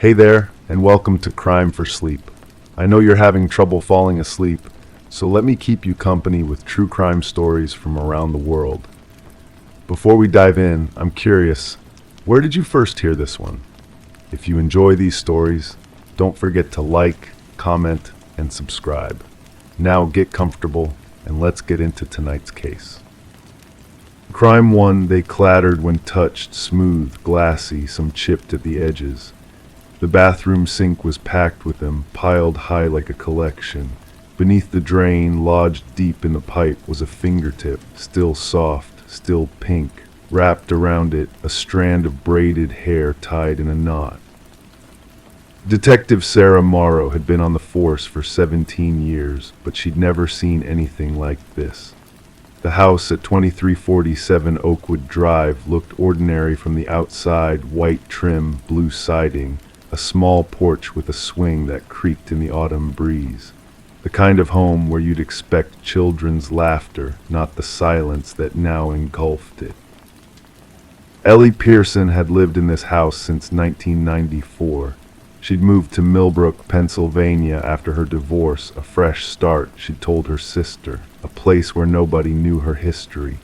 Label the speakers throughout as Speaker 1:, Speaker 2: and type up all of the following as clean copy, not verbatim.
Speaker 1: Hey there, and welcome to Crime for Sleep. I know you're having trouble falling asleep, so let me keep you company with true crime stories from around the world. Before we dive in, I'm curious, where did you first hear this one? If you enjoy these stories, don't forget to like, comment, and subscribe. Now get comfortable, and let's get into tonight's case. Crime 1, they clattered when touched, smooth, glassy, some chipped at the edges. The bathroom sink was packed with them, piled high like a collection. Beneath the drain, lodged deep in the pipe, was a fingertip, still soft, still pink. Wrapped around it, a strand of braided hair tied in a knot. Detective Sarah Morrow had been on the force for 17 years, but she'd never seen anything like this. The house at 2347 Oakwood Drive looked ordinary from the outside, white trim, blue siding, a small porch with a swing that creaked in the autumn breeze. The kind of home where you'd expect children's laughter, not the silence that now engulfed it. Ellie Pearson had lived in this house since 1994. She'd moved to Millbrook, Pennsylvania after her divorce, a fresh start, she'd told her sister, a place where nobody knew her history.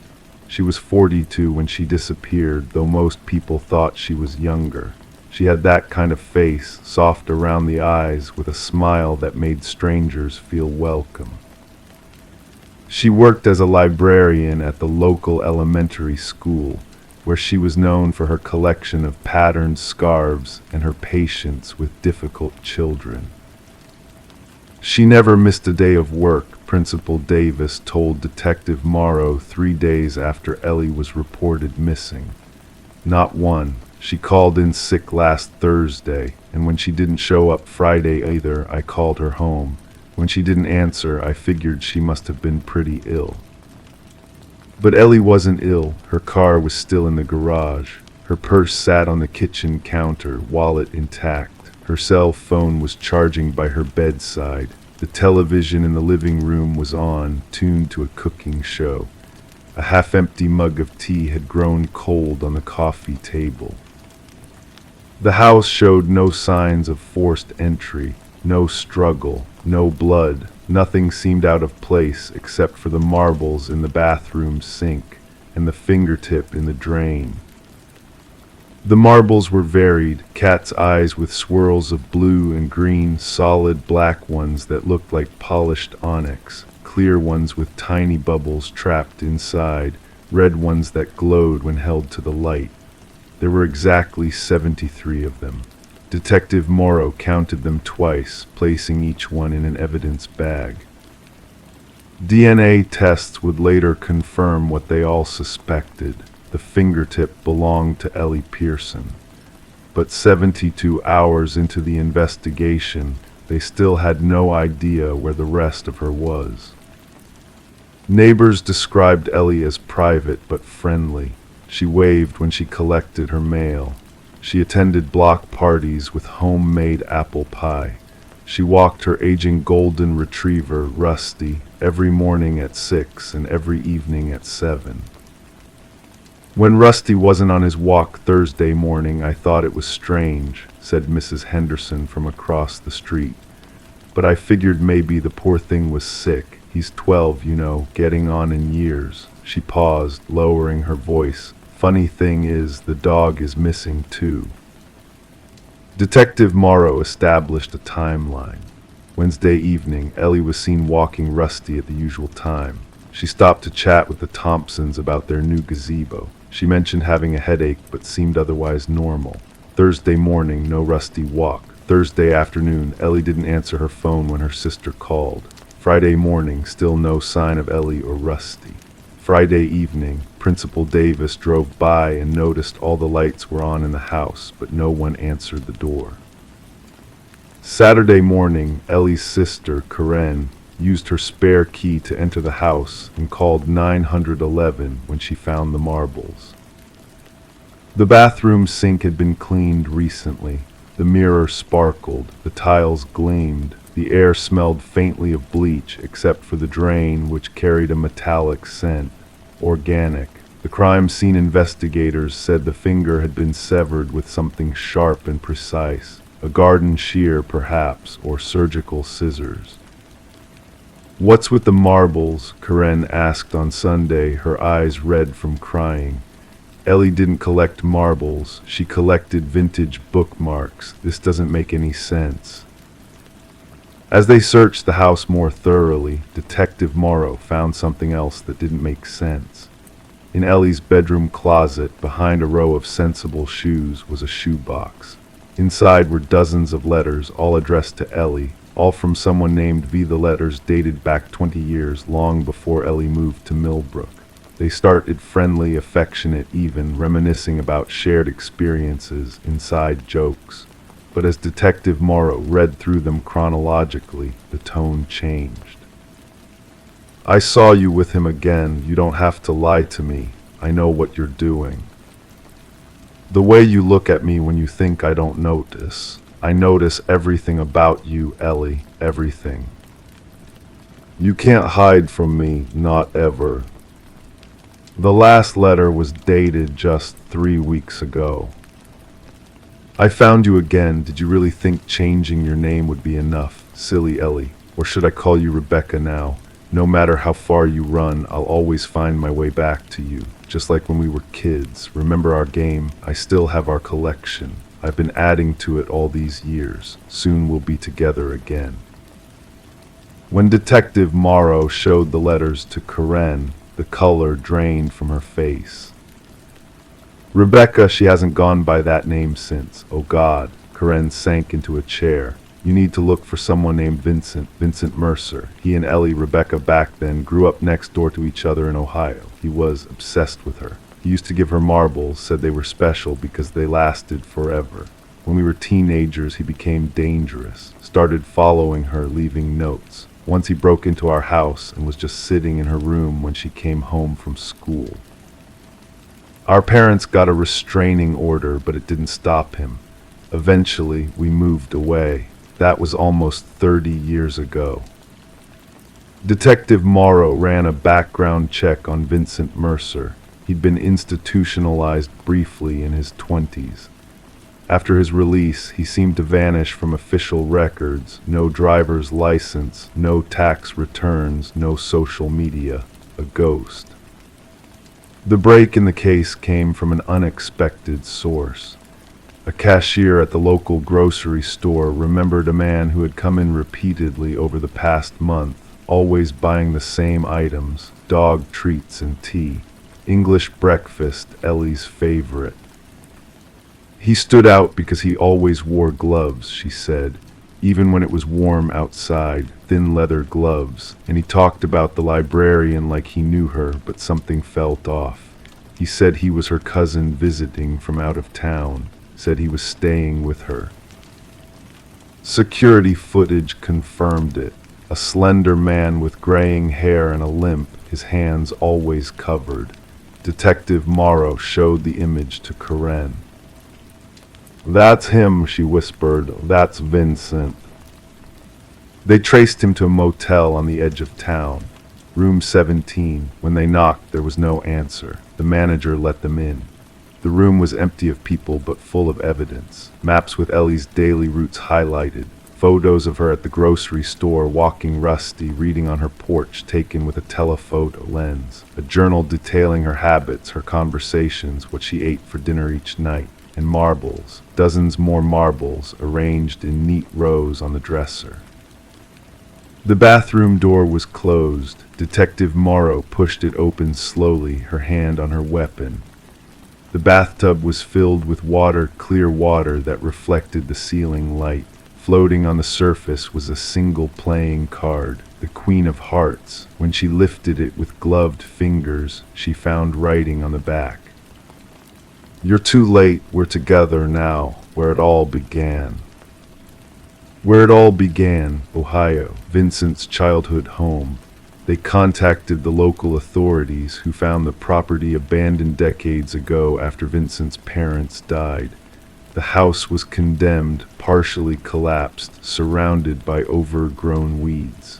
Speaker 1: She was 42 when she disappeared, though most people thought she was younger. She had that kind of face, soft around the eyes, with a smile that made strangers feel welcome. She worked as a librarian at the local elementary school, where she was known for her collection of patterned scarves and her patience with difficult children. She never missed a day of work, Principal Davis told Detective Morrow 3 days after Ellie was reported missing. Not one. She called in sick last Thursday, and when she didn't show up Friday either, I called her home. When she didn't answer, I figured she must have been pretty ill. But Ellie wasn't ill. Her car was still in the garage. Her purse sat on the kitchen counter, wallet intact. Her cell phone was charging by her bedside. The television in the living room was on, tuned to a cooking show. A half-empty mug of tea had grown cold on the coffee table. The house showed no signs of forced entry, no struggle, no blood. Nothing seemed out of place except for the marbles in the bathroom sink and the fingertip in the drain. The marbles were varied, cat's eyes with swirls of blue and green, solid black ones that looked like polished onyx, clear ones with tiny bubbles trapped inside, red ones that glowed when held to the light. There were exactly 73 of them. Detective Morrow counted them twice, placing each one in an evidence bag. DNA tests would later confirm what they all suspected. The fingertip belonged to Ellie Pearson. But 72 hours into the investigation, they still had no idea where the rest of her was. Neighbors described Ellie as private but friendly. She waved when she collected her mail. She attended block parties with homemade apple pie. She walked her aging golden retriever, Rusty, every morning at 6 and every evening at 7. When Rusty wasn't on his walk Thursday morning, I thought it was strange, said Mrs. Henderson from across the street. But I figured maybe the poor thing was sick. He's 12, you know, getting on in years. She paused, lowering her voice. Funny thing is, the dog is missing too. Detective Morrow established a timeline. Wednesday evening, Ellie was seen walking Rusty at the usual time. She stopped to chat with the Thompsons about their new gazebo. She mentioned having a headache but seemed otherwise normal. Thursday morning, no Rusty walk. Thursday afternoon, Ellie didn't answer her phone when her sister called. Friday morning, still no sign of Ellie or Rusty. Friday evening, Principal Davis drove by and noticed all the lights were on in the house, but no one answered the door. Saturday morning, Ellie's sister, Karen, used her spare key to enter the house and called 911 when she found the marbles. The bathroom sink had been cleaned recently. The mirror sparkled, the tiles gleamed, the air smelled faintly of bleach except for the drain, which carried a metallic scent. Organic. The crime scene investigators said the finger had been severed with something sharp and precise. A garden shear, perhaps, or surgical scissors. "What's with the marbles?" Karen asked on Sunday, her eyes red from crying. Ellie didn't collect marbles, she collected vintage bookmarks. This doesn't make any sense. As they searched the house more thoroughly, Detective Morrow found something else that didn't make sense. In Ellie's bedroom closet, behind a row of sensible shoes, was a shoebox. Inside were dozens of letters, all addressed to Ellie, all from someone named V. The letters dated back 20 years, long before Ellie moved to Millbrook. They started friendly, affectionate, even reminiscing about shared experiences, inside jokes. But as Detective Morrow read through them chronologically, the tone changed. "I saw you with him again. You don't have to lie to me. I know what you're doing. The way you look at me when you think I don't notice. I notice everything about you, Ellie, everything. You can't hide from me, not ever." The last letter was dated just 3 weeks ago. "I found you again. Did you really think changing your name would be enough, silly Ellie? Or should I call you Rebecca now? No matter how far you run, I'll always find my way back to you. Just like when we were kids. Remember our game? I still have our collection. I've been adding to it all these years. Soon we'll be together again." When Detective Morrow showed the letters to Karen, the color drained from her face. "Rebecca, she hasn't gone by that name since. Oh God." Karen sank into a chair. "You need to look for someone named Vincent Mercer. He and Ellie, Rebecca back then, grew up next door to each other in Ohio. He was obsessed with her. He used to give her marbles, said they were special because they lasted forever. When we were teenagers, he became dangerous, started following her, leaving notes. Once he broke into our house and was just sitting in her room when she came home from school. Our parents got a restraining order, but it didn't stop him. Eventually, we moved away. That was almost 30 years ago." Detective Morrow ran a background check on Vincent Mercer. He'd been institutionalized briefly in his 20s. After his release, he seemed to vanish from official records. No driver's license, no tax returns, no social media. A ghost. The break in the case came from an unexpected source. A cashier at the local grocery store remembered a man who had come in repeatedly over the past month, always buying the same items: dog treats and tea. English breakfast, Ellie's favorite. He stood out because he always wore gloves, she said, even when it was warm outside, thin leather gloves, and he talked about the librarian like he knew her, but something felt off. He said he was her cousin visiting from out of town, said he was staying with her. Security footage confirmed it. A slender man with graying hair and a limp, his hands always covered. Detective Morrow showed the image to Karen. "That's him," she whispered. "That's Vincent." They traced him to a motel on the edge of town. Room 17. When they knocked, there was no answer. The manager let them in. The room was empty of people, but full of evidence. Maps with Ellie's daily routes highlighted. Photos of her at the grocery store, walking Rusty, reading on her porch, taken with a telephoto lens. A journal detailing her habits, her conversations, what she ate for dinner each night. And marbles, dozens more marbles, arranged in neat rows on the dresser. The bathroom door was closed. Detective Morrow pushed it open slowly, her hand on her weapon. The bathtub was filled with water, clear water that reflected the ceiling light. Floating on the surface was a single playing card, the Queen of Hearts. When she lifted it with gloved fingers, she found writing on the back. "You're too late, we're together now, where it all began." Where it all began, Ohio, Vincent's childhood home. They contacted the local authorities, who found the property abandoned decades ago after Vincent's parents died. The house was condemned, partially collapsed, surrounded by overgrown weeds.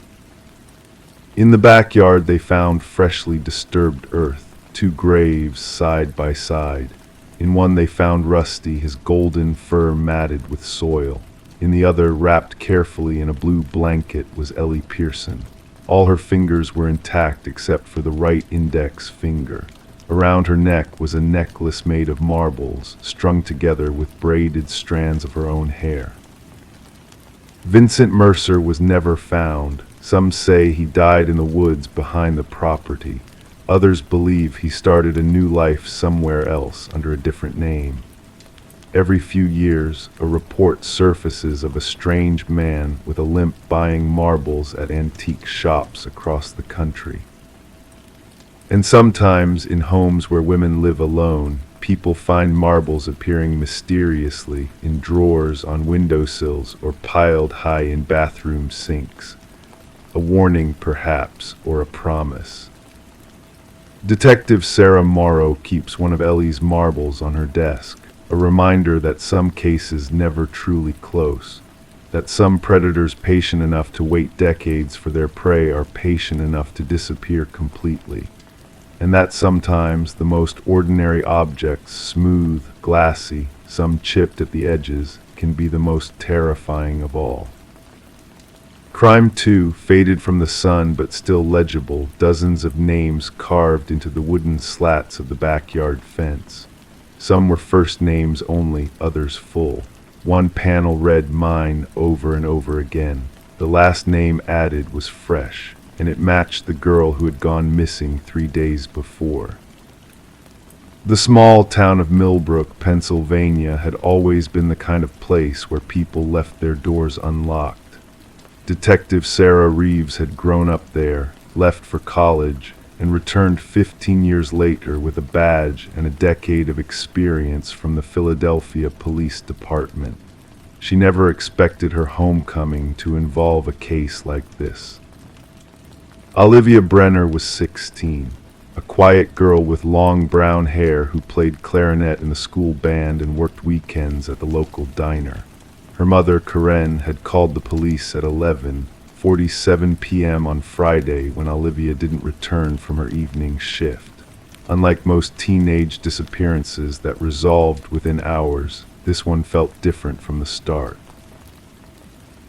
Speaker 1: In the backyard they found freshly disturbed earth, 2 graves side by side. In one they found Rusty, his golden fur matted with soil. In the other, wrapped carefully in a blue blanket, was Ellie Pearson. All her fingers were intact except for the right index finger. Around her neck was a necklace made of marbles, strung together with braided strands of her own hair. Vincent Mercer was never found. Some say he died in the woods behind the property. Others believe he started a new life somewhere else under a different name. Every few years, a report surfaces of a strange man with a limp buying marbles at antique shops across the country. And sometimes, in homes where women live alone, people find marbles appearing mysteriously in drawers on windowsills or piled high in bathroom sinks. A warning, perhaps, or a promise. Detective Sarah Morrow keeps one of Ellie's marbles on her desk, a reminder that some cases never truly close, that some predators patient enough to wait decades for their prey are patient enough to disappear completely, and that sometimes the most ordinary objects, smooth, glassy, some chipped at the edges, can be the most terrifying of all. Crime 2 faded from the sun but still legible, dozens of names carved into the wooden slats of the backyard fence. Some were first names only, others full. One panel read mine over and over again. The last name added was fresh, and it matched the girl who had gone missing 3 days before. The small town of Millbrook, Pennsylvania, had always been the kind of place where people left their doors unlocked. Detective Sarah Reeves had grown up there, left for college, and returned 15 years later with a badge and a decade of experience from the Philadelphia Police Department. She never expected her homecoming to involve a case like this. Olivia Brenner was 16, a quiet girl with long brown hair who played clarinet in the school band and worked weekends at the local diner. Her mother, Karen, had called the police at 11:47 p.m. on Friday when Olivia didn't return from her evening shift. Unlike most teenage disappearances that resolved within hours, this one felt different from the start.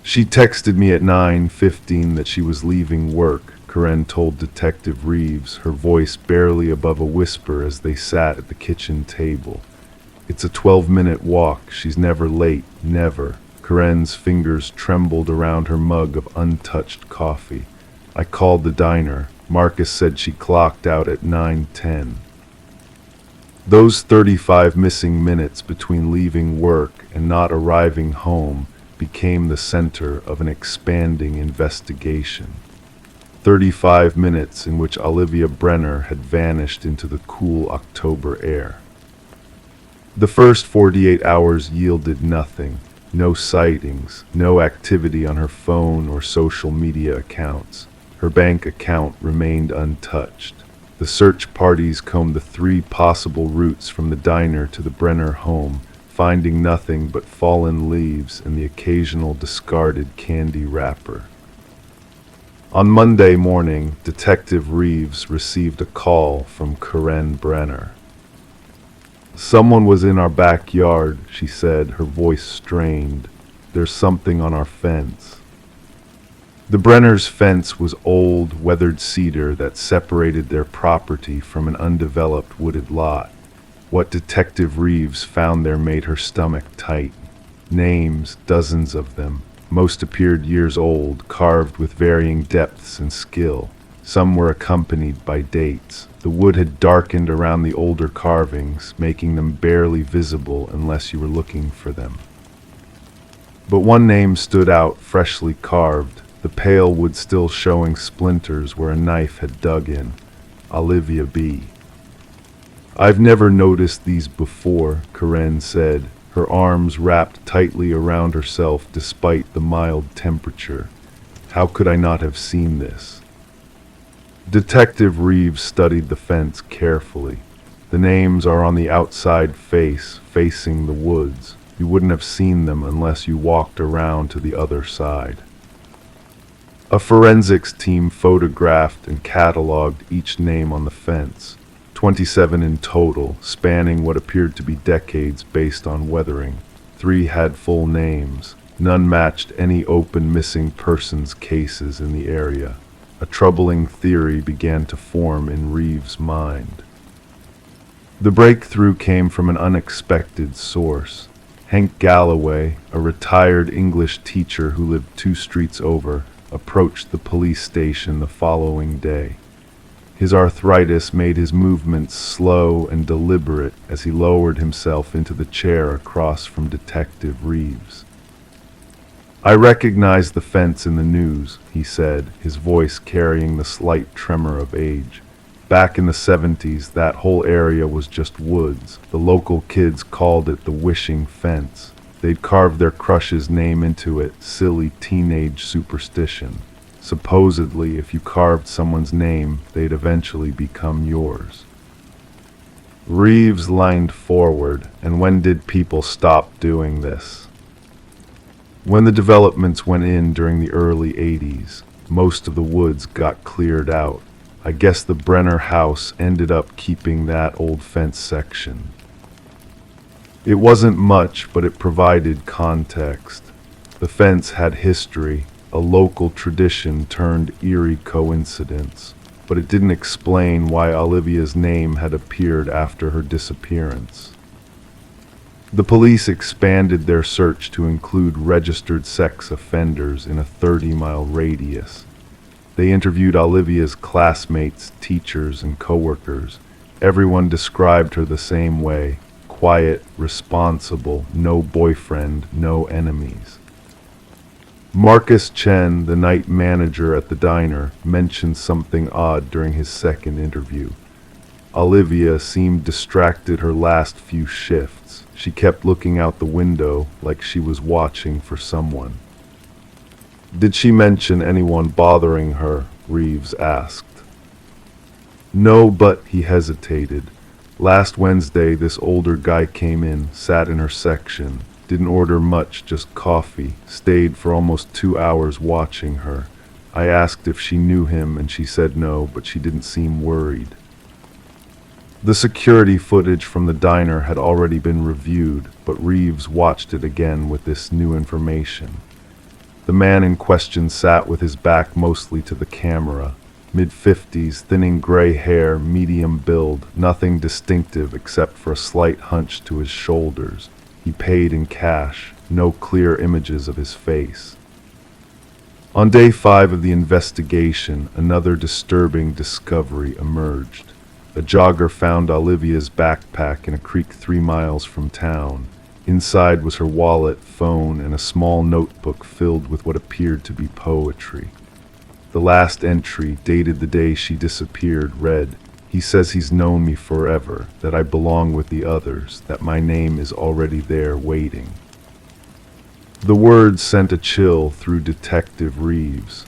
Speaker 1: She texted me at 9:15 that she was leaving work, Karen told Detective Reeves, her voice barely above a whisper as they sat at the kitchen table. It's a 12-minute walk. She's never late, never. Karen's fingers trembled around her mug of untouched coffee. I called the diner. Marcus said she clocked out at 9:10. Those 35 missing minutes between leaving work and not arriving home became the center of an expanding investigation. 35 minutes in which Olivia Brenner had vanished into the cool October air. The first 48 hours yielded nothing. No sightings, no activity on her phone or social media accounts. Her bank account remained untouched. The search parties combed the 3 possible routes from the diner to the Brenner home, finding nothing but fallen leaves and the occasional discarded candy wrapper. On Monday morning, Detective Reeves received a call from Karen Brenner. "Someone was in our backyard," she said, her voice strained. "There's something on our fence." The Brenners' fence was old, weathered cedar that separated their property from an undeveloped wooded lot. What Detective Reeves found there made her stomach tight. Names, dozens of them. Most appeared years old, carved with varying depths and skill. Some were accompanied by dates. The wood had darkened around the older carvings, making them barely visible unless you were looking for them. But one name stood out, freshly carved, the pale wood still showing splinters where a knife had dug in. Olivia B. "I've never noticed these before," Karen said, her arms wrapped tightly around herself despite the mild temperature. "How could I not have seen this?" Detective Reeves studied the fence carefully. "The names are on the outside face, facing the woods. You wouldn't have seen them unless you walked around to the other side." A forensics team photographed and cataloged each name on the fence. 27 in total, spanning what appeared to be decades based on weathering. 3 had full names. None matched any open missing persons cases in the area. A troubling theory began to form in Reeves' mind. The breakthrough came from an unexpected source. Hank Galloway, a retired English teacher who lived 2 streets over, approached the police station the following day. His arthritis made his movements slow and deliberate as he lowered himself into the chair across from Detective Reeves. "I recognize the fence in the news," he said, his voice carrying the slight tremor of age. "Back in the 70s, that whole area was just woods. The local kids called it the wishing fence. They'd carved their crush's name into it, silly teenage superstition. Supposedly, if you carved someone's name, they'd eventually become yours." Reeves leaned forward. "And when did people stop doing this?" "When the developments went in during the early 80s, most of the woods got cleared out. I guess the Brenner house ended up keeping that old fence section. It wasn't much, but it provided context. The fence had history, a local tradition turned eerie coincidence, but it didn't explain why Olivia's name had appeared after her disappearance." The police expanded their search to include registered sex offenders in a 30-mile radius. They interviewed Olivia's classmates, teachers, and coworkers. Everyone described her the same way: quiet, responsible, no boyfriend, no enemies. Marcus Chen, the night manager at the diner, mentioned something odd during his second interview. Olivia seemed distracted her last few shifts. She kept looking out the window like she was watching for someone. "Did she mention anyone bothering her?" Reeves asked. "No, but," he hesitated. "Last Wednesday, this older guy came in, sat in her section. Didn't order much, just coffee. Stayed for almost 2 hours watching her. I asked if she knew him and she said no, but she didn't seem worried." The security footage from the diner had already been reviewed, but Reeves watched it again with this new information. The man in question sat with his back mostly to the camera. Mid-50s, thinning gray hair, medium build, nothing distinctive except for a slight hunch to his shoulders. He paid in cash, no clear images of his face. On day 5 of the investigation, another disturbing discovery emerged. A jogger found Olivia's backpack in a creek 3 miles from town. Inside was her wallet, phone, and a small notebook filled with what appeared to be poetry. The last entry, dated the day she disappeared, read, "He says he's known me forever, that I belong with the others, that my name is already there waiting." The words sent a chill through Detective Reeves.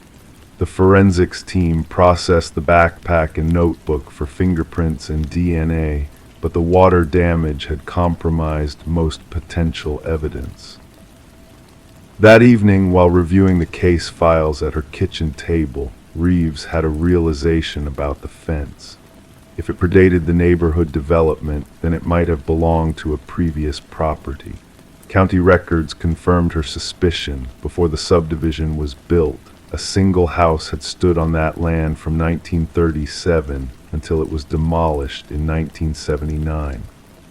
Speaker 1: The forensics team processed the backpack and notebook for fingerprints and DNA, but the water damage had compromised most potential evidence. That evening, while reviewing the case files at her kitchen table, Reeves had a realization about the fence. If it predated the neighborhood development, then it might have belonged to a previous property. County records confirmed her suspicion. Before the subdivision was built, a single house had stood on that land from 1937 until it was demolished in 1979.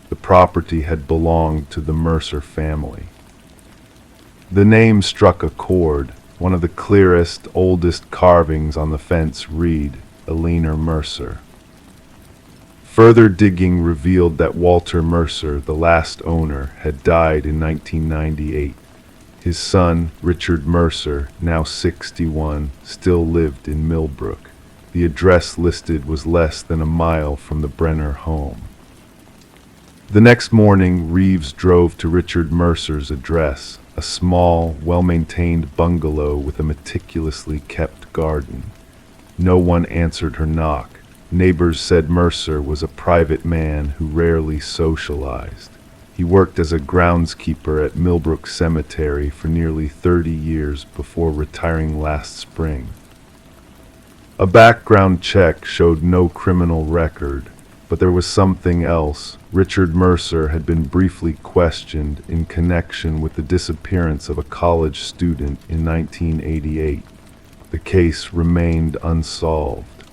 Speaker 1: The property had belonged to the Mercer family. The name struck a chord. One of the clearest, oldest carvings on the fence read, Eleanor Mercer. Further digging revealed that Walter Mercer, the last owner, had died in 1998. His son, Richard Mercer, now 61, still lived in Millbrook. The address listed was less than a mile from the Brenner home. The next morning, Reeves drove to Richard Mercer's address, a small, well-maintained bungalow with a meticulously kept garden. No one answered her knock. Neighbors said Mercer was a private man who rarely socialized. He worked as a groundskeeper at Millbrook Cemetery for nearly 30 years before retiring last spring. A background check showed no criminal record, But there was something else. Richard Mercer had been briefly questioned in connection with the disappearance of a college student in 1988. The case remained unsolved.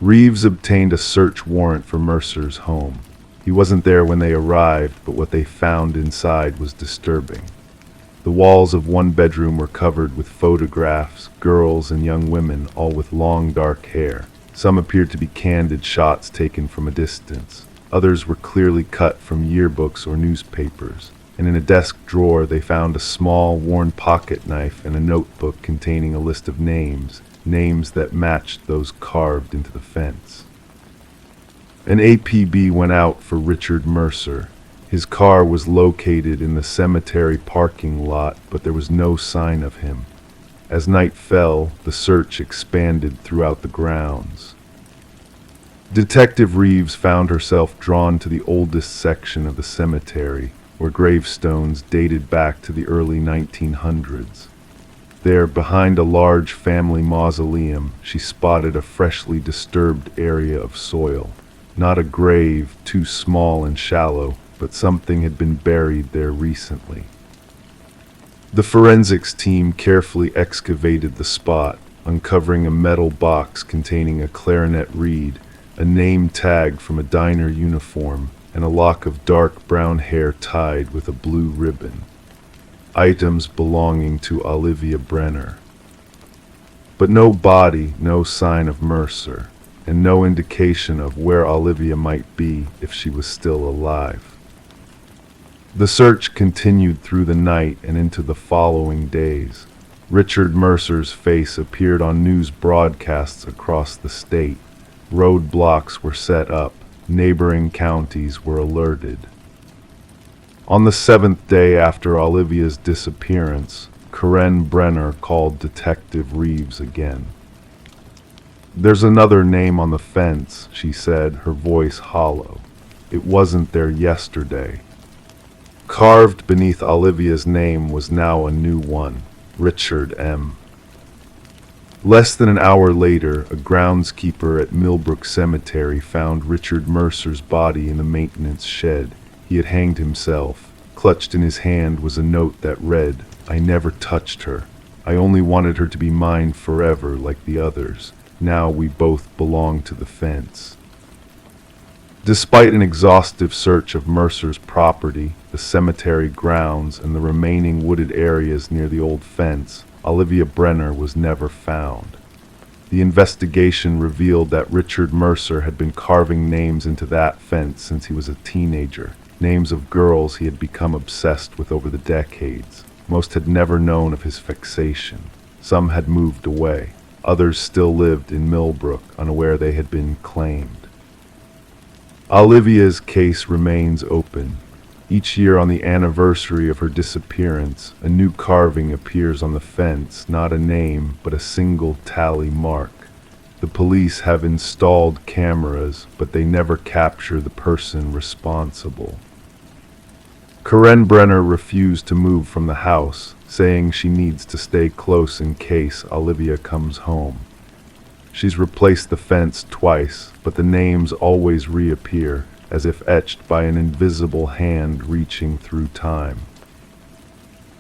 Speaker 1: Reeves obtained a search warrant for Mercer's home. He wasn't there when they arrived, but what they found inside was disturbing. The walls of one bedroom were covered with photographs, girls and young women, all with long dark hair. Some appeared to be candid shots taken from a distance. Others were clearly cut from yearbooks or newspapers. And in a desk drawer they found a small, worn pocket knife and a notebook containing a list of names that matched those carved into the fence. An APB went out for Richard Mercer. His car was located in the cemetery parking lot, but there was no sign of him. As night fell, the search expanded throughout the grounds. Detective Reeves found herself drawn to the oldest section of the cemetery, where gravestones dated back to the early 1900s. There, behind a large family mausoleum, she spotted a freshly disturbed area of soil. Not a grave, too small and shallow, but something had been buried there recently. The forensics team carefully excavated the spot, uncovering a metal box containing a clarinet reed, a name tag from a diner uniform, and a lock of dark brown hair tied with a blue ribbon. Items belonging to Olivia Brenner. But no body, no sign of Mercer, and no indication of where Olivia might be if she was still alive. The search continued through the night and into the following days. Richard Mercer's face appeared on news broadcasts across the state. Roadblocks were set up. Neighboring counties were alerted. On the 7th day after Olivia's disappearance, Karen Brenner called Detective Reeves again. "There's another name on the fence," she said, her voice hollow. "It wasn't there yesterday." Carved beneath Olivia's name was now a new one, Richard M. Less than an hour later, a groundskeeper at Millbrook Cemetery found Richard Mercer's body in the maintenance shed. He had hanged himself. Clutched in his hand was a note that read, "I never touched her. I only wanted her to be mine forever like the others. Now we both belong to the fence." Despite an exhaustive search of Mercer's property, the cemetery grounds, and the remaining wooded areas near the old fence, Olivia Brenner was never found. The investigation revealed that Richard Mercer had been carving names into that fence since he was a teenager, names of girls he had become obsessed with over the decades. Most had never known of his fixation. Some had moved away. Others still lived in Millbrook, unaware they had been claimed. Olivia's case remains open. Each year on the anniversary of her disappearance, a new carving appears on the fence, not a name, but a single tally mark. The police have installed cameras, but they never capture the person responsible. Karen Brenner refused to move from the house, saying she needs to stay close in case Olivia comes home. She's replaced the fence twice, but the names always reappear, as if etched by an invisible hand reaching through time.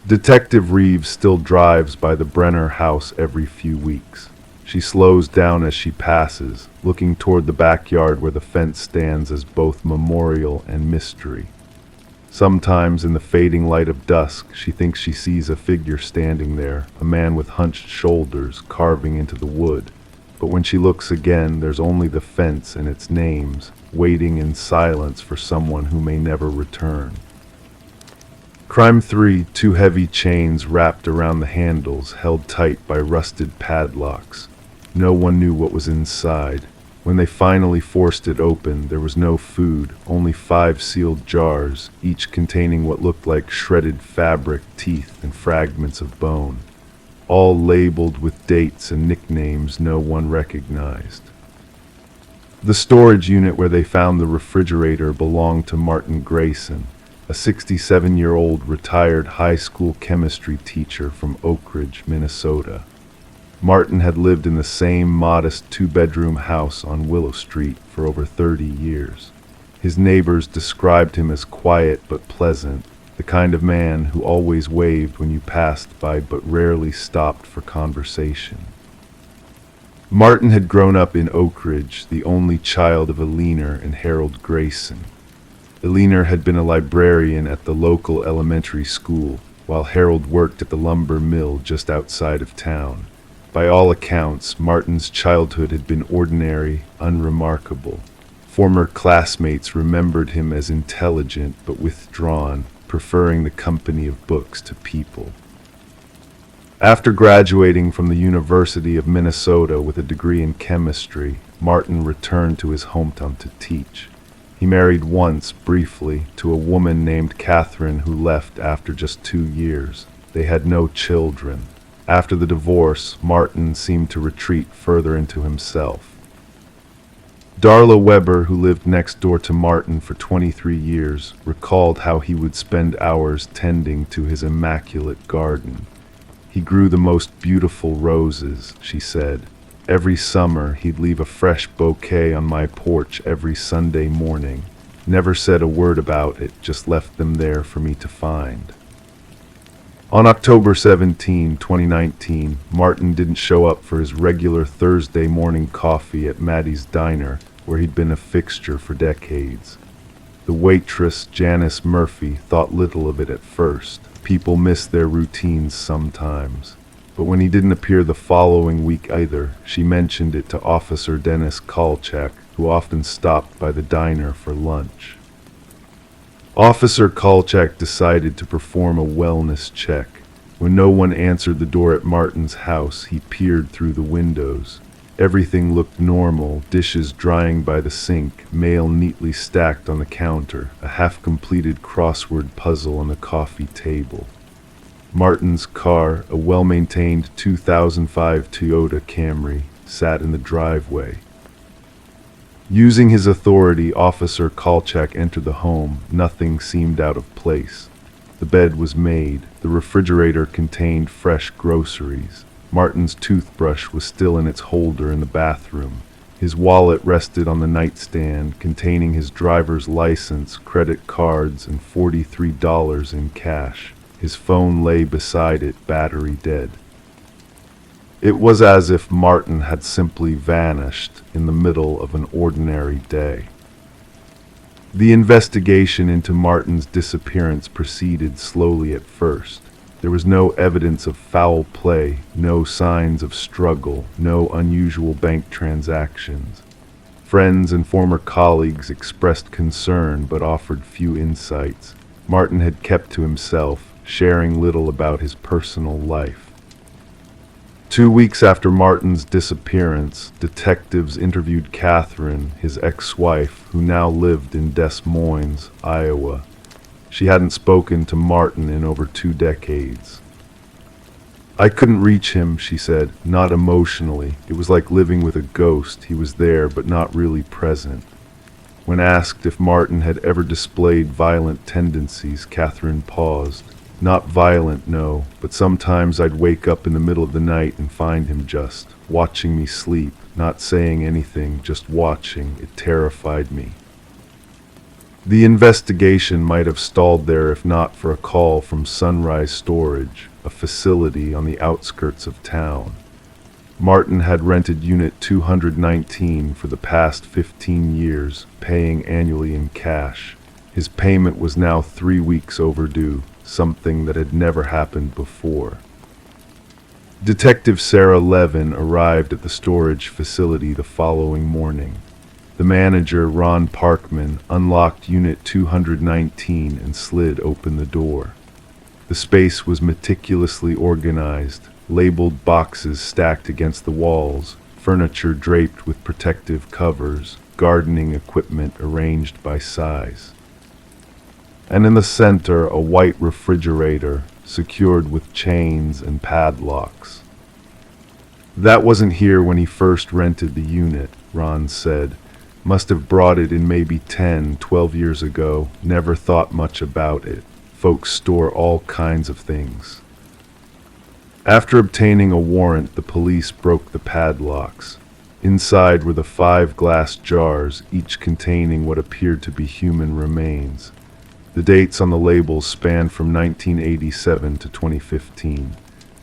Speaker 1: Detective Reeves still drives by the Brenner house every few weeks. She slows down as she passes, looking toward the backyard where the fence stands as both memorial and mystery. Sometimes in the fading light of dusk, she thinks she sees a figure standing there, a man with hunched shoulders carving into the wood. But when she looks again, there's only the fence and its names, waiting in silence for someone who may never return. Crime 3, 2 heavy chains wrapped around the handles, held tight by rusted padlocks. No one knew what was inside. When they finally forced it open, there was no food, only 5 sealed jars, each containing what looked like shredded fabric, teeth, and fragments of bone, all labeled with dates and nicknames no one recognized. The storage unit where they found the refrigerator belonged to Martin Grayson, a 67-year-old retired high school chemistry teacher from Oak Ridge, Minnesota. Martin had lived in the same modest two-bedroom house on Willow Street for over 30 years. His neighbors described him as quiet but pleasant, the kind of man who always waved when you passed by but rarely stopped for conversation. Martin had grown up in Oak Ridge, the only child of Eleanor and Harold Grayson. Eleanor had been a librarian at the local elementary school, while Harold worked at the lumber mill just outside of town. By all accounts, Martin's childhood had been ordinary, unremarkable. Former classmates remembered him as intelligent but withdrawn, preferring the company of books to people. After graduating from the University of Minnesota with a degree in chemistry, Martin returned to his hometown to teach. He married once, briefly, to a woman named Catherine who left after just 2 years. They had no children. After the divorce, Martin seemed to retreat further into himself. Darla Weber, who lived next door to Martin for 23 years, recalled how he would spend hours tending to his immaculate garden. He grew the most beautiful roses, she said. Every summer, he'd leave a fresh bouquet on my porch every Sunday morning. Never said a word about it, just left them there for me to find. On October 17, 2019, Martin didn't show up for his regular Thursday morning coffee at Maddie's Diner, where he'd been a fixture for decades. The waitress, Janice Murphy, thought little of it at first. People miss their routines sometimes. But when he didn't appear the following week either, she mentioned it to Officer Dennis Kolchak, who often stopped by the diner for lunch. Officer Kolchak decided to perform a wellness check. When no one answered the door at Martin's house, he peered through the windows. Everything looked normal, dishes drying by the sink, mail neatly stacked on the counter, a half-completed crossword puzzle on the coffee table. Martin's car, a well-maintained 2005 Toyota Camry, sat in the driveway. Using his authority, Officer Kolchak entered the home. Nothing seemed out of place. The bed was made. The refrigerator contained fresh groceries. Martin's toothbrush was still in its holder in the bathroom. His wallet rested on the nightstand, containing his driver's license, credit cards, and $43 in cash. His phone lay beside it, battery dead. It was as if Martin had simply vanished in the middle of an ordinary day. The investigation into Martin's disappearance proceeded slowly at first. There was no evidence of foul play, no signs of struggle, no unusual bank transactions. Friends and former colleagues expressed concern but offered few insights. Martin had kept to himself, sharing little about his personal life. 2 weeks after Martin's disappearance, detectives interviewed Catherine, his ex-wife, who now lived in Des Moines, Iowa. She hadn't spoken to Martin in over 2 decades. "I couldn't reach him," she said, "not emotionally. It was like living with a ghost. He was there, but not really present." When asked if Martin had ever displayed violent tendencies, Catherine paused. "Not violent, no, but sometimes I'd wake up in the middle of the night and find him just watching me sleep, not saying anything, just watching. It terrified me." The investigation might have stalled there if not for a call from Sunrise Storage, a facility on the outskirts of town. Martin had rented Unit 219 for the past 15 years, paying annually in cash. His payment was now 3 weeks overdue, something that had never happened before. Detective Sarah Levin arrived at the storage facility the following morning. The manager, Ron Parkman, unlocked Unit 219 and slid open the door. The space was meticulously organized, labeled boxes stacked against the walls, furniture draped with protective covers, gardening equipment arranged by size. And in the center, a white refrigerator, secured with chains and padlocks. "That wasn't here when he first rented the unit," Ron said. "Must have brought it in maybe 10, 12 years ago. Never thought much about it. Folks store all kinds of things." After obtaining a warrant, the police broke the padlocks. Inside were the 5 glass jars, each containing what appeared to be human remains. The dates on the labels spanned from 1987 to 2015.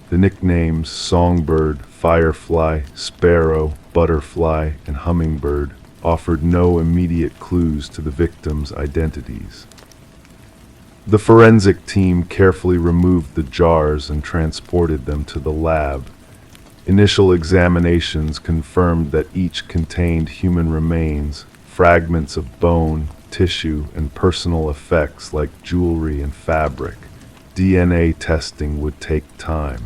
Speaker 1: The nicknames Songbird, Firefly, Sparrow, Butterfly, and Hummingbird offered no immediate clues to the victims' identities. The forensic team carefully removed the jars and transported them to the lab. Initial examinations confirmed that each contained human remains, fragments of bone, tissue, and personal effects like jewelry and fabric. DNA testing would take time.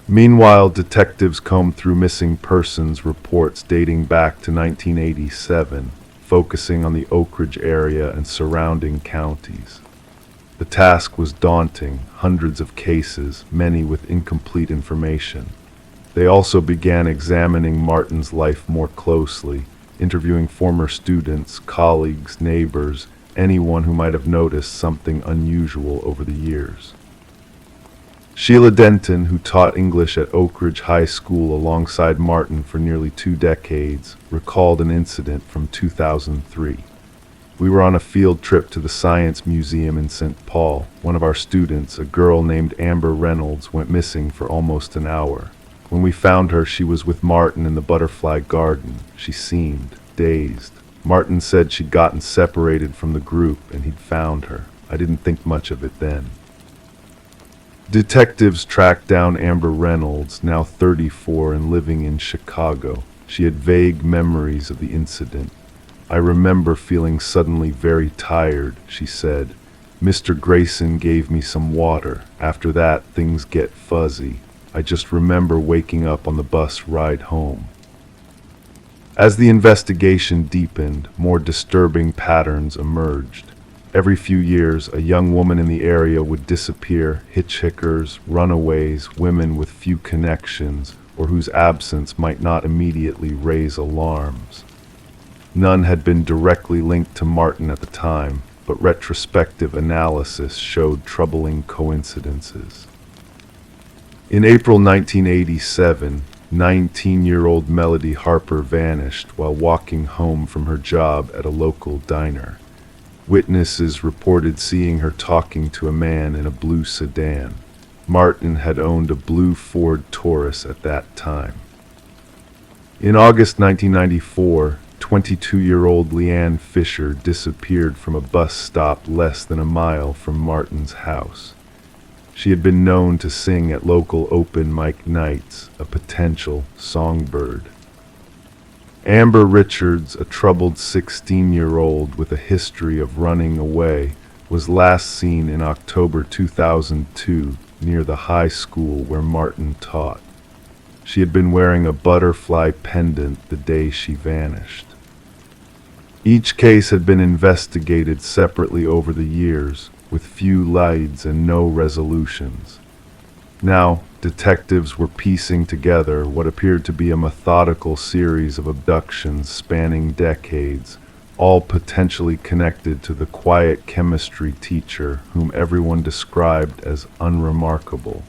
Speaker 1: Meanwhile, detectives combed through missing persons reports dating back to 1987, focusing on the Oak Ridge area and surrounding counties. The task was daunting, hundreds of cases, many with incomplete information. They also began examining Martin's life more closely, interviewing former students, colleagues, neighbors, anyone who might have noticed something unusual over the years. Sheila Denton, who taught English at Oak Ridge High School alongside Martin for nearly 2 decades, recalled an incident from 2003. We were on a field trip to the Science Museum in St. Paul. One of our students, a girl named Amber Reynolds, went missing for almost an hour. When we found her, she was with Martin in the butterfly garden. She seemed dazed. Martin said she'd gotten separated from the group and he'd found her. I didn't think much of it then. Detectives tracked down Amber Reynolds, now 34 and living in Chicago. She had vague memories of the incident. I remember feeling suddenly very tired, she said. Mr. Grayson gave me some water. After that, things get fuzzy. I just remember waking up on the bus ride home. As the investigation deepened, more disturbing patterns emerged. Every few years, a young woman in the area would disappear, hitchhikers, runaways, women with few connections, or whose absence might not immediately raise alarms. None had been directly linked to Martin at the time, but retrospective analysis showed troubling coincidences. In April 1987, 19-year-old Melody Harper vanished while walking home from her job at a local diner. Witnesses reported seeing her talking to a man in a blue sedan. Martin had owned a blue Ford Taurus at that time. In August 1994, 22-year-old Leanne Fisher disappeared from a bus stop less than a mile from Martin's house. She had been known to sing at local open mic nights, a potential songbird. Amber Richards, a troubled 16-year-old with a history of running away, was last seen in October 2002 near the high school where Martin taught. She had been wearing a butterfly pendant the day she vanished. Each case had been investigated separately over the years, with few leads and no resolutions. Now, detectives were piecing together what appeared to be a methodical series of abductions spanning decades, all potentially connected to the quiet chemistry teacher whom everyone described as unremarkable.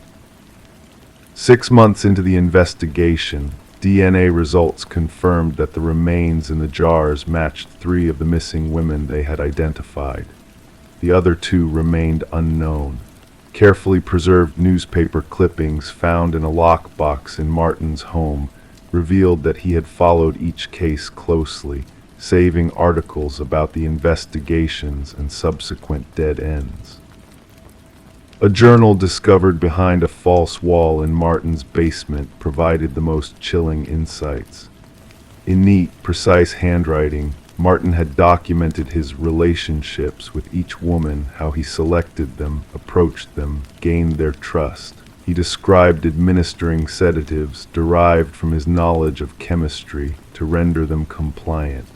Speaker 1: 6 months into the investigation, DNA results confirmed that the remains in the jars matched 3 of the missing women they had identified. The other 2 remained unknown. Carefully preserved newspaper clippings found in a lockbox in Martin's home revealed that he had followed each case closely, saving articles about the investigations and subsequent dead ends. A journal discovered behind a false wall in Martin's basement provided the most chilling insights. In neat, precise handwriting, Martin had documented his relationships with each woman, how he selected them, approached them, gained their trust. He described administering sedatives derived from his knowledge of chemistry to render them compliant.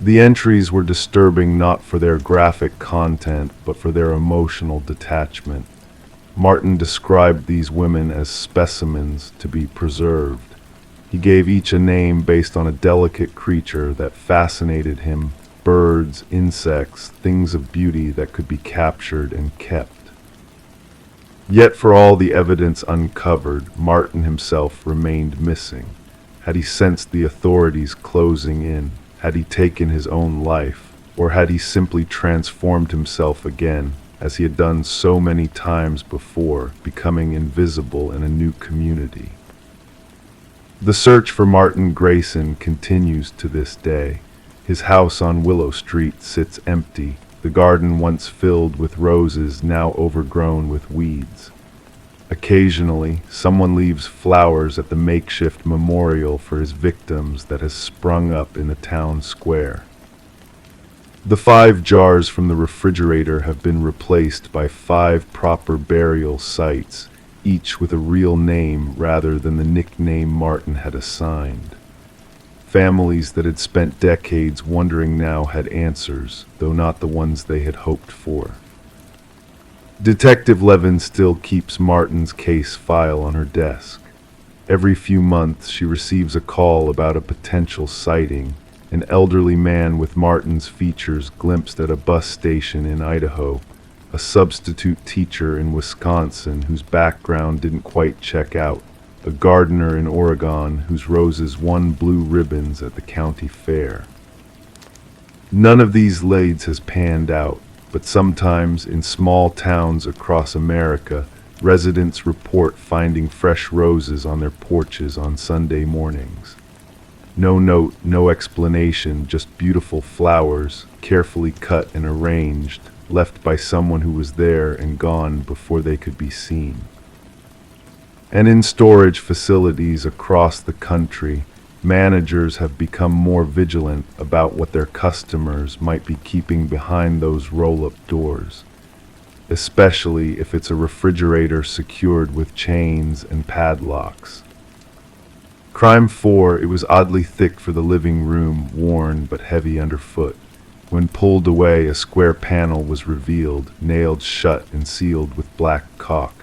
Speaker 1: The entries were disturbing not for their graphic content, but for their emotional detachment. Martin described these women as specimens to be preserved. He gave each a name based on a delicate creature that fascinated him, birds, insects, things of beauty that could be captured and kept. Yet for all the evidence uncovered, Martin himself remained missing. Had he sensed the authorities closing in? Had he taken his own life? Or had he simply transformed himself again, as he had done so many times before, becoming invisible in a new community? The search for Martin Grayson continues to this day. His house on Willow Street sits empty, the garden once filled with roses now overgrown with weeds. Occasionally, someone leaves flowers at the makeshift memorial for his victims that has sprung up in the town square. The 5 jars from the refrigerator have been replaced by 5 proper burial sites, each with a real name rather than the nickname Martin had assigned. Families that had spent decades wondering now had answers, though not the ones they had hoped for. Detective Levin still keeps Martin's case file on her desk. Every few months she receives a call about a potential sighting, an elderly man with Martin's features glimpsed at a bus station in Idaho, a substitute teacher in Wisconsin whose background didn't quite check out, a gardener in Oregon whose roses won blue ribbons at the county fair. None of these leads has panned out, but sometimes in small towns across America, residents report finding fresh roses on their porches on Sunday mornings. No note, no explanation, just beautiful flowers, carefully cut and arranged, left by someone who was there and gone before they could be seen. And in storage facilities across the country, managers have become more vigilant about what their customers might be keeping behind those roll-up doors, especially if it's a refrigerator secured with chains and padlocks. Crime 4, it was oddly thick for the living room, worn but heavy underfoot. When pulled away, a square panel was revealed, nailed shut and sealed with black caulk.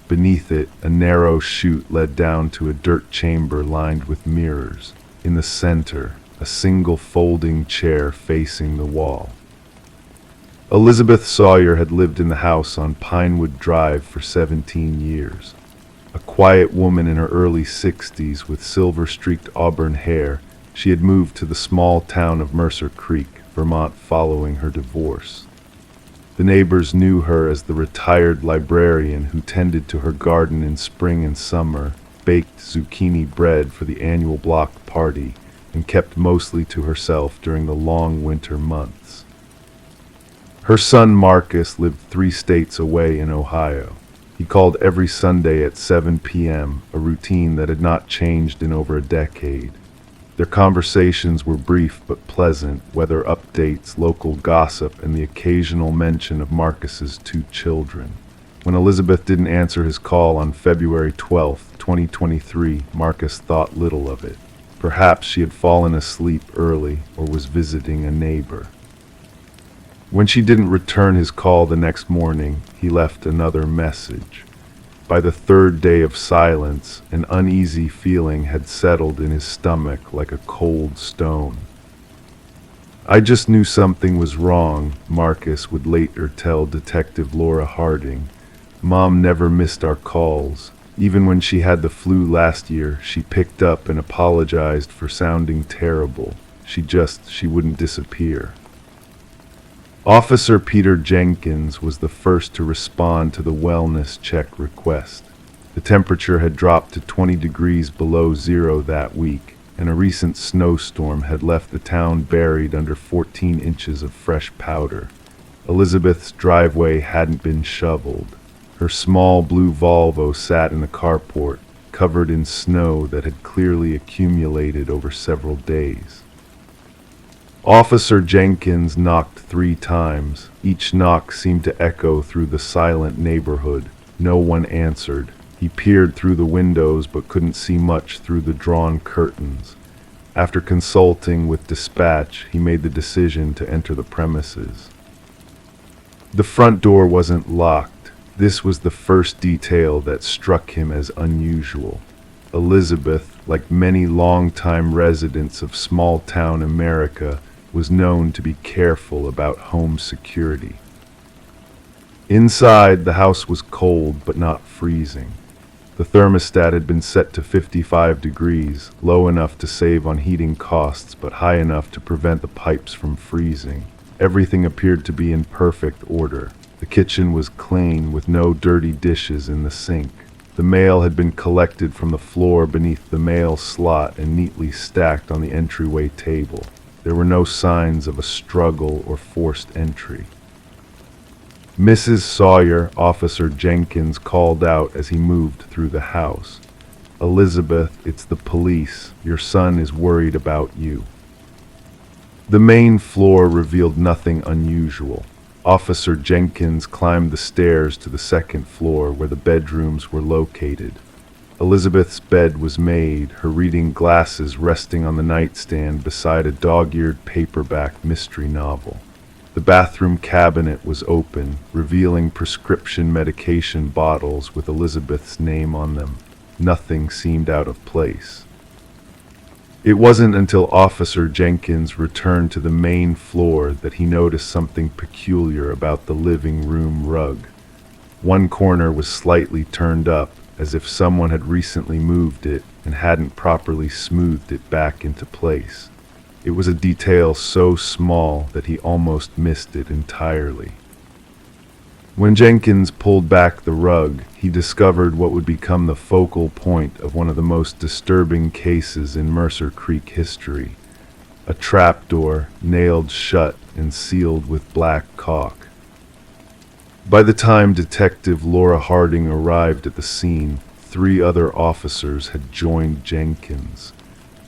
Speaker 1: Beneath it, a narrow chute led down to a dirt chamber lined with mirrors. In the center, a single folding chair facing the wall. Elizabeth Sawyer had lived in the house on Pinewood Drive for 17 years. A quiet woman in her early 60s with silver-streaked auburn hair, she had moved to the small town of Mercer Creek, Vermont, following her divorce. The neighbors knew her as the retired librarian who tended to her garden in spring and summer, baked zucchini bread for the annual block party, and kept mostly to herself during the long winter months. Her son Marcus lived 3 states away in Ohio. He called every Sunday at 7 p.m., a routine that had not changed in over a decade. Their conversations were brief but pleasant, weather updates, local gossip, and the occasional mention of Marcus's 2 children. When Elizabeth didn't answer his call on February 12, 2023, Marcus thought little of it. Perhaps she had fallen asleep early or was visiting a neighbor. When she didn't return his call the next morning, he left another message. By the 3rd day of silence, an uneasy feeling had settled in his stomach like a cold stone. I just knew something was wrong, Marcus would later tell Detective Laura Harding. Mom never missed our calls. Even when she had the flu last year, she picked up and apologized for sounding terrible. She wouldn't disappear. Officer Peter Jenkins was the first to respond to the wellness check request. The temperature had dropped to 20 degrees below zero that week, and a recent snowstorm had left the town buried under 14 inches of fresh powder. Elizabeth's driveway hadn't been shoveled. Her small blue Volvo sat in the carport, covered in snow that had clearly accumulated over several days. Officer Jenkins knocked 3 times. Each knock seemed to echo through the silent neighborhood. No one answered. He peered through the windows but couldn't see much through the drawn curtains. After consulting with dispatch, he made the decision to enter the premises. The front door wasn't locked. This was the first detail that struck him as unusual. Elizabeth, like many longtime residents of small-town America, was known to be careful about home security. Inside, the house was cold but not freezing. The thermostat had been set to 55 degrees, low enough to save on heating costs but high enough to prevent the pipes from freezing. Everything appeared to be in perfect order. The kitchen was clean, with no dirty dishes in the sink. The mail had been collected from the floor beneath the mail slot and neatly stacked on the entryway table. There were no signs of a struggle or forced entry. Mrs. Sawyer, Officer Jenkins called out as he moved through the house. "Elizabeth, it's the police. Your son is worried about you." The main floor revealed nothing unusual. Officer Jenkins climbed the stairs to the second floor where the bedrooms were located. Elizabeth's bed was made, her reading glasses resting on the nightstand beside a dog-eared paperback mystery novel. The bathroom cabinet was open, revealing prescription medication bottles with Elizabeth's name on them. Nothing seemed out of place. It wasn't until Officer Jenkins returned to the main floor that he noticed something peculiar about the living room rug. One corner was slightly turned up, as if someone had recently moved it and hadn't properly smoothed it back into place. It was a detail so small that he almost missed it entirely. When Jenkins pulled back the rug, he discovered what would become the focal point of one of the most disturbing cases in Mercer Creek history: a trapdoor nailed shut and sealed with black caulk. By the time Detective Laura Harding arrived at the scene, 3 other officers had joined Jenkins.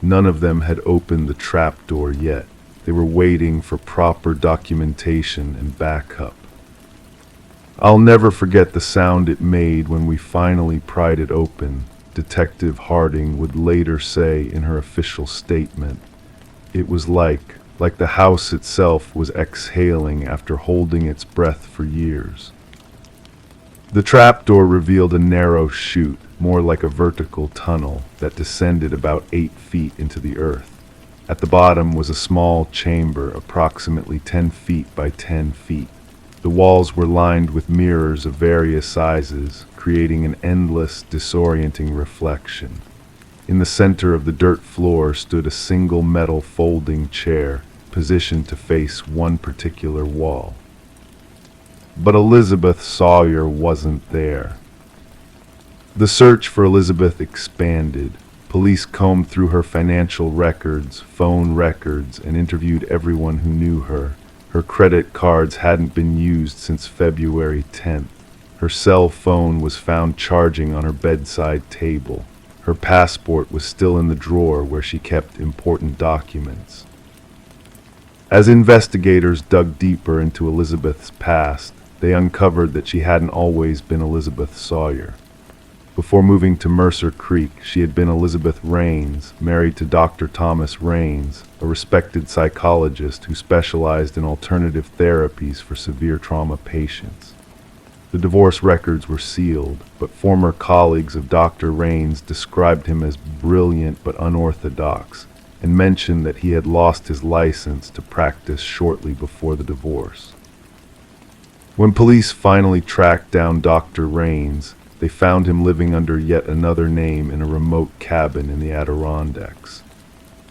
Speaker 1: None of them had opened the trapdoor yet. They were waiting for proper documentation and backup. "I'll never forget the sound it made when we finally pried it open," Detective Harding would later say in her official statement. "It was like the house itself was exhaling after holding its breath for years." The trapdoor revealed a narrow chute, more like a vertical tunnel, that descended about 8 feet into the earth. At the bottom was a small chamber approximately 10 feet by 10 feet. The walls were lined with mirrors of various sizes, creating an endless, disorienting reflection. In the center of the dirt floor stood a single metal folding chair, positioned to face one particular wall. But Elizabeth Sawyer wasn't there. The search for Elizabeth expanded. Police combed through her financial records, phone records, and interviewed everyone who knew her. Her credit cards hadn't been used since February 10th. Her cell phone was found charging on her bedside table. Her passport was still in the drawer where she kept important documents. As investigators dug deeper into Elizabeth's past, they uncovered that she hadn't always been Elizabeth Sawyer. Before moving to Mercer Creek, she had been Elizabeth Raines, married to Dr. Thomas Raines, a respected psychologist who specialized in alternative therapies for severe trauma patients. The divorce records were sealed, but former colleagues of Dr. Raines described him as brilliant but unorthodox, and mentioned that he had lost his license to practice shortly before the divorce. When police finally tracked down Dr. Raines, they found him living under yet another name in a remote cabin in the Adirondacks.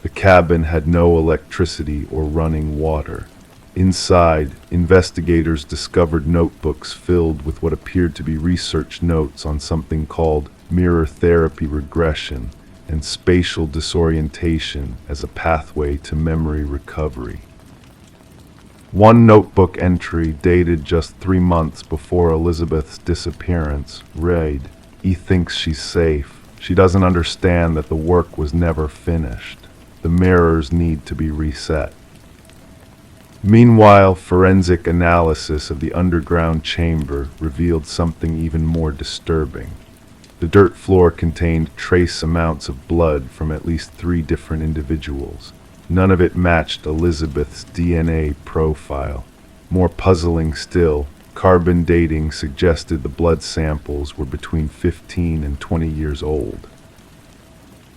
Speaker 1: The cabin had no electricity or running water. Inside, investigators discovered notebooks filled with what appeared to be research notes on something called mirror therapy regression and spatial disorientation as a pathway to memory recovery. One notebook entry, dated just 3 months before Elizabeth's disappearance, read, "He thinks she's safe. She doesn't understand that the work was never finished. The mirrors need to be reset." Meanwhile, forensic analysis of the underground chamber revealed something even more disturbing. The dirt floor contained trace amounts of blood from at least 3 different individuals. None of it matched Elizabeth's DNA profile. More puzzling still, carbon dating suggested the blood samples were between 15 and 20 years old.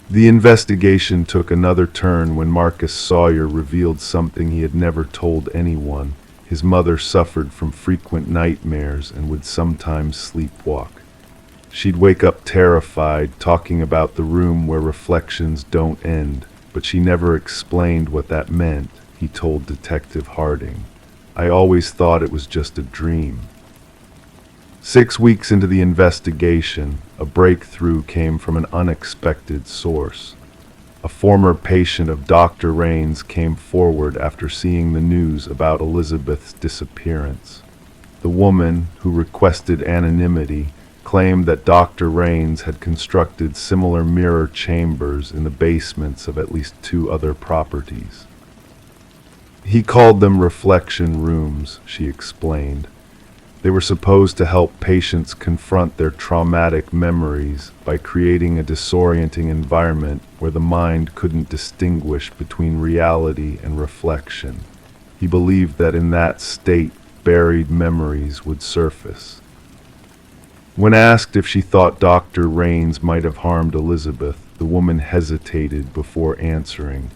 Speaker 1: The investigation took another turn when Marcus Sawyer revealed something he had never told anyone. His mother suffered from frequent nightmares and would sometimes sleepwalk. She'd wake up terrified, talking about the room where reflections don't end, but she never explained what that meant, he told Detective Harding. I always thought it was just a dream. 6 weeks into the investigation, a breakthrough came from an unexpected source. A former patient of Dr. Rain's came forward after seeing the news about Elizabeth's disappearance. The woman, who requested anonymity, claimed that Dr. Rains had constructed similar mirror chambers in the basements of at least 2 other properties. He called them reflection rooms, she explained. They were supposed to help patients confront their traumatic memories by creating a disorienting environment where the mind couldn't distinguish between reality and reflection. He believed that in that state, buried memories would surface. When asked if she thought Dr. Rains might have harmed Elizabeth, the woman hesitated before answering.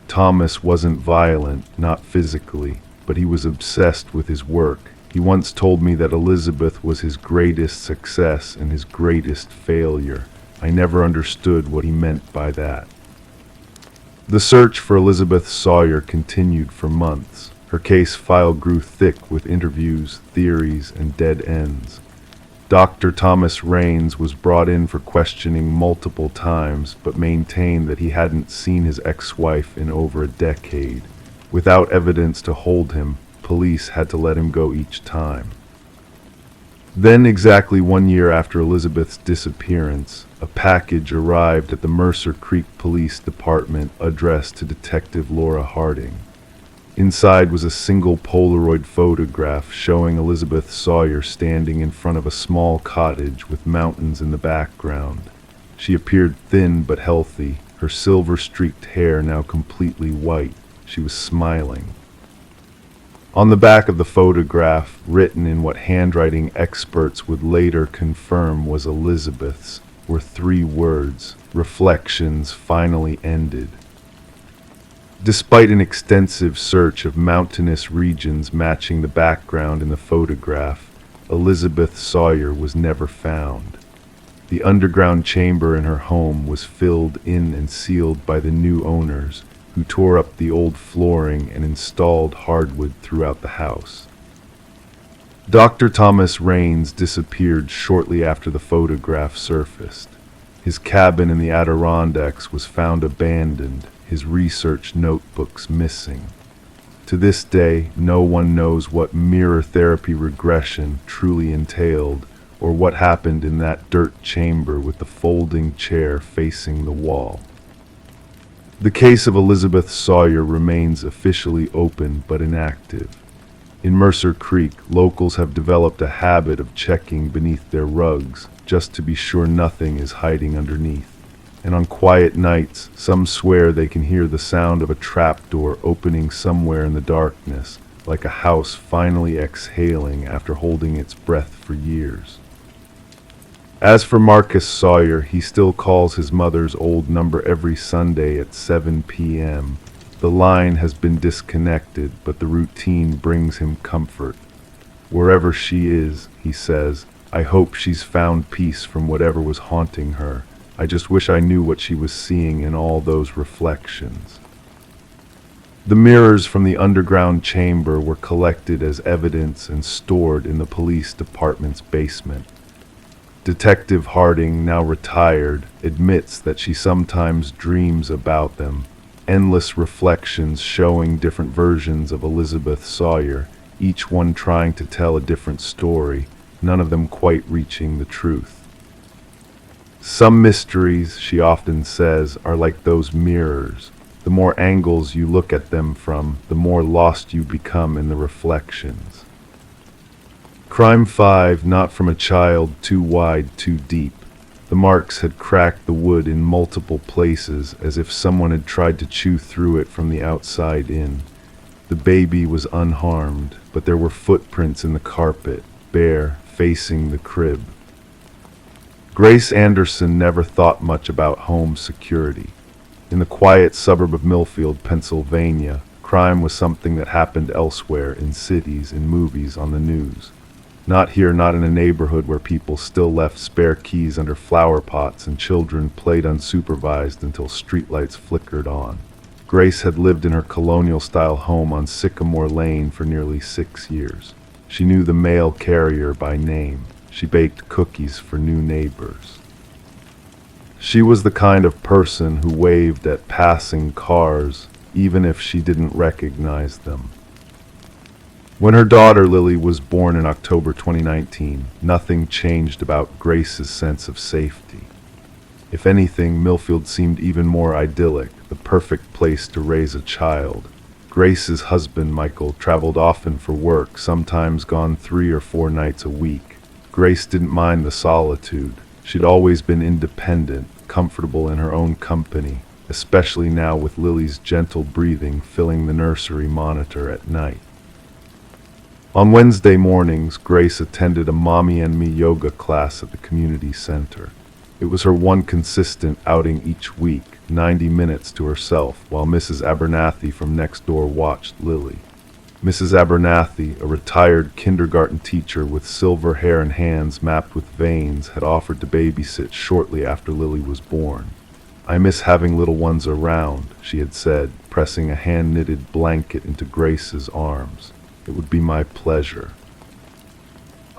Speaker 1: Thomas wasn't violent, not physically, but he was obsessed with his work. He once told me that Elizabeth was his greatest success and his greatest failure. I never understood what he meant by that. The search for Elizabeth Sawyer continued for months. Her case file grew thick with interviews, theories, and dead ends. Dr. Thomas Rains was brought in for questioning multiple times, but maintained that he hadn't seen his ex-wife in over a decade. Without evidence to hold him, police had to let him go each time. Then, exactly 1 year after Elizabeth's disappearance, a package arrived at the Mercer Creek Police Department addressed to Detective Laura Harding. Inside was a single Polaroid photograph showing Elizabeth Sawyer standing in front of a small cottage with mountains in the background. She appeared thin but healthy, her silver-streaked hair now completely white. She was smiling. On the back of the photograph, written in what handwriting experts would later confirm was Elizabeth's, were 3 words: "Reflections finally ended." Despite an extensive search of mountainous regions matching the background in the photograph, Elizabeth Sawyer was never found. The underground chamber in her home was filled in and sealed by the new owners, who tore up the old flooring and installed hardwood throughout the house. Dr. Thomas Rains disappeared shortly after the photograph surfaced. His cabin in the Adirondacks was found abandoned, his research notebooks missing. To this day, no one knows what mirror therapy regression truly entailed, or what happened in that dirt chamber with the folding chair facing the wall. The case of Elizabeth Sawyer remains officially open but inactive. In Mercer Creek, locals have developed a habit of checking beneath their rugs just to be sure nothing is hiding underneath. And on quiet nights, some swear they can hear the sound of a trapdoor opening somewhere in the darkness, like a house finally exhaling after holding its breath for years. As for Marcus Sawyer, he still calls his mother's old number every Sunday at 7 p.m. The line has been disconnected, but the routine brings him comfort. Wherever she is, he says, I hope she's found peace from whatever was haunting her. I just wish I knew what she was seeing in all those reflections. The mirrors from the underground chamber were collected as evidence and stored in the police department's basement. Detective Harding, now retired, admits that she sometimes dreams about them, endless reflections showing different versions of Elizabeth Sawyer, each one trying to tell a different story, none of them quite reaching the truth. Some mysteries, she often says, are like those mirrors. The more angles you look at them from, the more lost you become in the reflections. Crime 5, not from a child, too wide, too deep. The marks had cracked the wood in multiple places, as if someone had tried to chew through it from the outside in. The baby was unharmed, but there were footprints in the carpet, bare, facing the crib. Grace Anderson never thought much about home security. In the quiet suburb of Millfield, Pennsylvania, Crime was something that happened elsewhere, in cities, in movies, on the news. Not here, not in a neighborhood where people still left spare keys under flower pots and children played unsupervised until streetlights flickered on. Grace had lived in her colonial-style home on Sycamore Lane for nearly 6 years. She knew the mail carrier by name. She baked cookies for new neighbors. She was the kind of person who waved at passing cars, even if she didn't recognize them. When her daughter Lily was born in October 2019, nothing changed about Grace's sense of safety. If anything, Millfield seemed even more idyllic, the perfect place to raise a child. Grace's husband, Michael, traveled often for work, sometimes gone 3 or 4 nights a week. Grace didn't mind the solitude. She'd always been independent, comfortable in her own company, especially now with Lily's gentle breathing filling the nursery monitor at night. On Wednesday mornings, Grace attended a Mommy and Me yoga class at the community center. It was her one consistent outing each week, 90 minutes to herself, while Mrs. Abernathy from next door watched Lily. Mrs. Abernathy, a retired kindergarten teacher with silver hair and hands mapped with veins, had offered to babysit shortly after Lily was born. "I miss having little ones around," she had said, pressing a hand-knitted blanket into Grace's arms. "It would be my pleasure."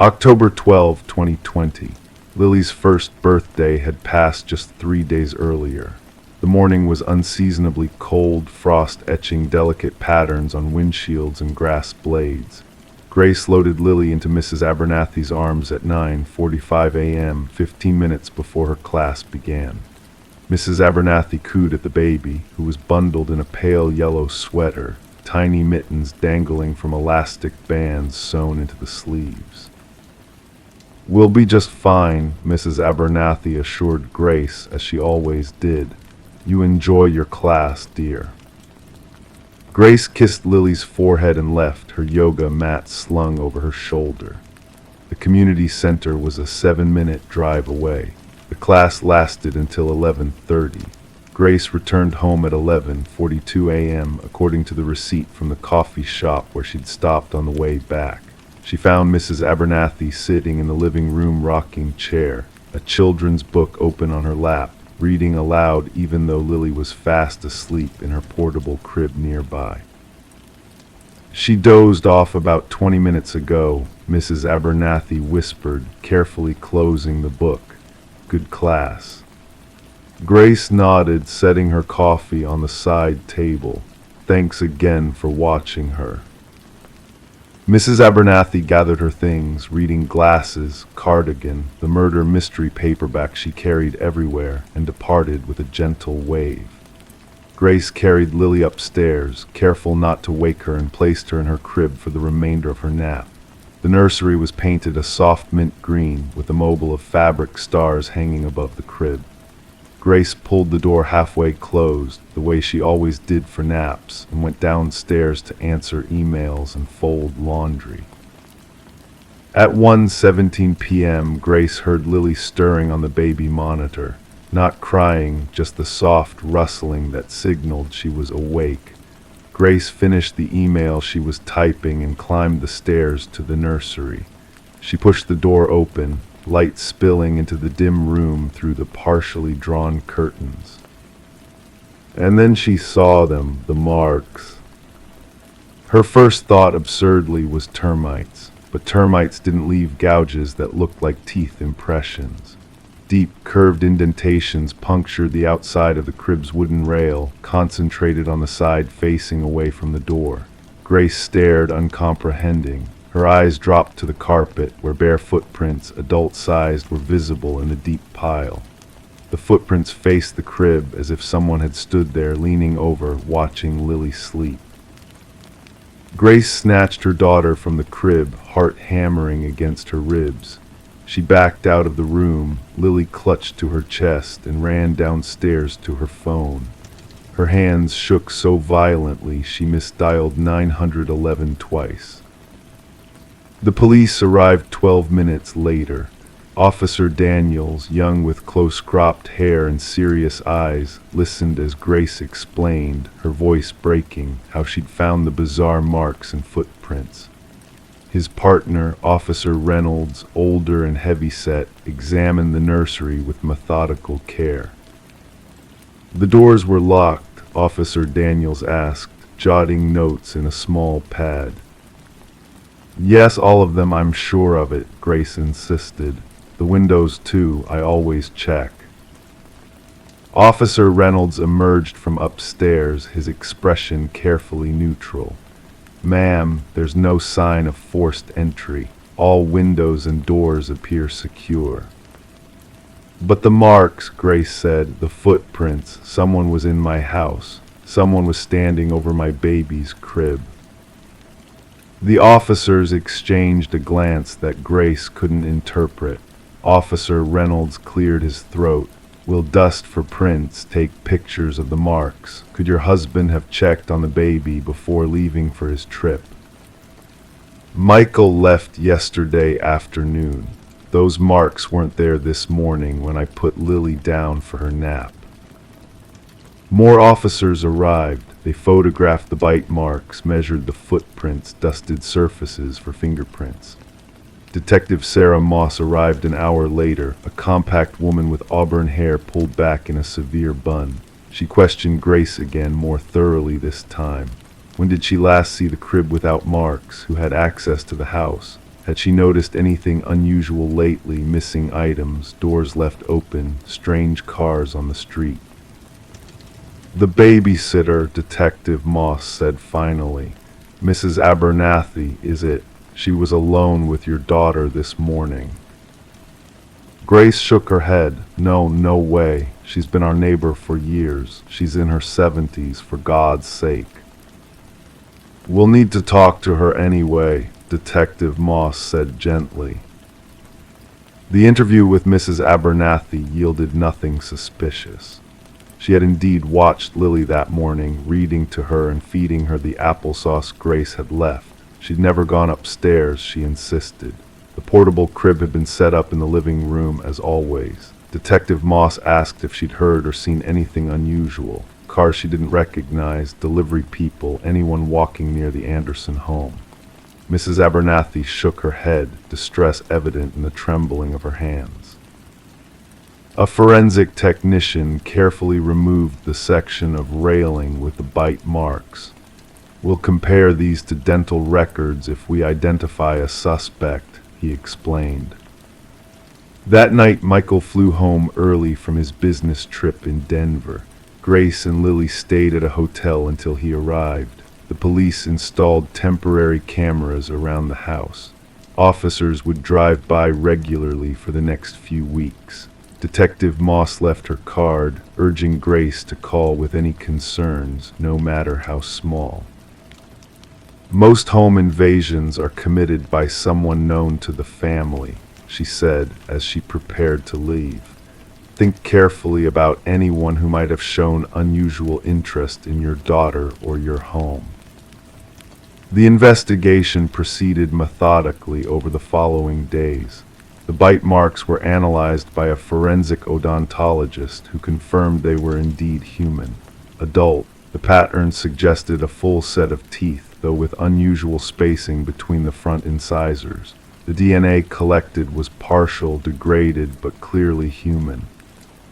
Speaker 1: October 12, 2020. Lily's first birthday had passed just 3 days earlier. The morning was unseasonably cold, frost etching delicate patterns on windshields and grass blades. Grace loaded Lily into Mrs. Abernathy's arms at 9:45 a.m., 15 minutes before her class began. Mrs. Abernathy cooed at the baby, who was bundled in a pale yellow sweater, tiny mittens dangling from elastic bands sewn into the sleeves. "We'll be just fine," Mrs. Abernathy assured Grace, as she always did. "You enjoy your class, dear." Grace kissed Lily's forehead and left, her yoga mat slung over her shoulder. The community center was a 7-minute drive away. The class lasted until 11:30. Grace returned home at 11:42 a.m., according to the receipt from the coffee shop where she'd stopped on the way back. She found Mrs. Abernathy sitting in the living room rocking chair, a children's book open on her lap, reading aloud even though Lily was fast asleep in her portable crib nearby. "She dozed off about 20 minutes ago," Mrs. Abernathy whispered, carefully closing the book. "Good class." Grace nodded, setting her coffee on the side table. "Thanks again for watching her." Mrs. Abernathy gathered her things, reading Glasses, Cardigan, the murder mystery paperback she carried everywhere, and departed with a gentle wave. Grace carried Lily upstairs, careful not to wake her, and placed her in her crib for the remainder of her nap. The nursery was painted a soft mint green, with a mobile of fabric stars hanging above the crib. Grace pulled the door halfway closed, the way she always did for naps, and went downstairs to answer emails and fold laundry. At 1:17 p.m., Grace heard Lily stirring on the baby monitor, not crying, just the soft rustling that signaled she was awake. Grace finished the email she was typing and climbed the stairs to the nursery. She pushed the door open, light spilling into the dim room through the partially drawn curtains. And then she saw them, the marks. Her first thought, absurdly, was termites, but termites didn't leave gouges that looked like teeth impressions. Deep, curved indentations punctured the outside of the crib's wooden rail, concentrated on the side facing away from the door. Grace stared, uncomprehending. Her eyes dropped to the carpet, where bare footprints, adult-sized, were visible in the deep pile. The footprints faced the crib as if someone had stood there, leaning over, watching Lily sleep. Grace snatched her daughter from the crib, heart hammering against her ribs. She backed out of the room, Lily clutched to her chest, and ran downstairs to her phone. Her hands shook so violently she misdialed 911 twice. The police arrived 12 minutes later. Officer Daniels, young with close-cropped hair and serious eyes, listened as Grace explained, her voice breaking, how she'd found the bizarre marks and footprints. His partner, Officer Reynolds, older and heavy-set, examined the nursery with methodical care. The doors were locked, Officer Daniels asked, jotting notes in a small pad. Yes, all of them, I'm sure of it, Grace insisted. The windows, too, I always check. Officer Reynolds emerged from upstairs, his expression carefully neutral. Ma'am, there's no sign of forced entry. All windows and doors appear secure. But the marks, Grace said, the footprints, someone was in my house. Someone was standing over my baby's crib. The officers exchanged a glance that Grace couldn't interpret. Officer Reynolds cleared his throat. We'll dust for prints, take pictures of the marks. Could your husband have checked on the baby before leaving for his trip? Michael left yesterday afternoon. Those marks weren't there this morning when I put Lily down for her nap. More officers arrived. They photographed the bite marks, measured the footprints, dusted surfaces for fingerprints. Detective Sarah Moss arrived an hour later, a compact woman with auburn hair pulled back in a severe bun. She questioned Grace again, more thoroughly this time. When did she last see the crib without marks? Who had access to the house? Had she noticed anything unusual lately? Missing items, doors left open, strange cars on the street. The babysitter, Detective Moss said finally. Mrs. Abernathy, is it? She was alone with your daughter this morning. Grace shook her head. No way. She's been our neighbor for years. She's in her 70s, for God's sake. We'll need to talk to her anyway, Detective Moss said gently. The interview with Mrs. Abernathy yielded nothing suspicious. She had indeed watched Lily that morning, reading to her and feeding her the applesauce Grace had left. She'd never gone upstairs, she insisted. The portable crib had been set up in the living room as always. Detective Moss asked if she'd heard or seen anything unusual. Cars she didn't recognize, delivery people, anyone walking near the Anderson home. Mrs. Abernathy shook her head, distress evident in the trembling of her hands. A forensic technician carefully removed the section of railing with the bite marks. We'll compare these to dental records if we identify a suspect, he explained. That night, Michael flew home early from his business trip in Denver. Grace and Lily stayed at a hotel until he arrived. The police installed temporary cameras around the house. Officers would drive by regularly for the next few weeks. Detective Moss left her card, urging Grace to call with any concerns, no matter how small. Most home invasions are committed by someone known to the family, she said as she prepared to leave. Think carefully about anyone who might have shown unusual interest in your daughter or your home. The investigation proceeded methodically over the following days. The bite marks were analyzed by a forensic odontologist who confirmed they were indeed human, adult. The pattern suggested a full set of teeth, though with unusual spacing between the front incisors. The DNA collected was partial, degraded, but clearly human.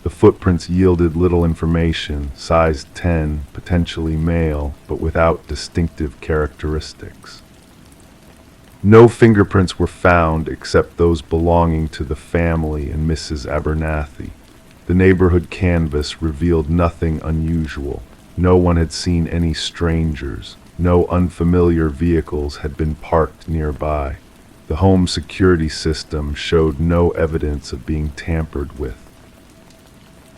Speaker 1: The footprints yielded little information, size 10, potentially male, but without distinctive characteristics. No fingerprints were found except those belonging to the family and Mrs. Abernathy. The neighborhood canvas revealed nothing unusual. No one had seen any strangers. No unfamiliar vehicles had been parked nearby. The home security system showed no evidence of being tampered with.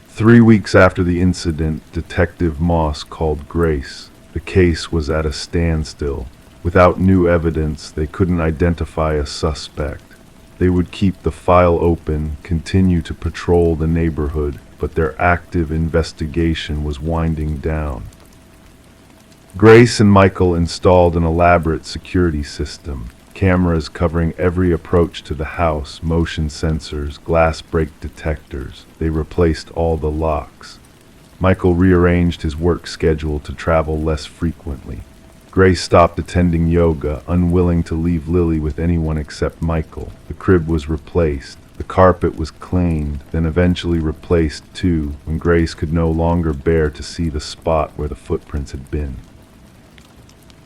Speaker 1: 3 weeks after the incident, Detective Moss called Grace. The case was at a standstill. Without new evidence, they couldn't identify a suspect. They would keep the file open, continue to patrol the neighborhood, but their active investigation was winding down. Grace and Michael installed an elaborate security system. cameras covering every approach to the house, motion sensors, glass break detectors. They replaced all the locks. Michael rearranged his work schedule to travel less frequently. Grace stopped attending yoga, unwilling to leave Lily with anyone except Michael. The crib was replaced. The carpet was cleaned, then eventually replaced too, when Grace could no longer bear to see the spot where the footprints had been.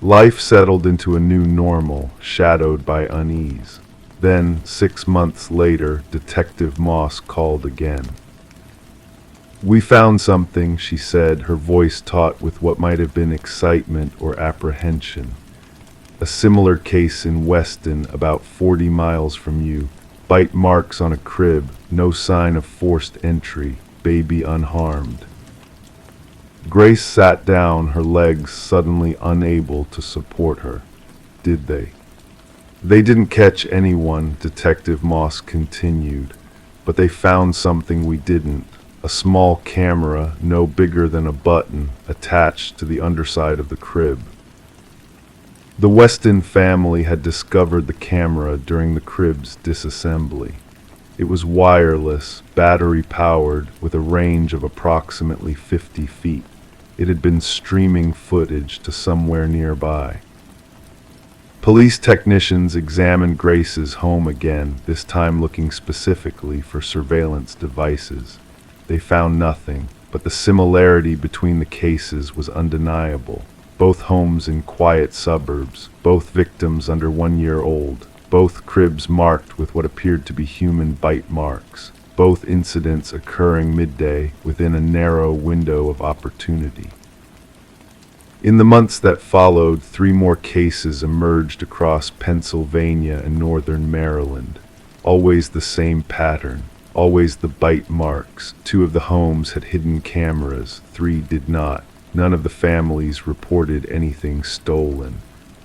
Speaker 1: Life settled into a new normal, shadowed by unease. Then, 6 months later, Detective Moss called again. "We found something," she said, her voice taut with what might have been excitement or apprehension. "A similar case in Weston, about 40 miles from you. Bite marks on a crib, no sign of forced entry, baby unharmed." Grace sat down, her legs suddenly unable to support her. "Did they?" "They didn't catch anyone," Detective Moss continued, "but they found something we didn't. A small camera, no bigger than a button, attached to the underside of the crib." The Weston family had discovered the camera during the crib's disassembly. It was wireless, battery-powered, with a range of approximately 50 feet. It had been streaming footage to somewhere nearby. Police technicians examined Grace's home again, this time looking specifically for surveillance devices. They found nothing, but the similarity between the cases was undeniable. Both homes in quiet suburbs, both victims under 1 year old, both cribs marked with what appeared to be human bite marks, both incidents occurring midday within a narrow window of opportunity. In the months that followed, 3 more cases emerged across Pennsylvania and northern Maryland. Always the same pattern. Always the bite marks. 2 of the homes had hidden cameras, 3 did not. None of the families reported anything stolen.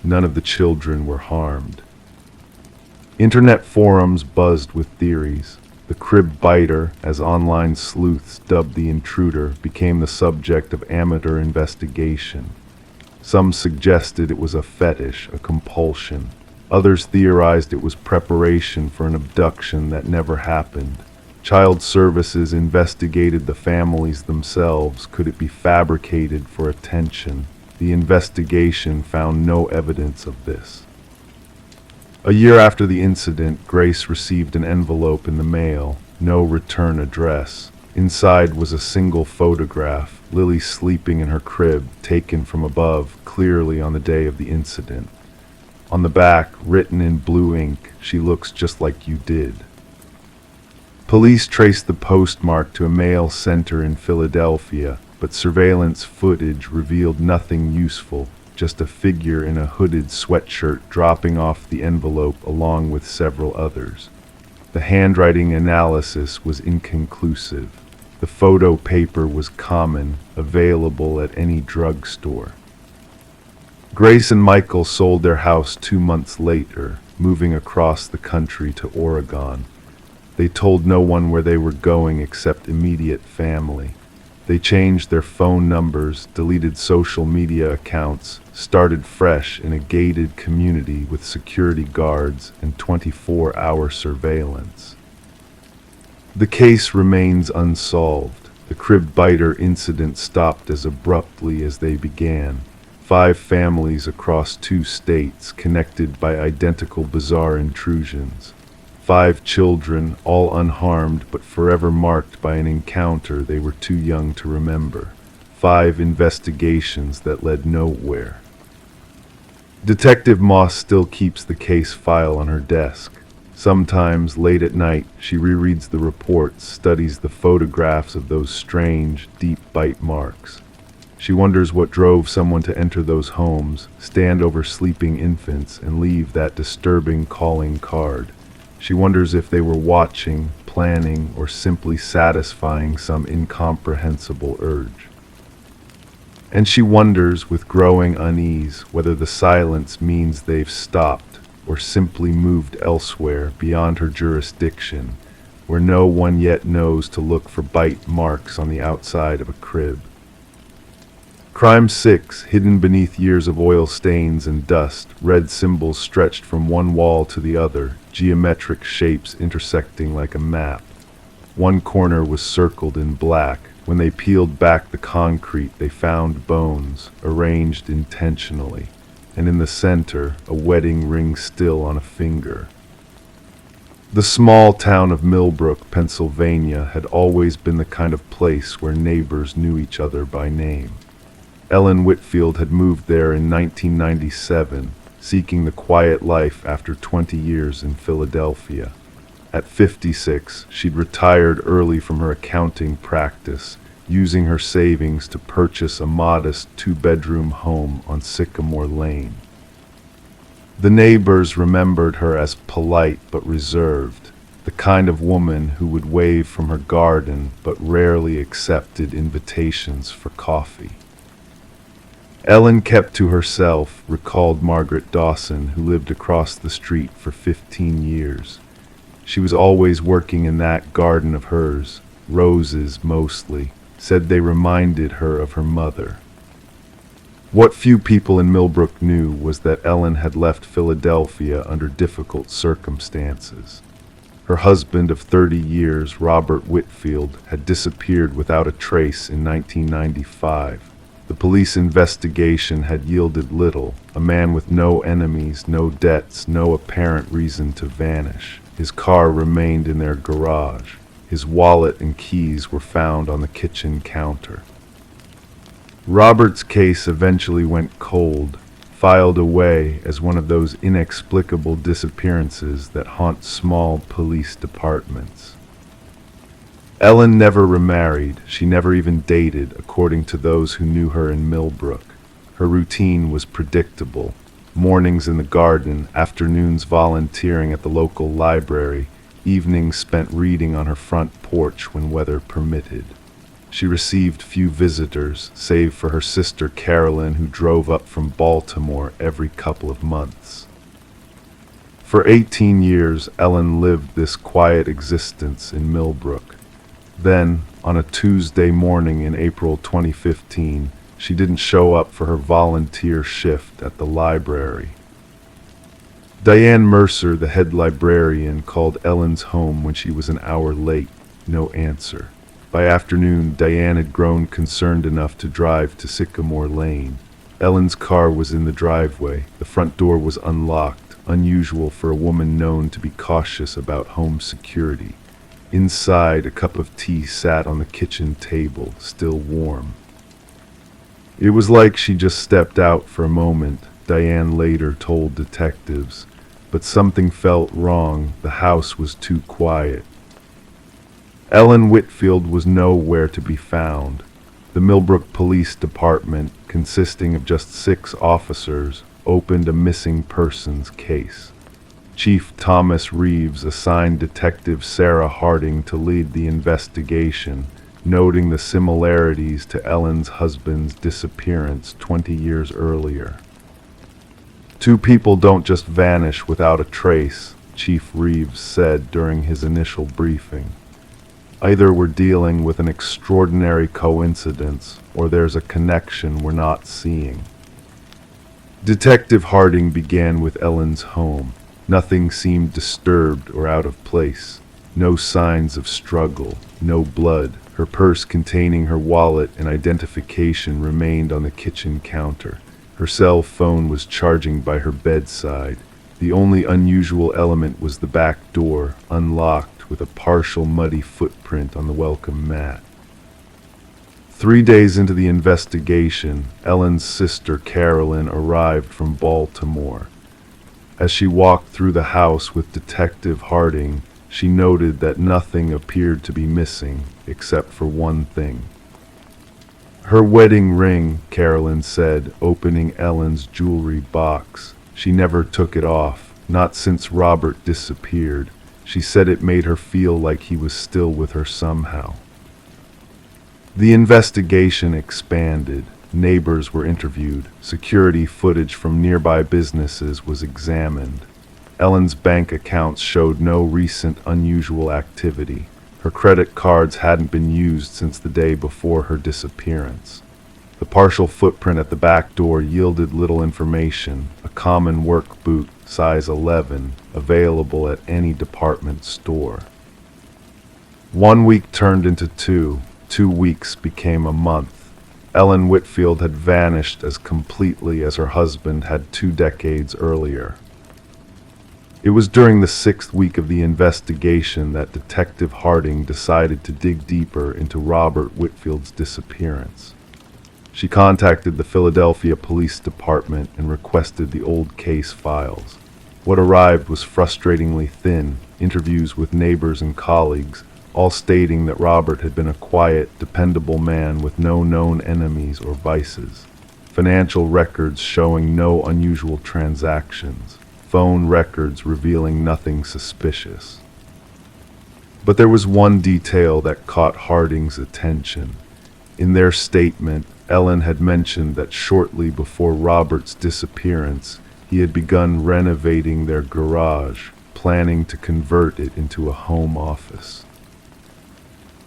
Speaker 1: None of the children were harmed. Internet forums buzzed with theories. The crib biter, as online sleuths dubbed the intruder, became the subject of amateur investigation. Some suggested it was a fetish, a compulsion. Others theorized it was preparation for an abduction that never happened. Child Services investigated the families themselves. Could it be fabricated for attention? The investigation found no evidence of this. A year after the incident, Grace received an envelope in the mail. No return address. Inside was a single photograph, Lily sleeping in her crib, taken from above, clearly on the day of the incident. On the back, written in blue ink, "She looks just like you did." Police traced the postmark to a mail center in Philadelphia, but surveillance footage revealed nothing useful, just a figure in a hooded sweatshirt dropping off the envelope along with several others. The handwriting analysis was inconclusive. The photo paper was common, available at any drugstore. Grace and Michael sold their house 2 months later, moving across the country to Oregon. They told no one where they were going except immediate family. They changed their phone numbers, deleted social media accounts, started fresh in a gated community with security guards and 24-hour surveillance. The case remains unsolved. The crib biter incident stopped as abruptly as they began. 5 families across 2 states connected by identical bizarre intrusions. 5 children, all unharmed but forever marked by an encounter they were too young to remember. 5 investigations that led nowhere. Detective Moss still keeps the case file on her desk. Sometimes, late at night, she rereads the reports, studies the photographs of those strange, deep bite marks. She wonders what drove someone to enter those homes, stand over sleeping infants, and leave that disturbing calling card. She wonders if they were watching, planning, or simply satisfying some incomprehensible urge. And she wonders, with growing unease, whether the silence means they've stopped or simply moved elsewhere beyond her jurisdiction, where no one yet knows to look for bite marks on the outside of a crib. Crime 6, hidden beneath years of oil stains and dust, red symbols stretched from one wall to the other, geometric shapes intersecting like a map. One corner was circled in black. When they peeled back the concrete, they found bones, arranged intentionally, and in the center, a wedding ring still on a finger. The small town of Millbrook, Pennsylvania, had always been the kind of place where neighbors knew each other by name. Ellen Whitfield had moved there in 1997, seeking the quiet life after 20 years in Philadelphia. At 56, she'd retired early from her accounting practice, using her savings to purchase a modest two-bedroom home on Sycamore Lane. The neighbors remembered her as polite but reserved, the kind of woman who would wave from her garden but rarely accepted invitations for coffee. Ellen kept to herself, recalled Margaret Dawson, who lived across the street for 15 years. She was always working in that garden of hers, roses mostly, said they reminded her of her mother. What few people in Millbrook knew was that Ellen had left Philadelphia under difficult circumstances. Her husband of 30 years, Robert Whitfield, had disappeared without a trace in 1995. The police investigation had yielded little, a man with no enemies, no debts, no apparent reason to vanish. His car remained in their garage. His wallet and keys were found on the kitchen counter. Robert's case eventually went cold, filed away as one of those inexplicable disappearances that haunt small police departments. Ellen never remarried. She never even dated, according to those who knew her in Millbrook. Her routine was predictable. Mornings in the garden, afternoons volunteering at the local library, evenings spent reading on her front porch when weather permitted. She received few visitors, save for her sister Carolyn, who drove up from Baltimore every couple of months. For 18 years, Ellen lived this quiet existence in Millbrook. Then, on a Tuesday morning in April 2015, she didn't show up for her volunteer shift at the library. Diane Mercer, the head librarian, called Ellen's home when she was an hour late. No answer. By afternoon, Diane had grown concerned enough to drive to Sycamore Lane. Ellen's car was in the driveway. The front door was unlocked, unusual for a woman known to be cautious about home security. Inside, a cup of tea sat on the kitchen table, still warm. It was like she just stepped out for a moment, Diane later told detectives, but something felt wrong. The house was too quiet. Ellen Whitfield was nowhere to be found. The Millbrook Police Department, consisting of just 6 officers, opened a missing persons case. Chief Thomas Reeves assigned Detective Sarah Harding to lead the investigation, noting the similarities to Ellen's husband's disappearance 20 years earlier. "Two people don't just vanish without a trace," Chief Reeves said during his initial briefing. "Either we're dealing with an extraordinary coincidence, or there's a connection we're not seeing." Detective Harding began with Ellen's home. Nothing seemed disturbed or out of place. No signs of struggle, no blood. Her purse containing her wallet and identification remained on the kitchen counter. Her cell phone was charging by her bedside. The only unusual element was the back door, unlocked, with a partial muddy footprint on the welcome mat. 3 days into the investigation, Ellen's sister Carolyn arrived from Baltimore. As she walked through the house with Detective Harding, she noted that nothing appeared to be missing, except for one thing. "Her wedding ring," Carolyn said, opening Ellen's jewelry box. "She never took it off, not since Robert disappeared. She said it made her feel like he was still with her somehow." The investigation expanded. Neighbors were interviewed. Security footage from nearby businesses was examined. Ellen's bank accounts showed no recent unusual activity. Her credit cards hadn't been used since the day before her disappearance. The partial footprint at the back door yielded little information: a common work boot, size 11, available at any department store. 1 week turned into 2. 2 weeks became a month. Ellen Whitfield had vanished as completely as her husband had 2 decades earlier. It was during the 6th week of the investigation that Detective Harding decided to dig deeper into Robert Whitfield's disappearance. She contacted the Philadelphia Police Department and requested the old case files. What arrived was frustratingly thin: interviews with neighbors and colleagues, all stating that Robert had been a quiet, dependable man with no known enemies or vices. Financial records showing no unusual transactions. Phone records revealing nothing suspicious. But there was one detail that caught Harding's attention. In their statement, Ellen had mentioned that shortly before Robert's disappearance, he had begun renovating their garage, planning to convert it into a home office.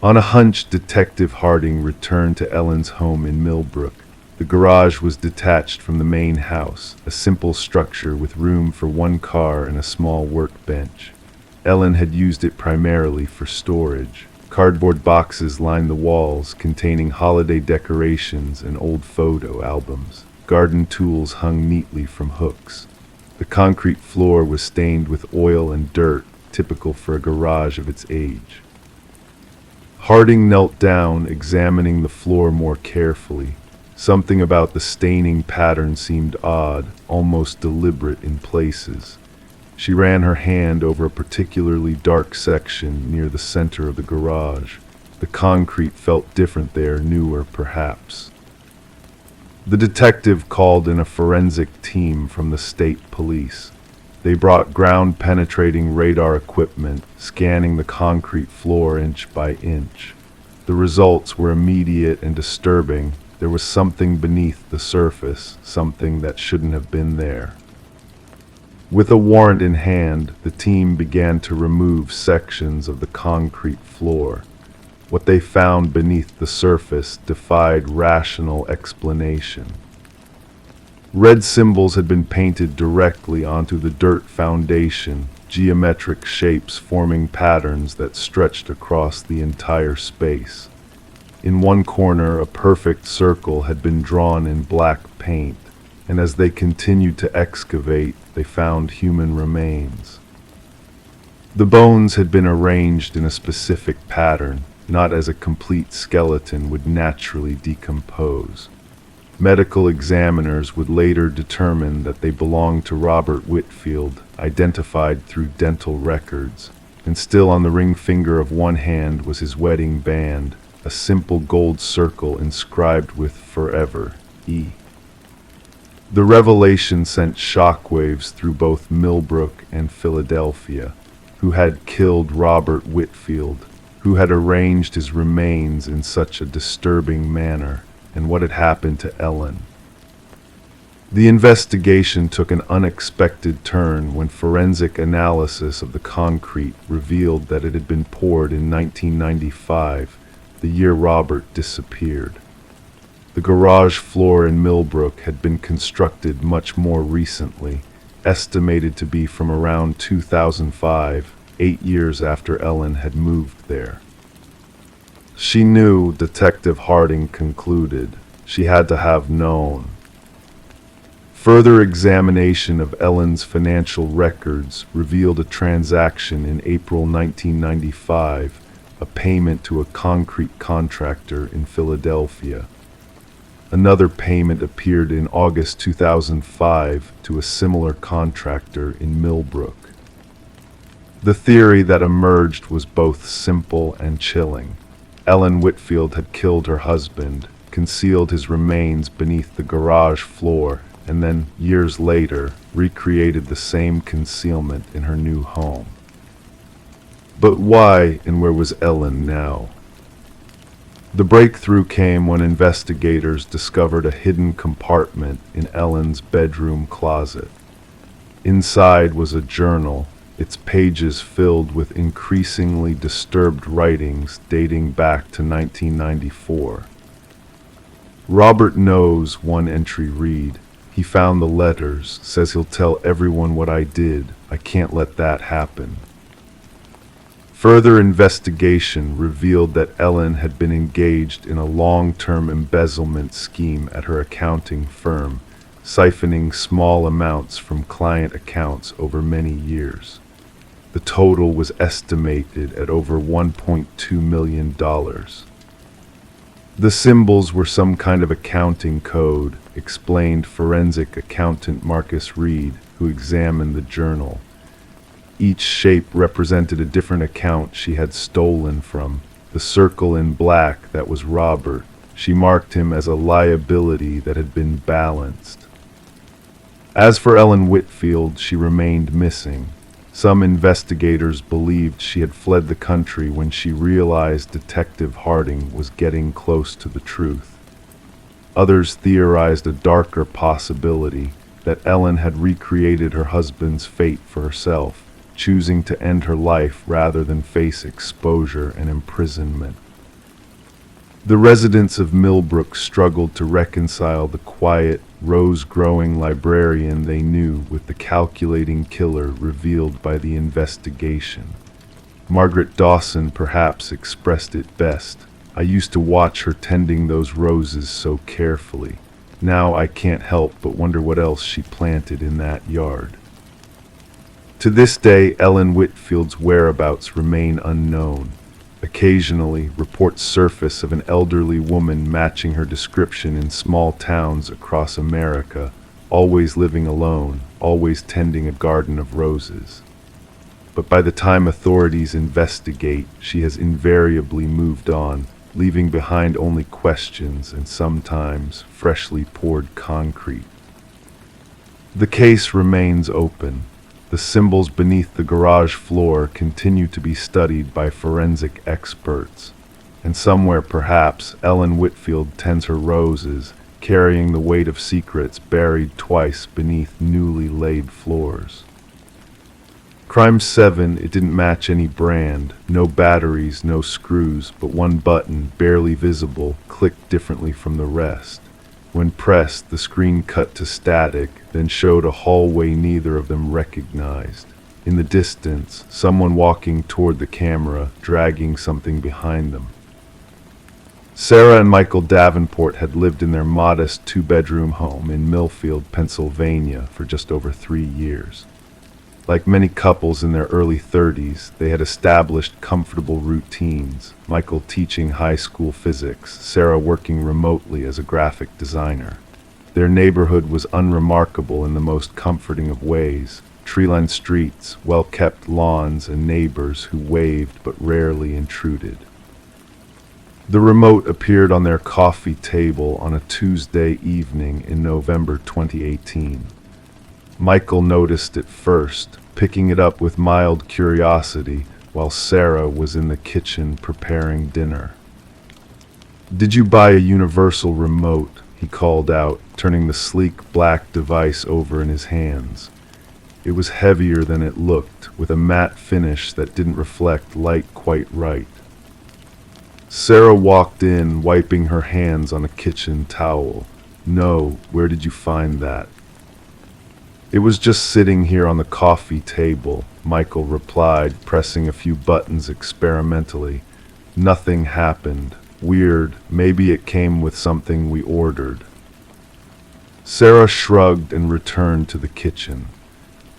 Speaker 1: On a hunch, Detective Harding returned to Ellen's home in Millbrook. The garage was detached from the main house, a simple structure with room for 1 car and a small workbench. Ellen had used it primarily for storage. Cardboard boxes lined the walls, containing holiday decorations and old photo albums. Garden tools hung neatly from hooks. The concrete floor was stained with oil and dirt, typical for a garage of its age. Harding knelt down, examining the floor more carefully. Something about the staining pattern seemed odd, almost deliberate in places. She ran her hand over a particularly dark section near the center of the garage. The concrete felt different there, newer perhaps. The detective called in a forensic team from the state police. They brought ground-penetrating radar equipment, scanning the concrete floor inch by inch. The results were immediate and disturbing. There was something beneath the surface, something that shouldn't have been there. With a warrant in hand, the team began to remove sections of the concrete floor. What they found beneath the surface defied rational explanation. Red symbols had been painted directly onto the dirt foundation, geometric shapes forming patterns that stretched across the entire space. In one corner, a perfect circle had been drawn in black paint, and as they continued to excavate, they found human remains. The bones had been arranged in a specific pattern, not as a complete skeleton would naturally decompose. Medical examiners would later determine that they belonged to Robert Whitfield, identified through dental records, and still on the ring finger of one hand was his wedding band, a simple gold circle inscribed with "Forever, E." The revelation sent shockwaves through both Millbrook and Philadelphia. Who had killed Robert Whitfield? Who had arranged his remains in such a disturbing manner? And what had happened to Ellen? The investigation took an unexpected turn when forensic analysis of the concrete revealed that it had been poured in 1995, the year Robert disappeared. The garage floor in Millbrook had been constructed much more recently, estimated to be from around 2005, 8 years after Ellen had moved there. She knew, Detective Harding concluded. She had to have known. Further examination of Ellen's financial records revealed a transaction in April 1995, a payment to a concrete contractor in Philadelphia. Another payment appeared in August 2005 to a similar contractor in Millbrook. The theory that emerged was both simple and chilling. Ellen Whitfield had killed her husband, concealed his remains beneath the garage floor, and then, years later, recreated the same concealment in her new home. But why and where was Ellen now? The breakthrough came when investigators discovered a hidden compartment in Ellen's bedroom closet. Inside was a journal, its pages filled with increasingly disturbed writings dating back to 1994. Robert knows, one entry read. He found the letters, says he'll tell everyone what I did. I can't let that happen. Further investigation revealed that Ellen had been engaged in a long-term embezzlement scheme at her accounting firm, siphoning small amounts from client accounts over many years. The total was estimated at over $1.2 million. The symbols were some kind of accounting code, explained forensic accountant Marcus Reed, who examined the journal. Each shape represented a different account she had stolen from. The circle in black, that was Robert. She marked him as a liability that had been balanced. As for Ellen Whitfield, she remained missing. Some investigators believed she had fled the country when she realized Detective Harding was getting close to the truth. Others theorized a darker possibility, that Ellen had recreated her husband's fate for herself, choosing to end her life rather than face exposure and imprisonment. The residents of Millbrook struggled to reconcile the quiet, rose-growing librarian they knew with the calculating killer revealed by the investigation. Margaret Dawson perhaps expressed it best. I used to watch her tending those roses so carefully. Now I can't help but wonder what else she planted in that yard. To this day, Ellen Whitfield's whereabouts remain unknown. Occasionally, reports surface of an elderly woman matching her description in small towns across America, always living alone, always tending a garden of roses. But by the time authorities investigate, she has invariably moved on, leaving behind only questions and sometimes freshly poured concrete. The case remains open. The symbols beneath the garage floor continue to be studied by forensic experts, and somewhere perhaps Ellen Whitfield tends her roses, carrying the weight of secrets buried twice beneath newly laid floors. Crime 7, it didn't match any brand, no batteries, no screws, but one button, barely visible, clicked differently from the rest. When pressed, the screen cut to static, then showed a hallway neither of them recognized. In the distance, someone walking toward the camera, dragging something behind them. Sarah and Michael Davenport had lived in their modest two-bedroom home in Millfield, Pennsylvania, for just over 3 years. Like many couples in their early 30s, they had established comfortable routines, Michael teaching high school physics, Sarah working remotely as a graphic designer. Their neighborhood was unremarkable in the most comforting of ways, tree-lined streets, well-kept lawns, and neighbors who waved but rarely intruded. The remote appeared on their coffee table on a Tuesday evening in November 2018. Michael noticed it first, picking it up with mild curiosity while Sarah was in the kitchen preparing dinner. "Did you buy a universal remote?" he called out, turning the sleek black device over in his hands. It was heavier than it looked, with a matte finish that didn't reflect light quite right. Sarah walked in, wiping her hands on a kitchen towel. "No, where did you find that?" "It was just sitting here on the coffee table," Michael replied, pressing a few buttons experimentally. "Nothing happened. Weird, maybe it came with something we ordered." Sarah shrugged and returned to the kitchen.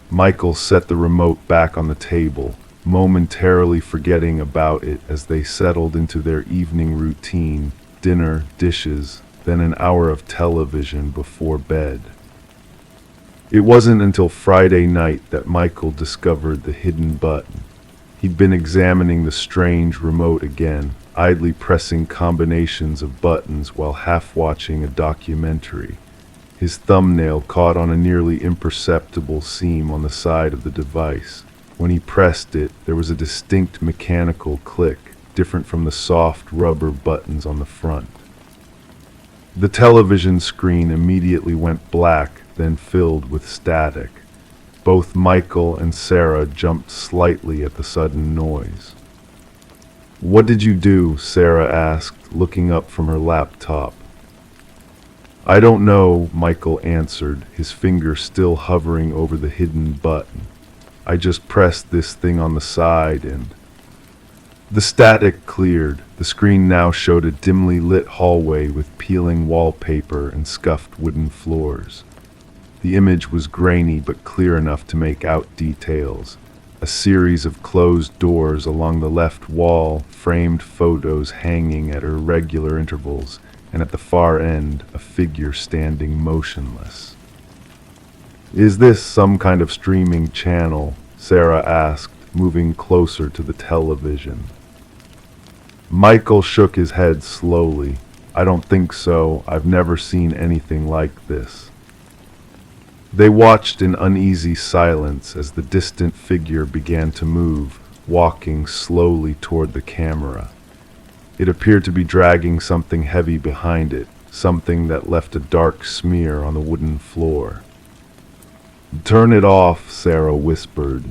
Speaker 1: Michael set the remote back on the table, momentarily forgetting about it as they settled into their evening routine, dinner, dishes, then an hour of television before bed. It wasn't until Friday night that Michael discovered the hidden button. He'd been examining the strange remote again, idly pressing combinations of buttons while half-watching a documentary. His thumbnail caught on a nearly imperceptible seam on the side of the device. When he pressed it, there was a distinct mechanical click, different from the soft rubber buttons on the front. The television screen immediately went black, then filled with static. Both Michael and Sarah jumped slightly at the sudden noise. "What did you do?" Sarah asked, looking up from her laptop. "I don't know," Michael answered, his finger still hovering over the hidden button. "I just pressed this thing on the side and—" The static cleared. The screen now showed a dimly lit hallway with peeling wallpaper and scuffed wooden floors. The image was grainy but clear enough to make out details. A series of closed doors along the left wall, framed photos hanging at irregular intervals, and at the far end, a figure standing motionless. "Is this some kind of streaming channel?" Sarah asked, moving closer to the television. Michael shook his head slowly. "I don't think so. I've never seen anything like this." They watched in uneasy silence as the distant figure began to move, walking slowly toward the camera. It appeared to be dragging something heavy behind it, something that left a dark smear on the wooden floor. "Turn it off," Sarah whispered.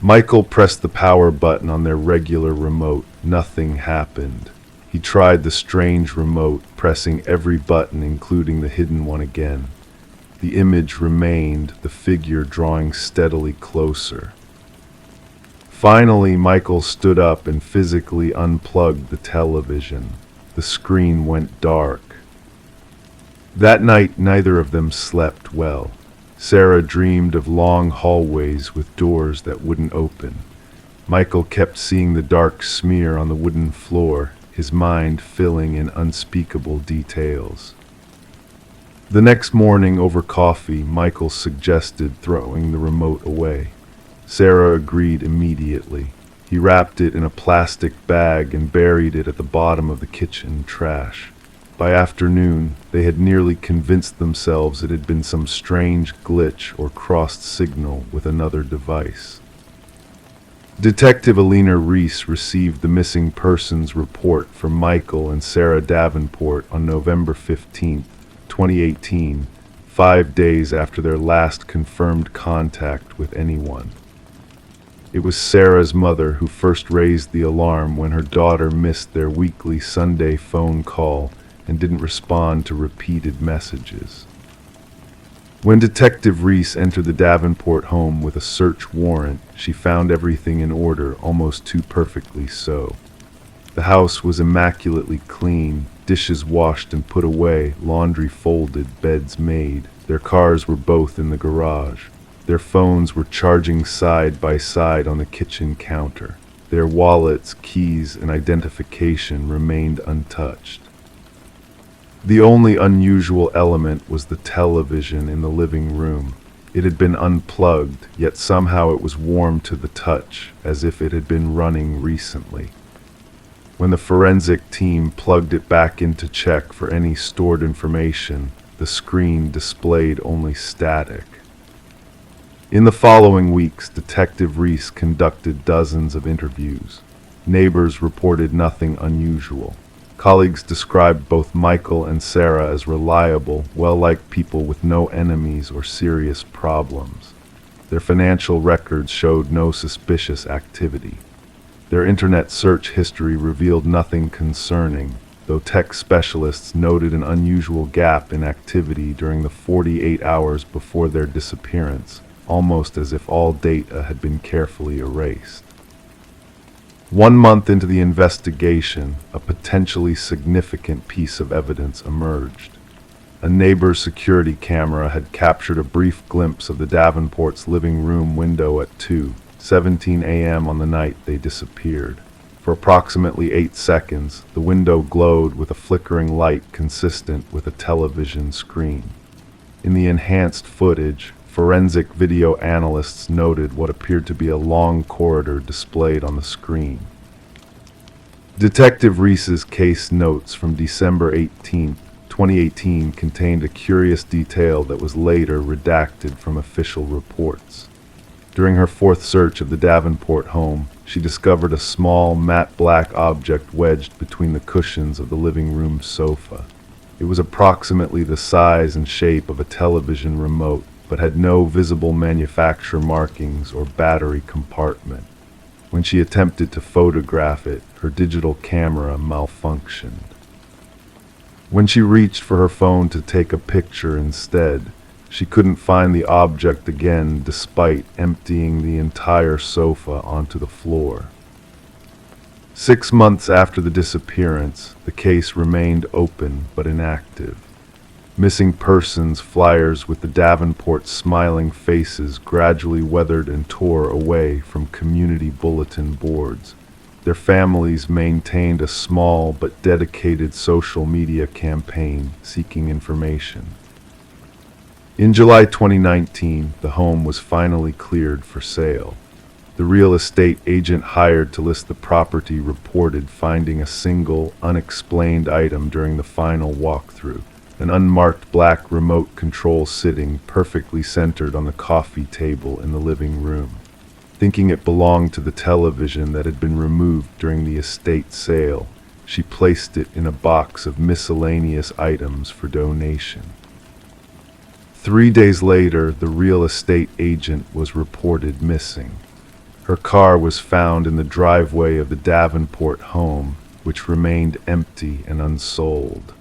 Speaker 1: Michael pressed the power button on their regular remote. Nothing happened. He tried the strange remote, pressing every button, including the hidden one again. The image remained, the figure drawing steadily closer. Finally, Michael stood up and physically unplugged the television. The screen went dark. That night, neither of them slept well. Sarah dreamed of long hallways with doors that wouldn't open. Michael kept seeing the dark smear on the wooden floor, his mind filling in unspeakable details. The next morning, over coffee, Michael suggested throwing the remote away. Sarah agreed immediately. He wrapped it in a plastic bag and buried it at the bottom of the kitchen trash. By afternoon, they had nearly convinced themselves it had been some strange glitch or crossed signal with another device. Detective Alina Reese received the missing persons report from Michael and Sarah Davenport on November 15, 2018, 5 days after their last confirmed contact with anyone. It was Sarah's mother who first raised the alarm when her daughter missed their weekly Sunday phone call and didn't respond to repeated messages. When Detective Reese entered the Davenport home with a search warrant, she found everything in order, almost too perfectly so. The house was immaculately clean, dishes washed and put away, laundry folded, beds made. Their cars were both in the garage. Their phones were charging side by side on the kitchen counter. Their wallets, keys, and identification remained untouched. The only unusual element was the television in the living room. It had been unplugged, yet somehow it was warm to the touch, as if it had been running recently. When the forensic team plugged it back in to check for any stored information, the screen displayed only static. In the following weeks, Detective Reese conducted dozens of interviews. Neighbors reported nothing unusual. Colleagues described both Michael and Sarah as reliable, well-liked people with no enemies or serious problems. Their financial records showed no suspicious activity. Their internet search history revealed nothing concerning, though tech specialists noted an unusual gap in activity during the 48 hours before their disappearance, almost as if all data had been carefully erased. 1 month into the investigation, a potentially significant piece of evidence emerged. A neighbor's security camera had captured a brief glimpse of the Davenports' living room window at 2:17 a.m. on the night they disappeared. For approximately 8 seconds, the window glowed with a flickering light consistent with a television screen. In the enhanced footage, forensic video analysts noted what appeared to be a long corridor displayed on the screen. Detective Reese's case notes from December 18, 2018 contained a curious detail that was later redacted from official reports. During her fourth search of the Davenport home, she discovered a small, matte black object wedged between the cushions of the living room sofa. It was approximately the size and shape of a television remote, but had no visible manufacturer markings or battery compartment. When she attempted to photograph it, her digital camera malfunctioned. When she reached for her phone to take a picture instead, she couldn't find the object again despite emptying the entire sofa onto the floor. 6 months after the disappearance, the case remained open but inactive. Missing persons flyers with the Davenport smiling faces gradually weathered and tore away from community bulletin boards. Their families maintained a small but dedicated social media campaign seeking information. In July 2019, the home was finally cleared for sale. The real estate agent hired to list the property reported finding a single, unexplained item during the final walkthrough. An unmarked black remote control sitting perfectly centered on the coffee table in the living room. Thinking it belonged to the television that had been removed during the estate sale, she placed it in a box of miscellaneous items for donation. 3 days later, the real estate agent was reported missing. Her car was found in the driveway of the Davenport home, which remained empty and unsold.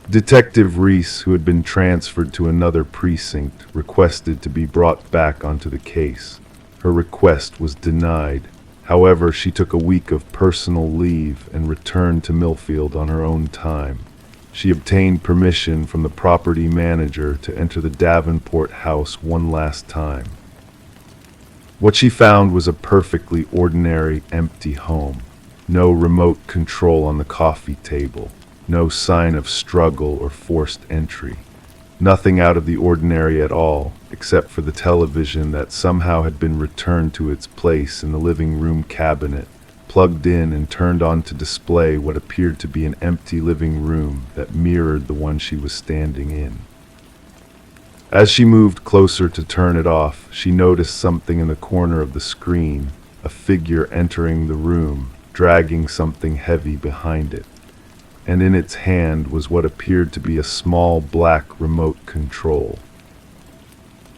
Speaker 1: Detective Reese, who had been transferred to another precinct, requested to be brought back onto the case. Her request was denied. However, she took a week of personal leave and returned to Millfield on her own time. She obtained permission from the property manager to enter the Davenport house one last time. What she found was a perfectly ordinary, empty home. No remote control on the coffee table. No sign of struggle or forced entry. Nothing out of the ordinary at all, except for the television that somehow had been returned to its place in the living room cabinet, plugged in and turned on to display what appeared to be an empty living room that mirrored the one she was standing in. As she moved closer to turn it off, she noticed something in the corner of the screen, a figure entering the room, dragging something heavy behind it. And in its hand was what appeared to be a small black remote control.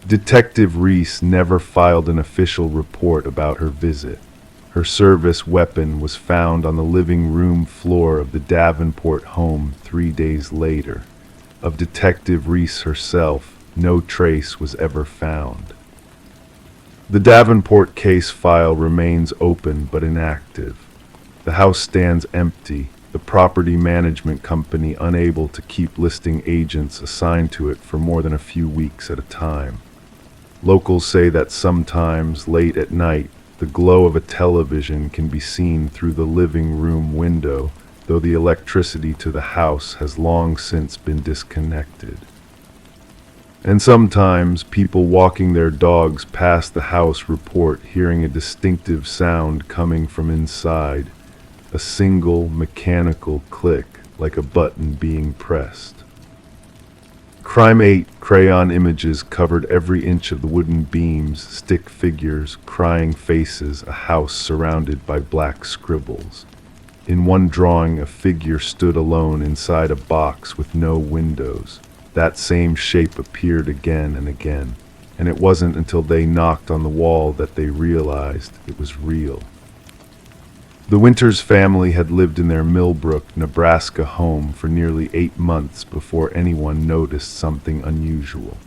Speaker 1: Detective Reese never filed an official report about her visit. Her service weapon was found on the living room floor of the Davenport home 3 days later. Of Detective Reese herself, no trace was ever found. The Davenport case file remains open but inactive. The house stands empty, the property management company unable to keep listing agents assigned to it for more than a few weeks at a time. Locals say that sometimes, late at night, the glow of a television can be seen through the living room window, though the electricity to the house has long since been disconnected. And sometimes people walking their dogs past the house report hearing a distinctive sound coming from inside, a single mechanical click like a button being pressed. Crime 8 crayon images covered every inch of the wooden beams, stick figures, crying faces, a house surrounded by black scribbles. In one drawing, a figure stood alone inside a box with no windows. That same shape appeared again and again, and it wasn't until they knocked on the wall that they realized it was real. The Winters family had lived in their Millbrook, Nebraska home for nearly 8 months before anyone noticed something unusual.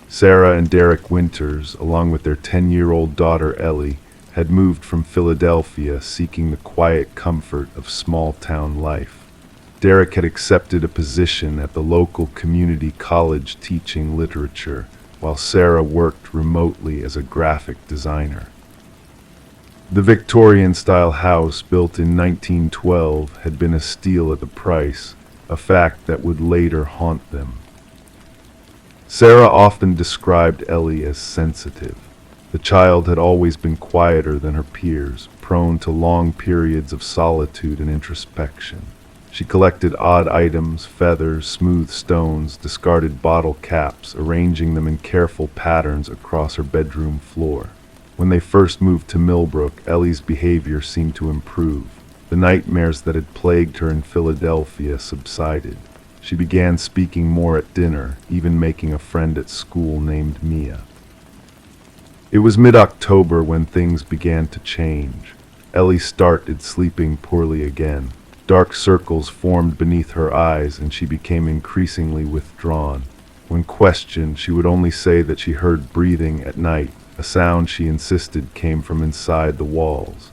Speaker 1: Sarah and Derek Winters, along with their 10-year-old daughter Ellie, had moved from Philadelphia seeking the quiet comfort of small-town life. Derek had accepted a position at the local community college teaching literature, while Sarah worked remotely as a graphic designer. The Victorian-style house, built in 1912, had been a steal at the price, a fact that would later haunt them. Sarah often described Ellie as sensitive. The child had always been quieter than her peers, prone to long periods of solitude and introspection. She collected odd items, feathers, smooth stones, discarded bottle caps, arranging them in careful patterns across her bedroom floor. When they first moved to Millbrook, Ellie's behavior seemed to improve. The nightmares that had plagued her in Philadelphia subsided. She began speaking more at dinner, even making a friend at school named Mia. It was mid-October when things began to change. Ellie started sleeping poorly again. Dark circles formed beneath her eyes, and she became increasingly withdrawn. When questioned, she would only say that she heard breathing at night, a sound she insisted came from inside the walls.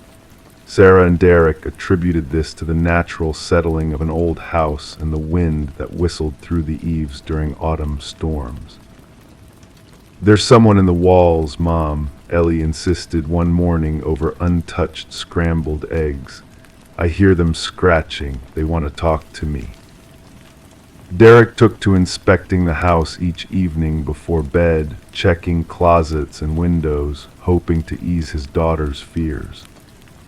Speaker 1: Sarah and Derek attributed this to the natural settling of an old house and the wind that whistled through the eaves during autumn storms. "There's someone in the walls, Mom," Ellie insisted one morning over untouched scrambled eggs. "I hear them scratching. They want to talk to me." Derek took to inspecting the house each evening before bed, checking closets and windows, hoping to ease his daughter's fears.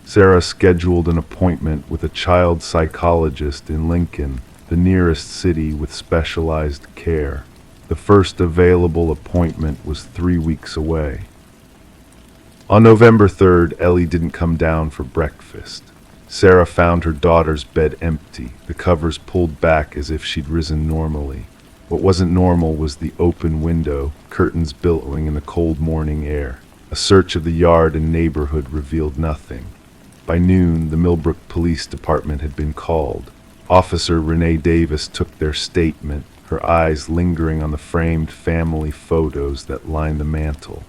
Speaker 1: Sarah scheduled an appointment with a child psychologist in Lincoln, the nearest city with specialized care. The first available appointment was 3 weeks away. On November 3rd, Ellie didn't come down for breakfast. Sarah found her daughter's bed empty, the covers pulled back as if she'd risen normally. What wasn't normal was the open window, curtains billowing in the cold morning air. A search of the yard and neighborhood revealed nothing. By noon, the Millbrook Police Department had been called. Officer Renee Davis took their statement, her eyes lingering on the framed family photos that lined the mantel.